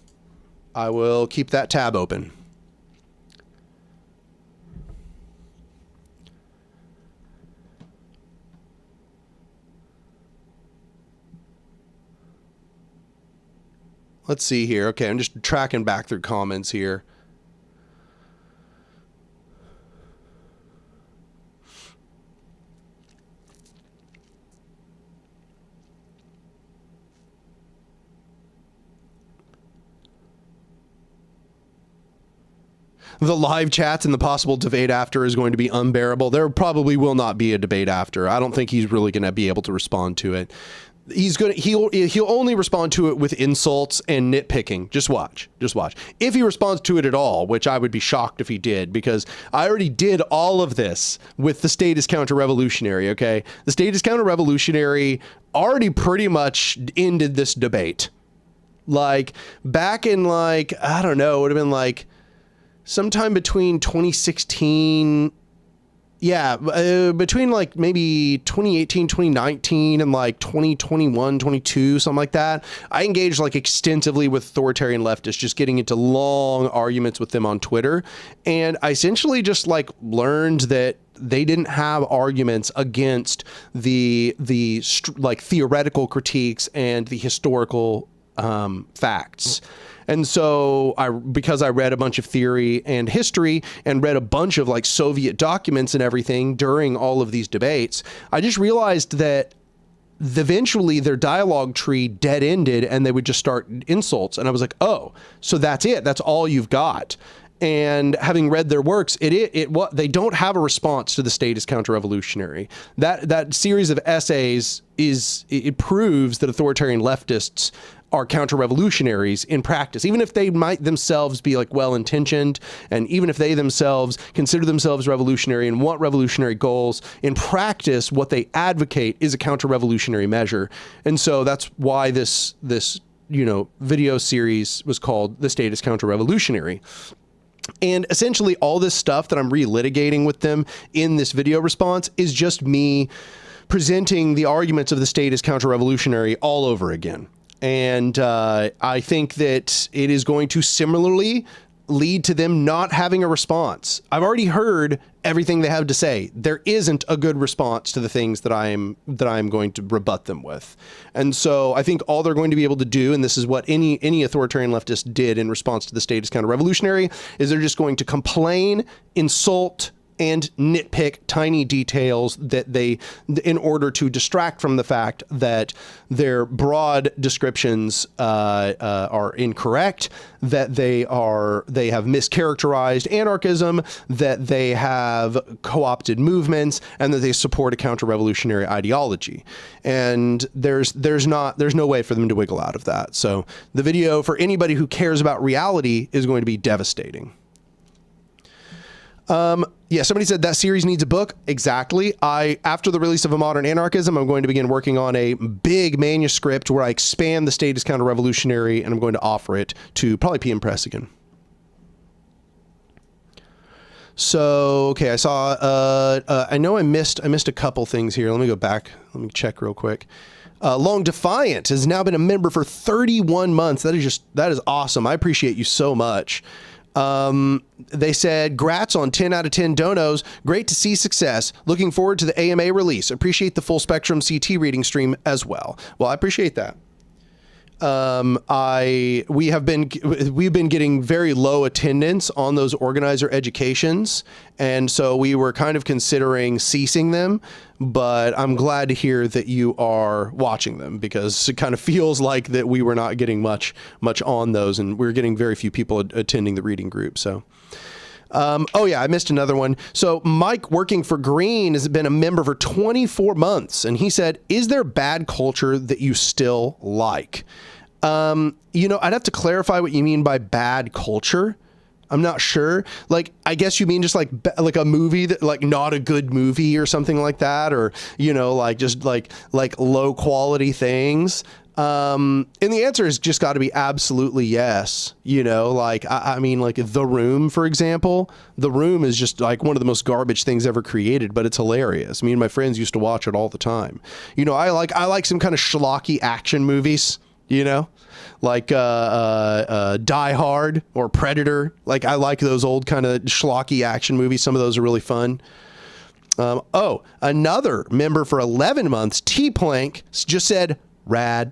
A: I will keep that tab open. Let's see here. Okay, I'm just tracking back through comments here. The live chats and the possible debate after is going to be unbearable. There probably will not be a debate after. I don't think he's really going to be able to respond to it. He'll only respond to it with insults and nitpicking. Just watch. If he responds to it at all, which I would be shocked if he did, because I already did all of this with the state is counter-revolutionary, okay? The state is counter-revolutionary already pretty much ended this debate. Like, back in like, I don't know, it would have been like sometime between 2016... Yeah, between like maybe 2018, 2019 and like 2021, 22, something like that. I engaged like extensively with authoritarian leftists, just getting into long arguments with them on Twitter. And I essentially just like learned that they didn't have arguments against the like theoretical critiques and the historical facts. And so because I read a bunch of theory and history and read a bunch of like Soviet documents and everything during all of these debates, I just realized that eventually their dialogue tree dead ended and they would just start insults. And I was like, oh, so that's it. That's all you've got. And having read their works, they don't have a response to the state is counter-revolutionary. That series of essays it proves that authoritarian leftists are counter-revolutionaries in practice, even if they might themselves be like well-intentioned, and even if they themselves consider themselves revolutionary and want revolutionary goals. In practice, what they advocate is a counter-revolutionary measure. And so that's why this video series was called The State is Counter-Revolutionary. And essentially all this stuff that I'm relitigating with them in this video response is just me presenting the arguments of the state as counter-revolutionary all over again. And I think that it is going to similarly lead to them not having a response. I've already heard everything they have to say. There isn't a good response to the things that I'm going to rebut them with. And so I think all they're going to be able to do, and this is what any authoritarian leftist did in response to the state is counter-revolutionary, is they're just going to complain, insult, and nitpick tiny details in order to distract from the fact that their broad descriptions are incorrect, that they have mischaracterized anarchism, that they have co-opted movements, and that they support a counter-revolutionary ideology. And there's no way for them to wiggle out of that. So the video, for anybody who cares about reality, is going to be devastating. Yeah, somebody said that series needs a book. Exactly. After the release of A Modern Anarchism, I'm going to begin working on a big manuscript where I expand The State is Counter-Revolutionary, and I'm going to offer it to probably PM Press again. So, okay, I saw, I know I missed a couple things here. Let me go back. Let me check real quick. Long Defiant has now been a member for 31 months. That is awesome. I appreciate you so much. They said, grats on 10 out of 10 donos. Great to see success. Looking forward to the AMA release. Appreciate the full spectrum CT reading stream as well. Well, I appreciate that. We've been getting very low attendance on those organizer educations. And so we were kind of considering ceasing them, but I'm glad to hear that you are watching them, because it kind of feels like that we were not getting much on those, and we're getting very few people attending the reading group. So, oh yeah, I missed another one. So Mike, working for Green, has been a member for 24 months. And he said, is there bad culture that you still like? You know, I'd have to clarify what you mean by bad culture. I'm not sure. Like, I guess you mean just like a movie that, like, not a good movie or something like that, or, you know, like just like low quality things. And the answer has just got to be absolutely yes. You know, like, I mean, like The Room, for example. The Room is just like one of the most garbage things ever created, but it's hilarious. Me and my friends used to watch it all the time. You know, I like some kind of schlocky action movies, you know, like Die Hard or Predator. Like, I like those old kind of schlocky action movies. Some of those are really fun. Oh, another member for 11 months, T-Plank, just said, rad.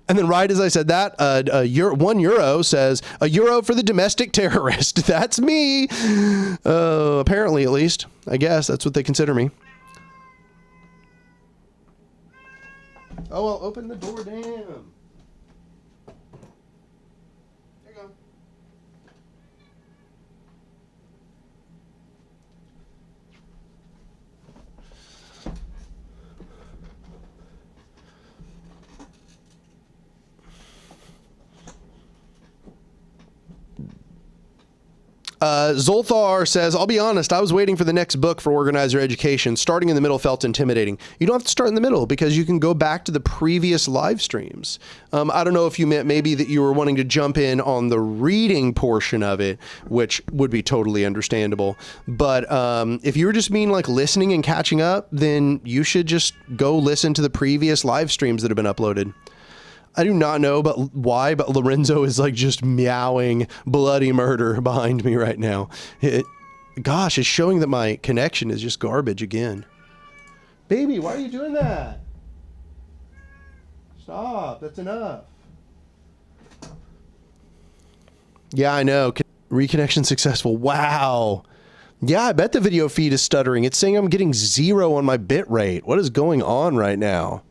A: And then right as I said that, €1 says, €1 for the domestic terrorist. That's me. Apparently, at least. I guess that's what they consider me. Oh, well, open the door, damn. Here you go. Zolthar says, I'll be honest, I was waiting for the next book for organizer education. Starting in the middle felt intimidating. You don't have to start in the middle, because you can go back to the previous live streams. I don't know if you meant maybe that you were wanting to jump in on the reading portion of it, which would be totally understandable. But if you were just mean like listening and catching up, then you should just go listen to the previous live streams that have been uploaded. I do not know why, but Lorenzo is like just meowing bloody murder behind me right now. Gosh, it's showing that my connection is just garbage again. Baby, why are you doing that? Stop, that's enough. Yeah, I know. Reconnection successful. Wow. Yeah, I bet the video feed is stuttering. It's saying I'm getting 0 on my bit rate. What is going on right now?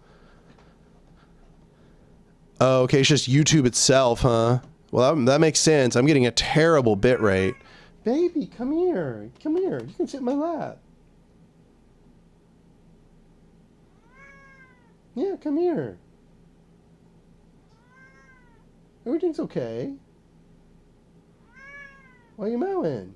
A: Oh, okay, it's just YouTube itself, huh? Well, that makes sense. I'm getting a terrible bit rate. Baby, come here. Come here. You can sit in my lap. Yeah, come here. Everything's okay. Why are you mowing?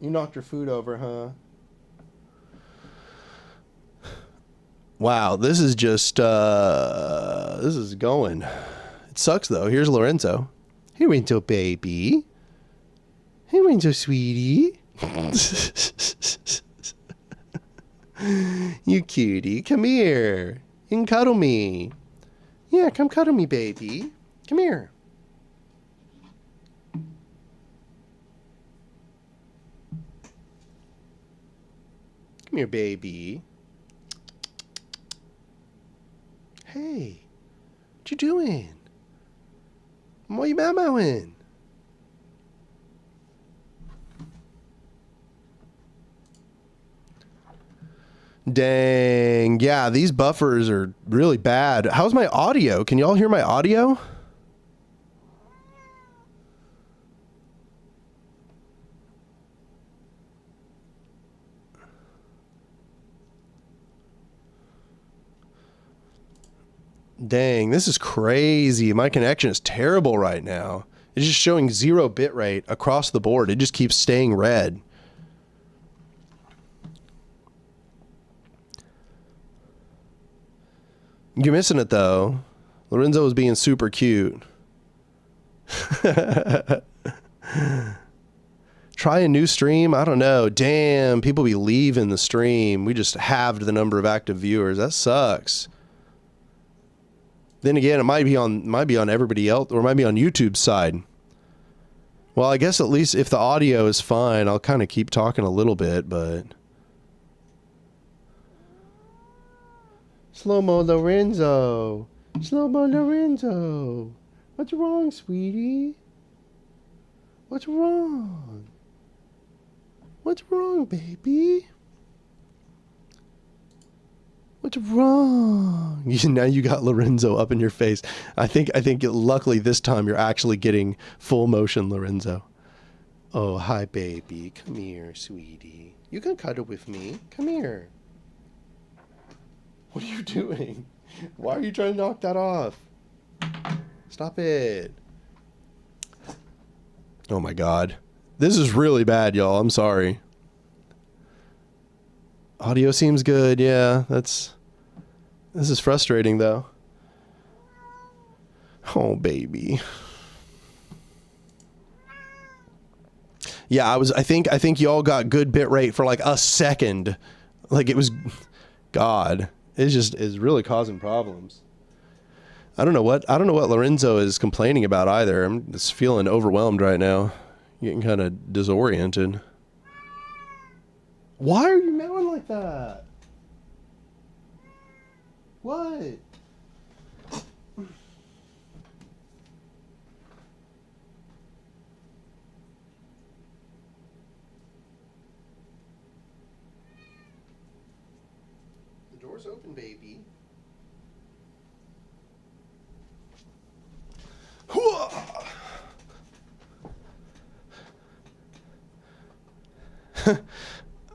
A: You knocked your food over, huh? Wow, this is just, this is going. It sucks, though. Here's Lorenzo. Hey, Lorenzo, baby. Hey, Lorenzo, sweetie. You cutie. Come here. You can cuddle me. Yeah, come cuddle me, baby. Come here. Come here, baby. Hey, what you doing? What are you meowing? Dang, yeah, these buffers are really bad. How's my audio? Can y'all hear my audio? Dang, this is crazy. My connection is terrible right now. It's just showing 0 bitrate across the board. It just keeps staying red. You're missing it though. Lorenzo was being super cute. Try a new stream? I don't know. Damn, people be leaving the stream. We just halved the number of active viewers. That sucks. Then again, it might be on everybody else, or it might be on YouTube's side. Well, I guess at least if the audio is fine, I'll kind of keep talking a little bit, but... Slow-mo Lorenzo. Slow-mo Lorenzo. What's wrong, sweetie? What's wrong? What's wrong, baby? What's wrong? Now you got Lorenzo up in your face. I think luckily this time you're actually getting full motion Lorenzo. Oh, hi, baby. Come here, sweetie. You can cuddle with me. Come here. What are you doing? Why are you trying to knock that off? Stop it. Oh my God. This is really bad, y'all. I'm sorry. Audio seems good. Yeah, this is frustrating though. Oh, baby. Yeah, I think y'all got good bit rate for like a second. Like it was, God. It's really causing problems. I don't know what Lorenzo is complaining about either. I'm just feeling overwhelmed right now. Getting kind of disoriented. Why are you meowing like that? What? The door's open, baby.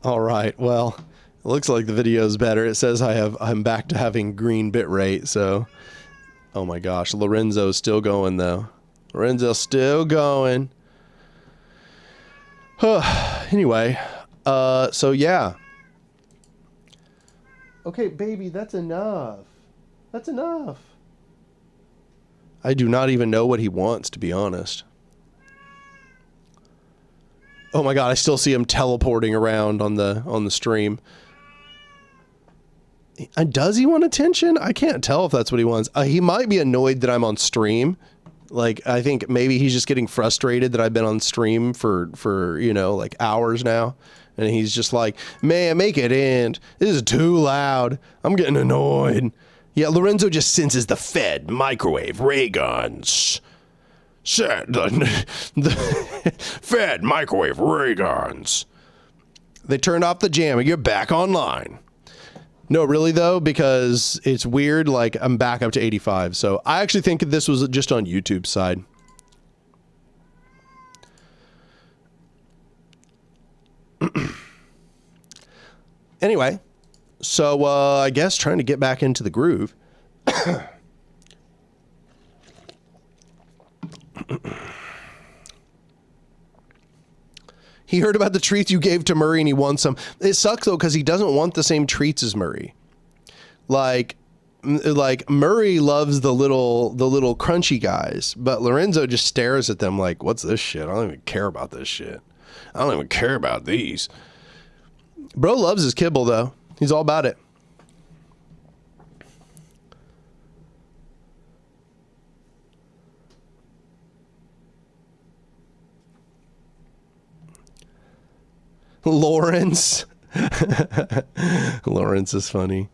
A: All right, well, it looks like the video's better. It says I'm back to having green bit rate, so oh my gosh, Lorenzo's still going though. Lorenzo's still going. Anyway, so yeah. Okay, baby, that's enough. That's enough. I do not even know what he wants, to be honest. Oh my God, I still see him teleporting around on the stream. Does he want attention? I can't tell if that's what he wants. He might be annoyed that I'm on stream. Like, I think maybe he's just getting frustrated that I've been on stream for you know, like hours now. And he's just like, man, make it end. This is too loud. I'm getting annoyed. Yeah, Lorenzo just senses the Fed microwave ray guns. The Fed microwave ray guns. They turned off the jam and you're back online. No, really though, because it's weird. Like I'm back up to 85. So I actually think this was just on YouTube's side. Anyway, so I guess trying to get back into the groove. He heard about the treats you gave to Murray and he wants some. It sucks though because he doesn't want the same treats as Murray. Like Murray loves the little crunchy guys, but Lorenzo just stares at them like, "What's this shit? I don't even care about this shit. I don't even care about these." Bro loves his kibble though. He's all about it. Lawrence. Lawrence is funny.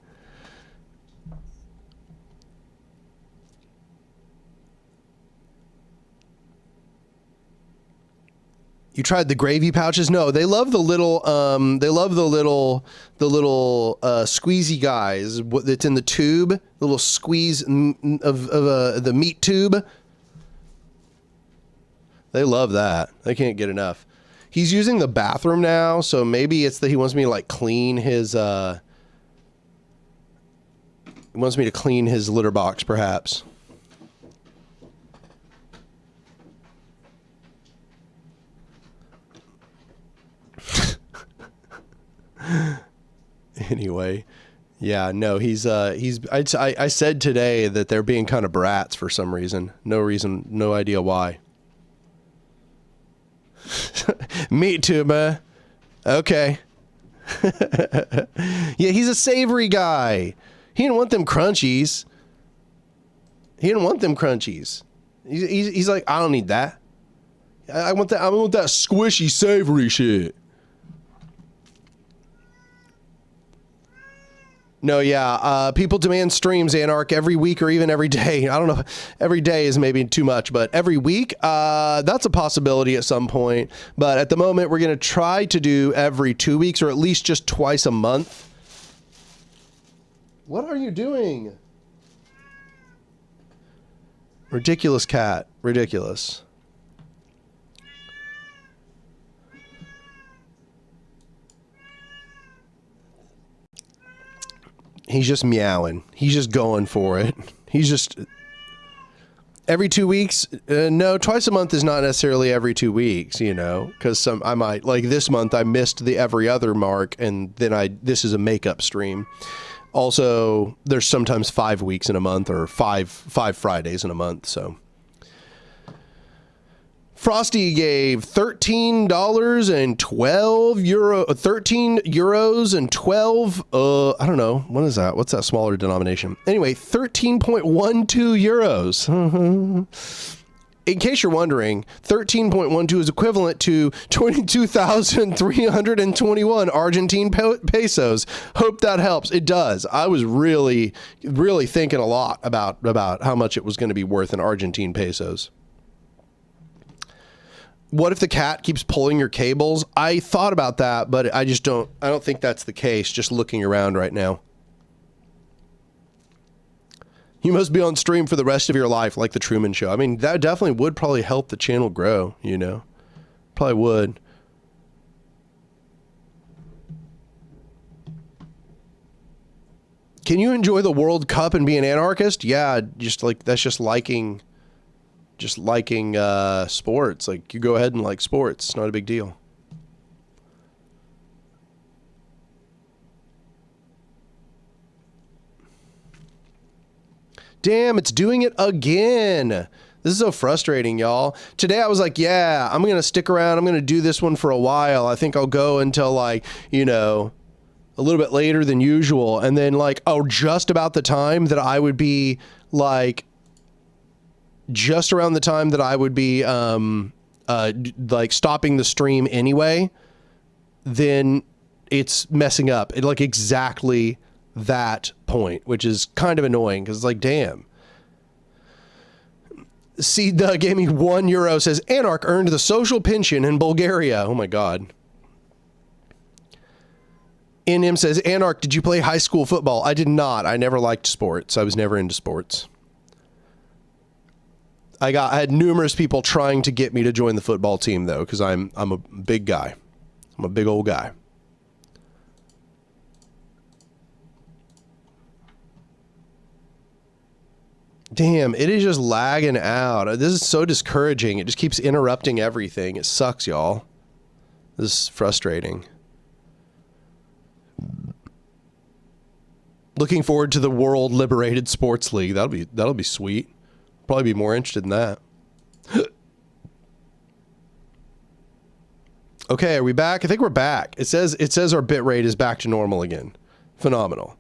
A: You tried the gravy pouches? No, they love the little squeezy guys that's in the tube, the little squeeze of the meat tube. They love that. They can't get enough. He's using the bathroom now, so maybe it's that he wants me to like clean his He wants me to clean his litter box, perhaps. Anyway, yeah, no, I said today that they're being kind of brats for some reason. No reason, no idea why. Meat tuber. Okay. Yeah, he's a savory guy. He didn't want them crunchies. He's like, I don't need that. I want that squishy, savory shit. No, yeah. People demand streams, Anark, every week or even every day. I don't know. Every day is maybe too much, but every week, that's a possibility at some point. But at the moment, we're going to try to do every 2 weeks or at least just twice a month. What are you doing? Ridiculous cat. Ridiculous. He's just meowing. He's just going for it. He's just... Every 2 weeks? No, twice a month is not necessarily every 2 weeks, you know, because I might, like this month I missed the every other mark, and then this is a makeup stream. Also, there's sometimes 5 weeks in a month or five Fridays in a month, so. Frosty gave €13 and 13 euros and 12, I don't know, what is that? What's that smaller denomination? Anyway, 13.12 euros. In case you're wondering, 13.12 is equivalent to 22,321 Argentine pesos. Hope that helps. It does. I was really, really thinking a lot about how much it was going to be worth in Argentine pesos. What if the cat keeps pulling your cables? I thought about that, but I don't think that's the case, just looking around right now. You must be on stream for the rest of your life, like the Truman Show. I mean, that definitely would probably help the channel grow, you know? Probably would. Can you enjoy the World Cup and be an anarchist? Yeah, just like, that's just liking sports. Like, you go ahead and like sports. It's not a big deal. Damn, it's doing it again. This is so frustrating, y'all. Today I was like, yeah, I'm going to stick around. I'm going to do this one for a while. I think I'll go until like, you know, a little bit later than usual. And then like, oh, just about the time that I would be like, just around the time that I would be like stopping the stream anyway, then it's messing up. It like exactly that point, which is kind of annoying because it's like, damn. See, Doug gave me €1, says Anark earned the social pension in Bulgaria. Oh my God. NM says, Anark, did you play high school football? I did not. I never liked sports. I was never into sports. I had numerous people trying to get me to join the football team though, because I'm a big guy. I'm a big old guy. Damn, it is just lagging out. This is so discouraging. It just keeps interrupting everything. It sucks, y'all. This is frustrating. Looking forward to the World Liberated Sports League. That'll be sweet. Probably be more interested in that. Okay, are we back? I think we're back. It says our bit rate is back to normal again. Phenomenal.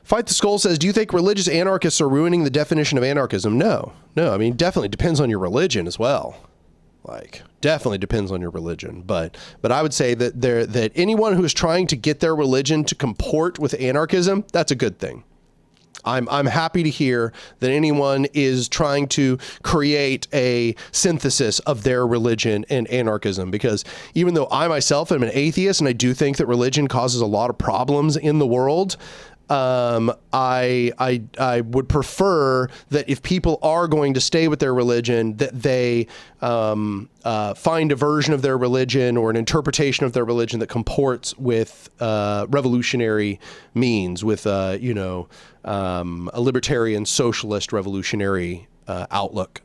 A: Fight the Skull says, do you think religious anarchists are ruining the definition of anarchism? No. I mean, definitely depends on your religion as well. Like, definitely depends on your religion. But I would say that anyone who is trying to get their religion to comport with anarchism, that's a good thing. I'm happy to hear that anyone is trying to create a synthesis of their religion and anarchism, because even though I myself am an atheist and I do think that religion causes a lot of problems in the world, I would prefer that if people are going to stay with their religion, that they find a version of their religion or an interpretation of their religion that comports with revolutionary means, with a libertarian, socialist, revolutionary outlook.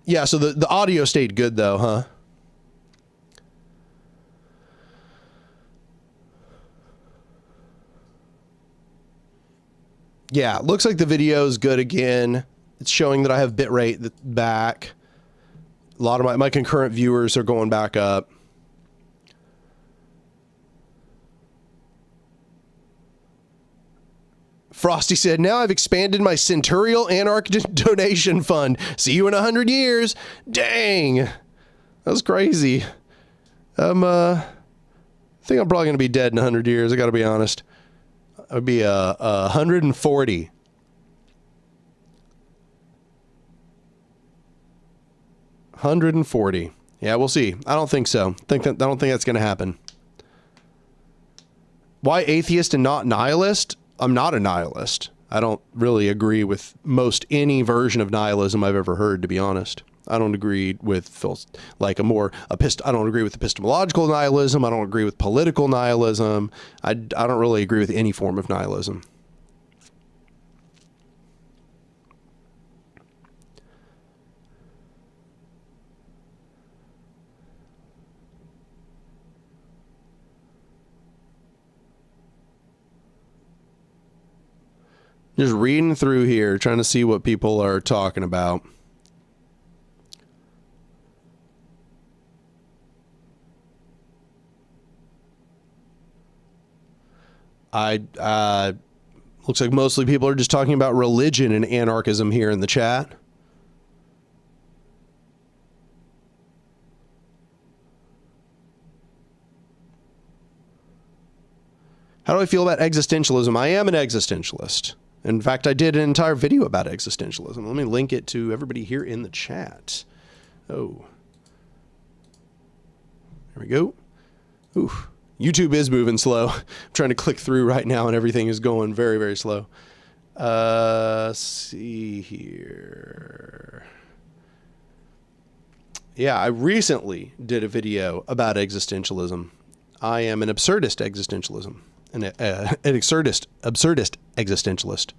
A: Yeah, so the audio stayed good though, huh? Yeah, looks like the video is good again. It's showing that I have bitrate back. A lot of my concurrent viewers are going back up. Frosty said, now I've expanded my Centurial Anark donation fund. See you in 100 years. Dang. That was crazy. I think I'm probably going to be dead in 100 years. I got to be honest. It would be 140. Yeah, we'll see. I don't think so. I don't think that's going to happen. Why atheist and not nihilist? I'm not a nihilist. I don't really agree with most any version of nihilism I've ever heard, to be honest. I don't agree with I don't agree with epistemological nihilism. I don't agree with political nihilism. I don't really agree with any form of nihilism. Just reading through here, trying to see what people are talking about. Looks like mostly people are just talking about religion and anarchism here in the chat. How do I feel about existentialism? I am an existentialist. In fact, I did an entire video about existentialism. Let me link it to everybody here in the chat. Oh. There we go. Ooh. YouTube is moving slow. I'm trying to click through right now and everything is going very, very slow. See here. Yeah, I recently did a video about existentialism. I am an absurdist existentialism. An absurdist existentialist.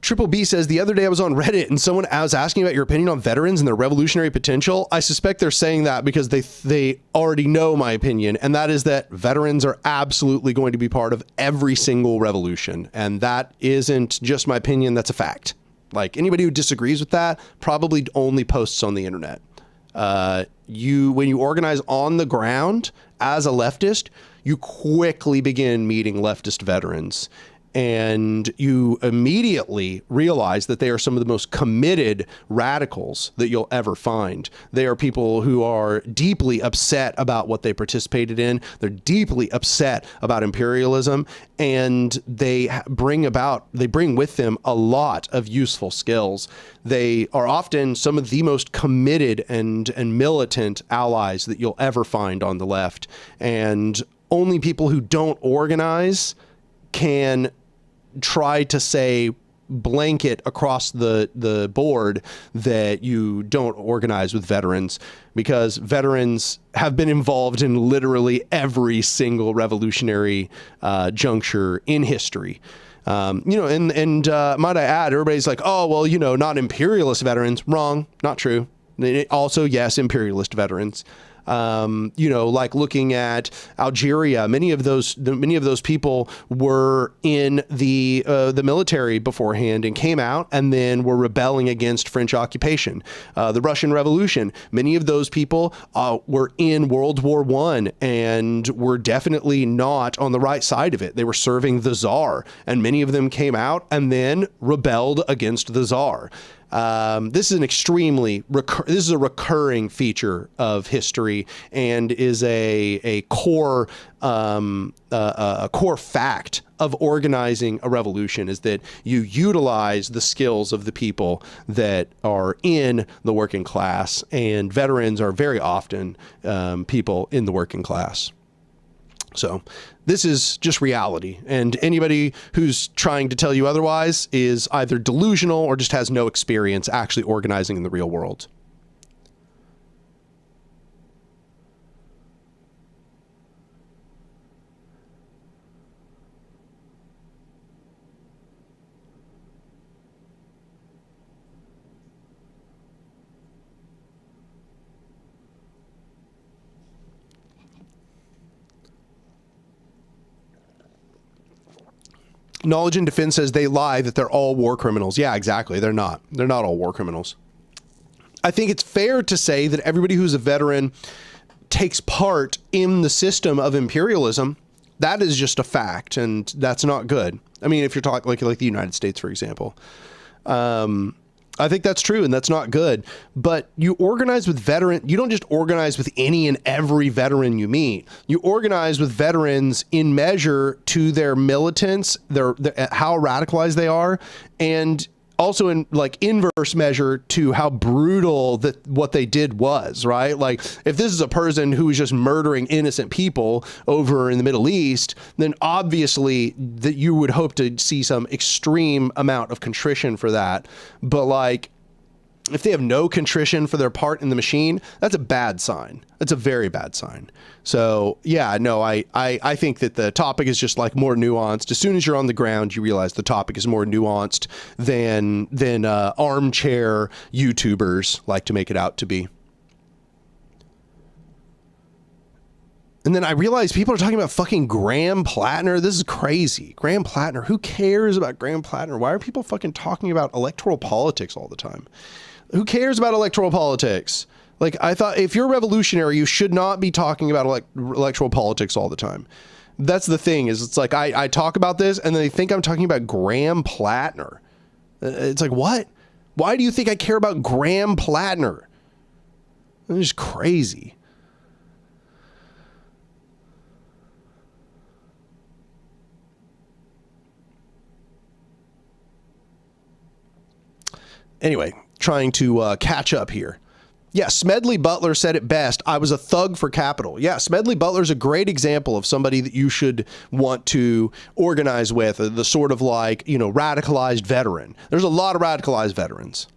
A: Triple B says, the other day I was on Reddit and someone was asking about your opinion on veterans and their revolutionary potential. I suspect they're saying that because they already know my opinion, and that is that veterans are absolutely going to be part of every single revolution. And that isn't just my opinion, that's a fact. Like, anybody who disagrees with that probably only posts on the internet. When you organize on the ground as a leftist, you quickly begin meeting leftist veterans, and you immediately realize that they are some of the most committed radicals that you'll ever find. They are people who are deeply upset about what they participated in. They're deeply upset about imperialism, and they bring with them a lot of useful skills. They are often some of the most committed and militant allies that you'll ever find on the left. And only people who don't organize can try to say blanket across the board that you don't organize with veterans, because veterans have been involved in literally every single revolutionary juncture in history. Might I add, everybody's like, oh, well, not imperialist veterans. Wrong. Not true. Also, yes, imperialist veterans. Like looking at Algeria, many of those people were in the military beforehand and came out and then were rebelling against French occupation. The Russian Revolution, many of those people were in World War I and were definitely not on the right side of it. They were serving the Tsar, and many of them came out and then rebelled against the Tsar. This is an extremely this is a recurring feature of history, and is a core a core fact of organizing a revolution, is that you utilize the skills of the people that are in the working class, and veterans are very often people in the working class. So this is just reality, and anybody who's trying to tell you otherwise is either delusional or just has no experience actually organizing in the real world. Knowledge and Defense says they lie that they're all war criminals. Yeah, exactly. They're not. They're not all war criminals. I think it's fair to say that everybody who's a veteran takes part in the system of imperialism. That is just a fact, and that's not good. I mean, if you're talking like the United States, for example. I think that's true, and that's not good. But you organize with you don't just organize with any and every veteran you meet. You organize with veterans in measure to their militants, their how radicalized they are, and also in like inverse measure to how brutal what they did was, right? Like if this is a person who is just murdering innocent people over in the Middle East, then obviously that you would hope to see some extreme amount of contrition for that. But like, if they have no contrition for their part in the machine, that's a bad sign. That's a very bad sign. So yeah, no, I think that the topic is just like more nuanced. As soon as you're on the ground, you realize the topic is more nuanced than armchair YouTubers like to make it out to be. And then I realized people are talking about fucking Graham Plattner. This is crazy. Graham Plattner. Who cares about Graham Plattner? Why are people fucking talking about electoral politics all the time? Who cares about electoral politics? Like, I thought if you're a revolutionary, you should not be talking about electoral politics all the time. That's the thing, is it's like I talk about this and they think I'm talking about Graham Plattner. It's like, what? Why do you think I care about Graham Plattner? It's just crazy. Anyway, trying to catch up here. Yeah, Smedley Butler said it best. I was a thug for capital. Yeah, Smedley Butler's a great example of somebody that you should want to organize with, the sort of like, you know, radicalized veteran. There's a lot of radicalized veterans.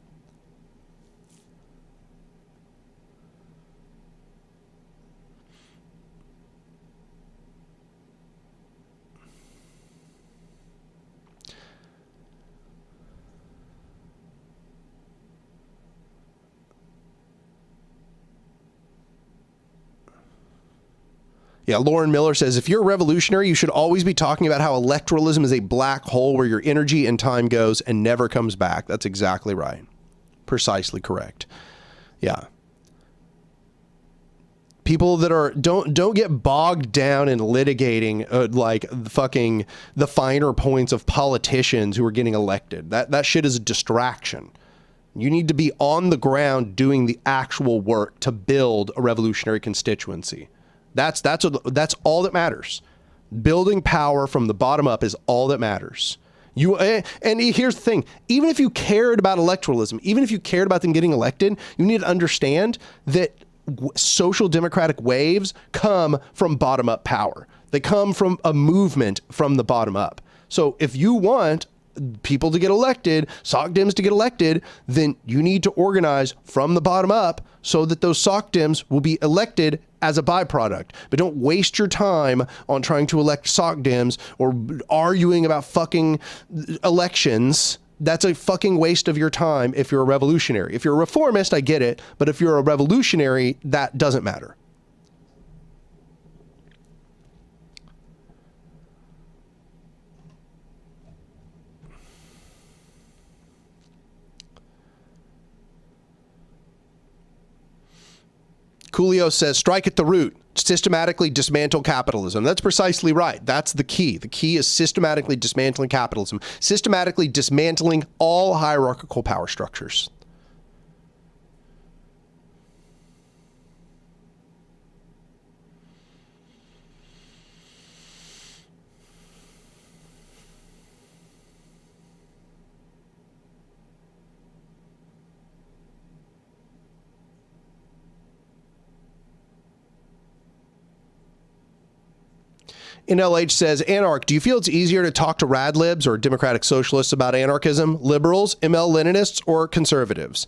A: Yeah, Lauren Miller says, if you're a revolutionary, you should always be talking about how electoralism is a black hole where your energy and time goes and never comes back. That's exactly right. Precisely correct. Yeah. People that are don't get bogged down in litigating like fucking the finer points of politicians who are getting elected. That shit is a distraction. You need to be on the ground doing the actual work to build a revolutionary constituency. That's all that matters. Building power from the bottom up is all that matters. And here's the thing, even if you cared about electoralism, even if you cared about them getting elected, you need to understand that social democratic waves come from bottom up power. They come from a movement from the bottom up. So if you want people to get elected, sock Dems to get elected, then you need to organize from the bottom up so that those sock Dems will be elected as a byproduct. But don't waste your time on trying to elect sock Dems or arguing about fucking elections. That's a fucking waste of your time if you're a revolutionary. If you're a reformist, I get it. But if you're a revolutionary, that doesn't matter. Coolio says, strike at the root. systematically dismantle capitalism. That's precisely right. That's the key. The key is systematically dismantling capitalism, systematically dismantling all hierarchical power structures. NLH says, Anark, do you feel it's easier to talk to rad libs or democratic socialists about anarchism, liberals, ML Leninists, or conservatives?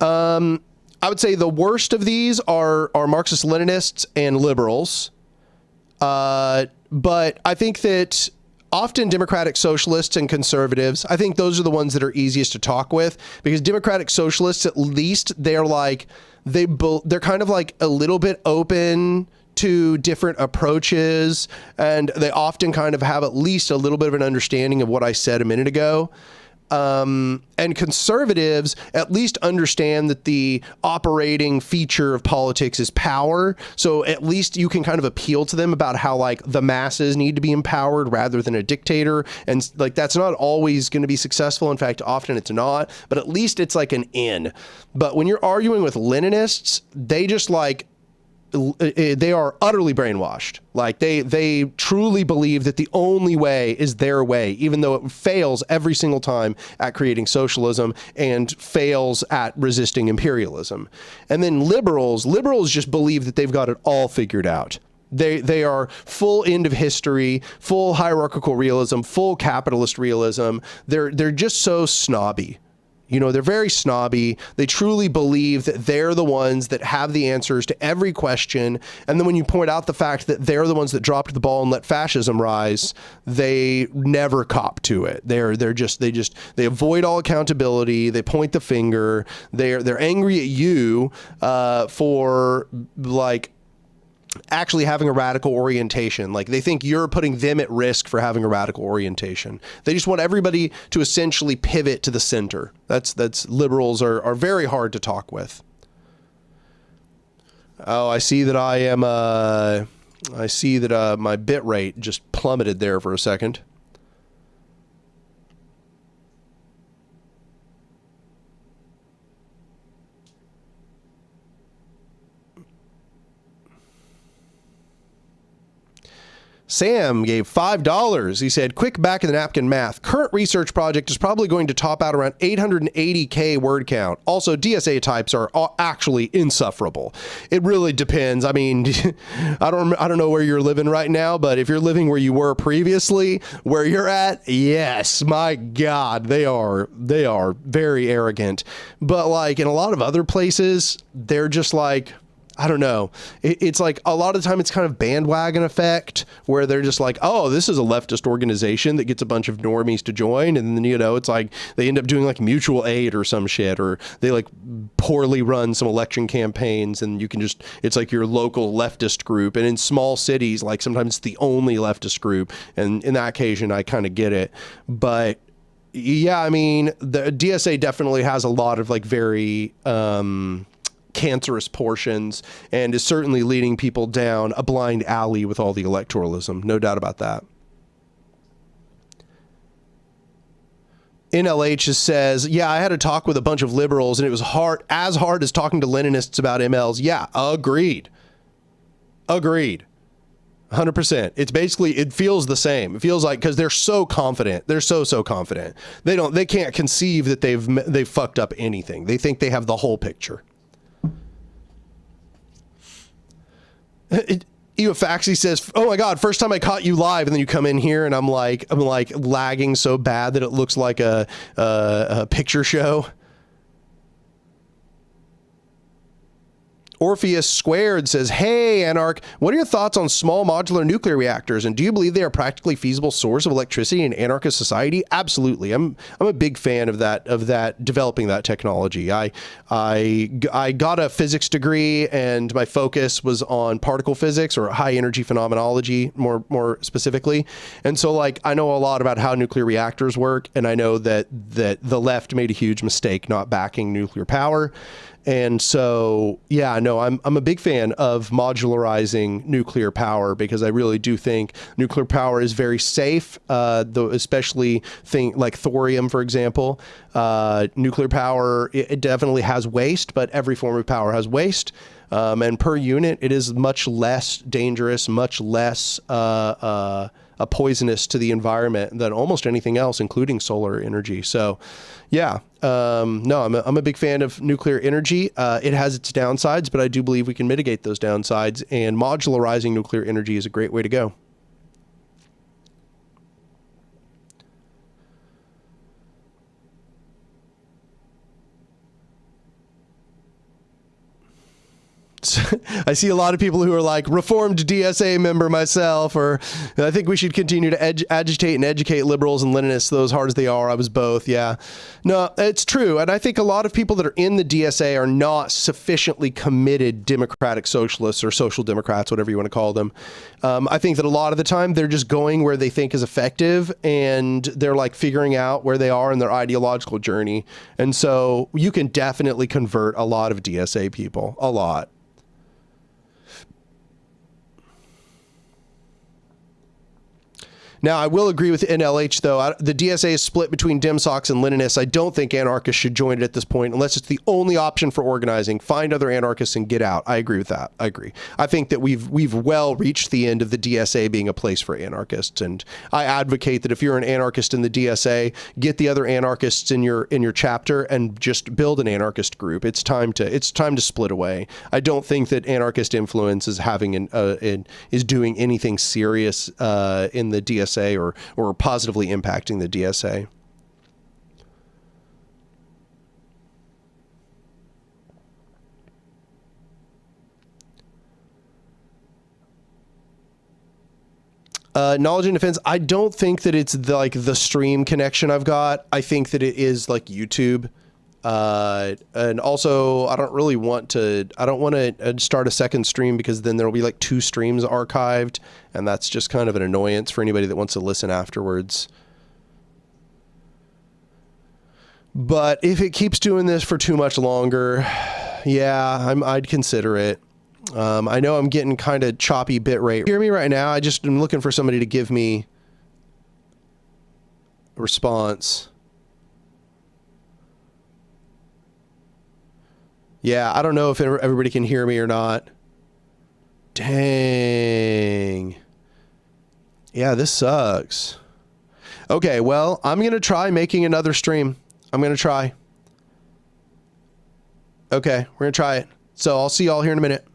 A: I would say the worst of these are Marxist Leninists and liberals. But I think that often democratic socialists and conservatives, I think those are the ones that are easiest to talk with, because democratic socialists, at least they're like, they're kind of like a little bit open to different approaches, and they often kind of have at least a little bit of an understanding of what I said a minute ago. And conservatives at least understand that the operating feature of politics is power. So at least you can kind of appeal to them about how like the masses need to be empowered rather than a dictator. And like, that's not always going to be successful. In fact, often it's not, but at least it's like an in. But when you're arguing with Leninists, they just like, they are utterly brainwashed. Like they truly believe that the only way is their way, even though it fails every single time at creating socialism and fails at resisting imperialism. And then liberals just believe that they've got it all figured out. They are full end of history, full hierarchical realism, full capitalist realism. They're just so snobby. You know, they're very snobby. They truly believe that they're the ones that have the answers to every question. And then when you point out the fact that they're the ones that dropped the ball and let fascism rise, they never cop to it. They avoid all accountability. They point the finger. They're angry at you for like actually having a radical orientation. Like they think you're putting them at risk for having a radical orientation. They just want everybody to essentially pivot to the center. That's liberals are very hard to talk with. Oh, I see that my bit rate just plummeted there for a second. Sam gave $5. He said, quick back of the napkin math. Current research project is probably going to top out around 880K word count. Also, DSA types are actually insufferable. It really depends. I mean, I don't know where you're living right now, but if you're living where you were previously, where you're at, yes, my God, they are very arrogant. But like in a lot of other places, they're just like, I don't know. It's like a lot of the time it's kind of bandwagon effect where they're just like, oh, this is a leftist organization that gets a bunch of normies to join. And then, you know, it's like they end up doing like mutual aid or some shit, or they like poorly run some election campaigns, and you can just, it's like your local leftist group. And in small cities, like sometimes it's the only leftist group. And in that occasion, I kind of get it. But yeah, I mean, the DSA definitely has a lot of like very, cancerous portions, and is certainly leading people down a blind alley with all the electoralism. No doubt about that. NLH says, yeah, I had a talk with a bunch of liberals and it was as hard as talking to Leninists about MLs. Yeah, agreed. 100%. It's basically, it feels the same. It feels like, because they're so confident. They're so confident. They can't conceive that they've fucked up anything. They think they have the whole picture. Eofaxi says, oh my God, first time I caught you live, and then you come in here and I'm like lagging so bad that it looks like a picture show. Orpheus Squared says, hey, Anark, what are your thoughts on small modular nuclear reactors? And do you believe they are a practically feasible source of electricity in anarchist society? Absolutely. I'm a big fan of that developing that technology. I got a physics degree, and my focus was on particle physics, or high energy phenomenology more specifically. And so like, I know a lot about how nuclear reactors work, and I know that the left made a huge mistake not backing nuclear power. And so, yeah, no, I'm a big fan of modularizing nuclear power because I really do think nuclear power is very safe, though especially like thorium, for example. Nuclear power, it definitely has waste, but every form of power has waste. And per unit, it is much less dangerous, much less poisonous to the environment than almost anything else, including solar energy. So, yeah, no, I'm a big fan of nuclear energy. It has its downsides, but I do believe we can mitigate those downsides, and modularizing nuclear energy is a great way to go. I see a lot of people who are like, reformed DSA member myself, or I think we should continue to agitate and educate liberals and Leninists, though as hard as they are. I was both. Yeah, no, it's true. And I think a lot of people that are in the DSA are not sufficiently committed democratic socialists or social democrats, whatever you want to call them. I think that a lot of the time they're just going where they think is effective, and they're like figuring out where they are in their ideological journey. And so you can definitely convert a lot of DSA people, a lot. Now, I will agree with NLH, though. The DSA is split between DemSocs and Leninists. I don't think anarchists should join it at this point, unless it's the only option for organizing. Find other anarchists and get out. I agree with that. I agree. I think that we've well reached the end of the DSA being a place for anarchists, and I advocate that if you're an anarchist in the DSA, get the other anarchists in your chapter and just build an anarchist group. It's time to split away. I don't think that anarchist influence is is doing anything serious in the DSA. Or positively impacting the DSA. Knowledge and defense. I don't think that it's the stream connection I've got. I think that it is like YouTube. And also I don't want to start a second stream because then there'll be like 2 streams archived, and that's just kind of an annoyance for anybody that wants to listen afterwards. But if it keeps doing this for too much longer, yeah, I'd consider it. I know I'm getting kind of choppy bitrate. Hear me right now? I just am looking for somebody to give me a response. Yeah, I don't know if everybody can hear me or not. Dang. Yeah, this sucks. Okay, well, I'm going to try making another stream. I'm going to try. Okay, we're going to try it. So I'll see y'all here in a minute.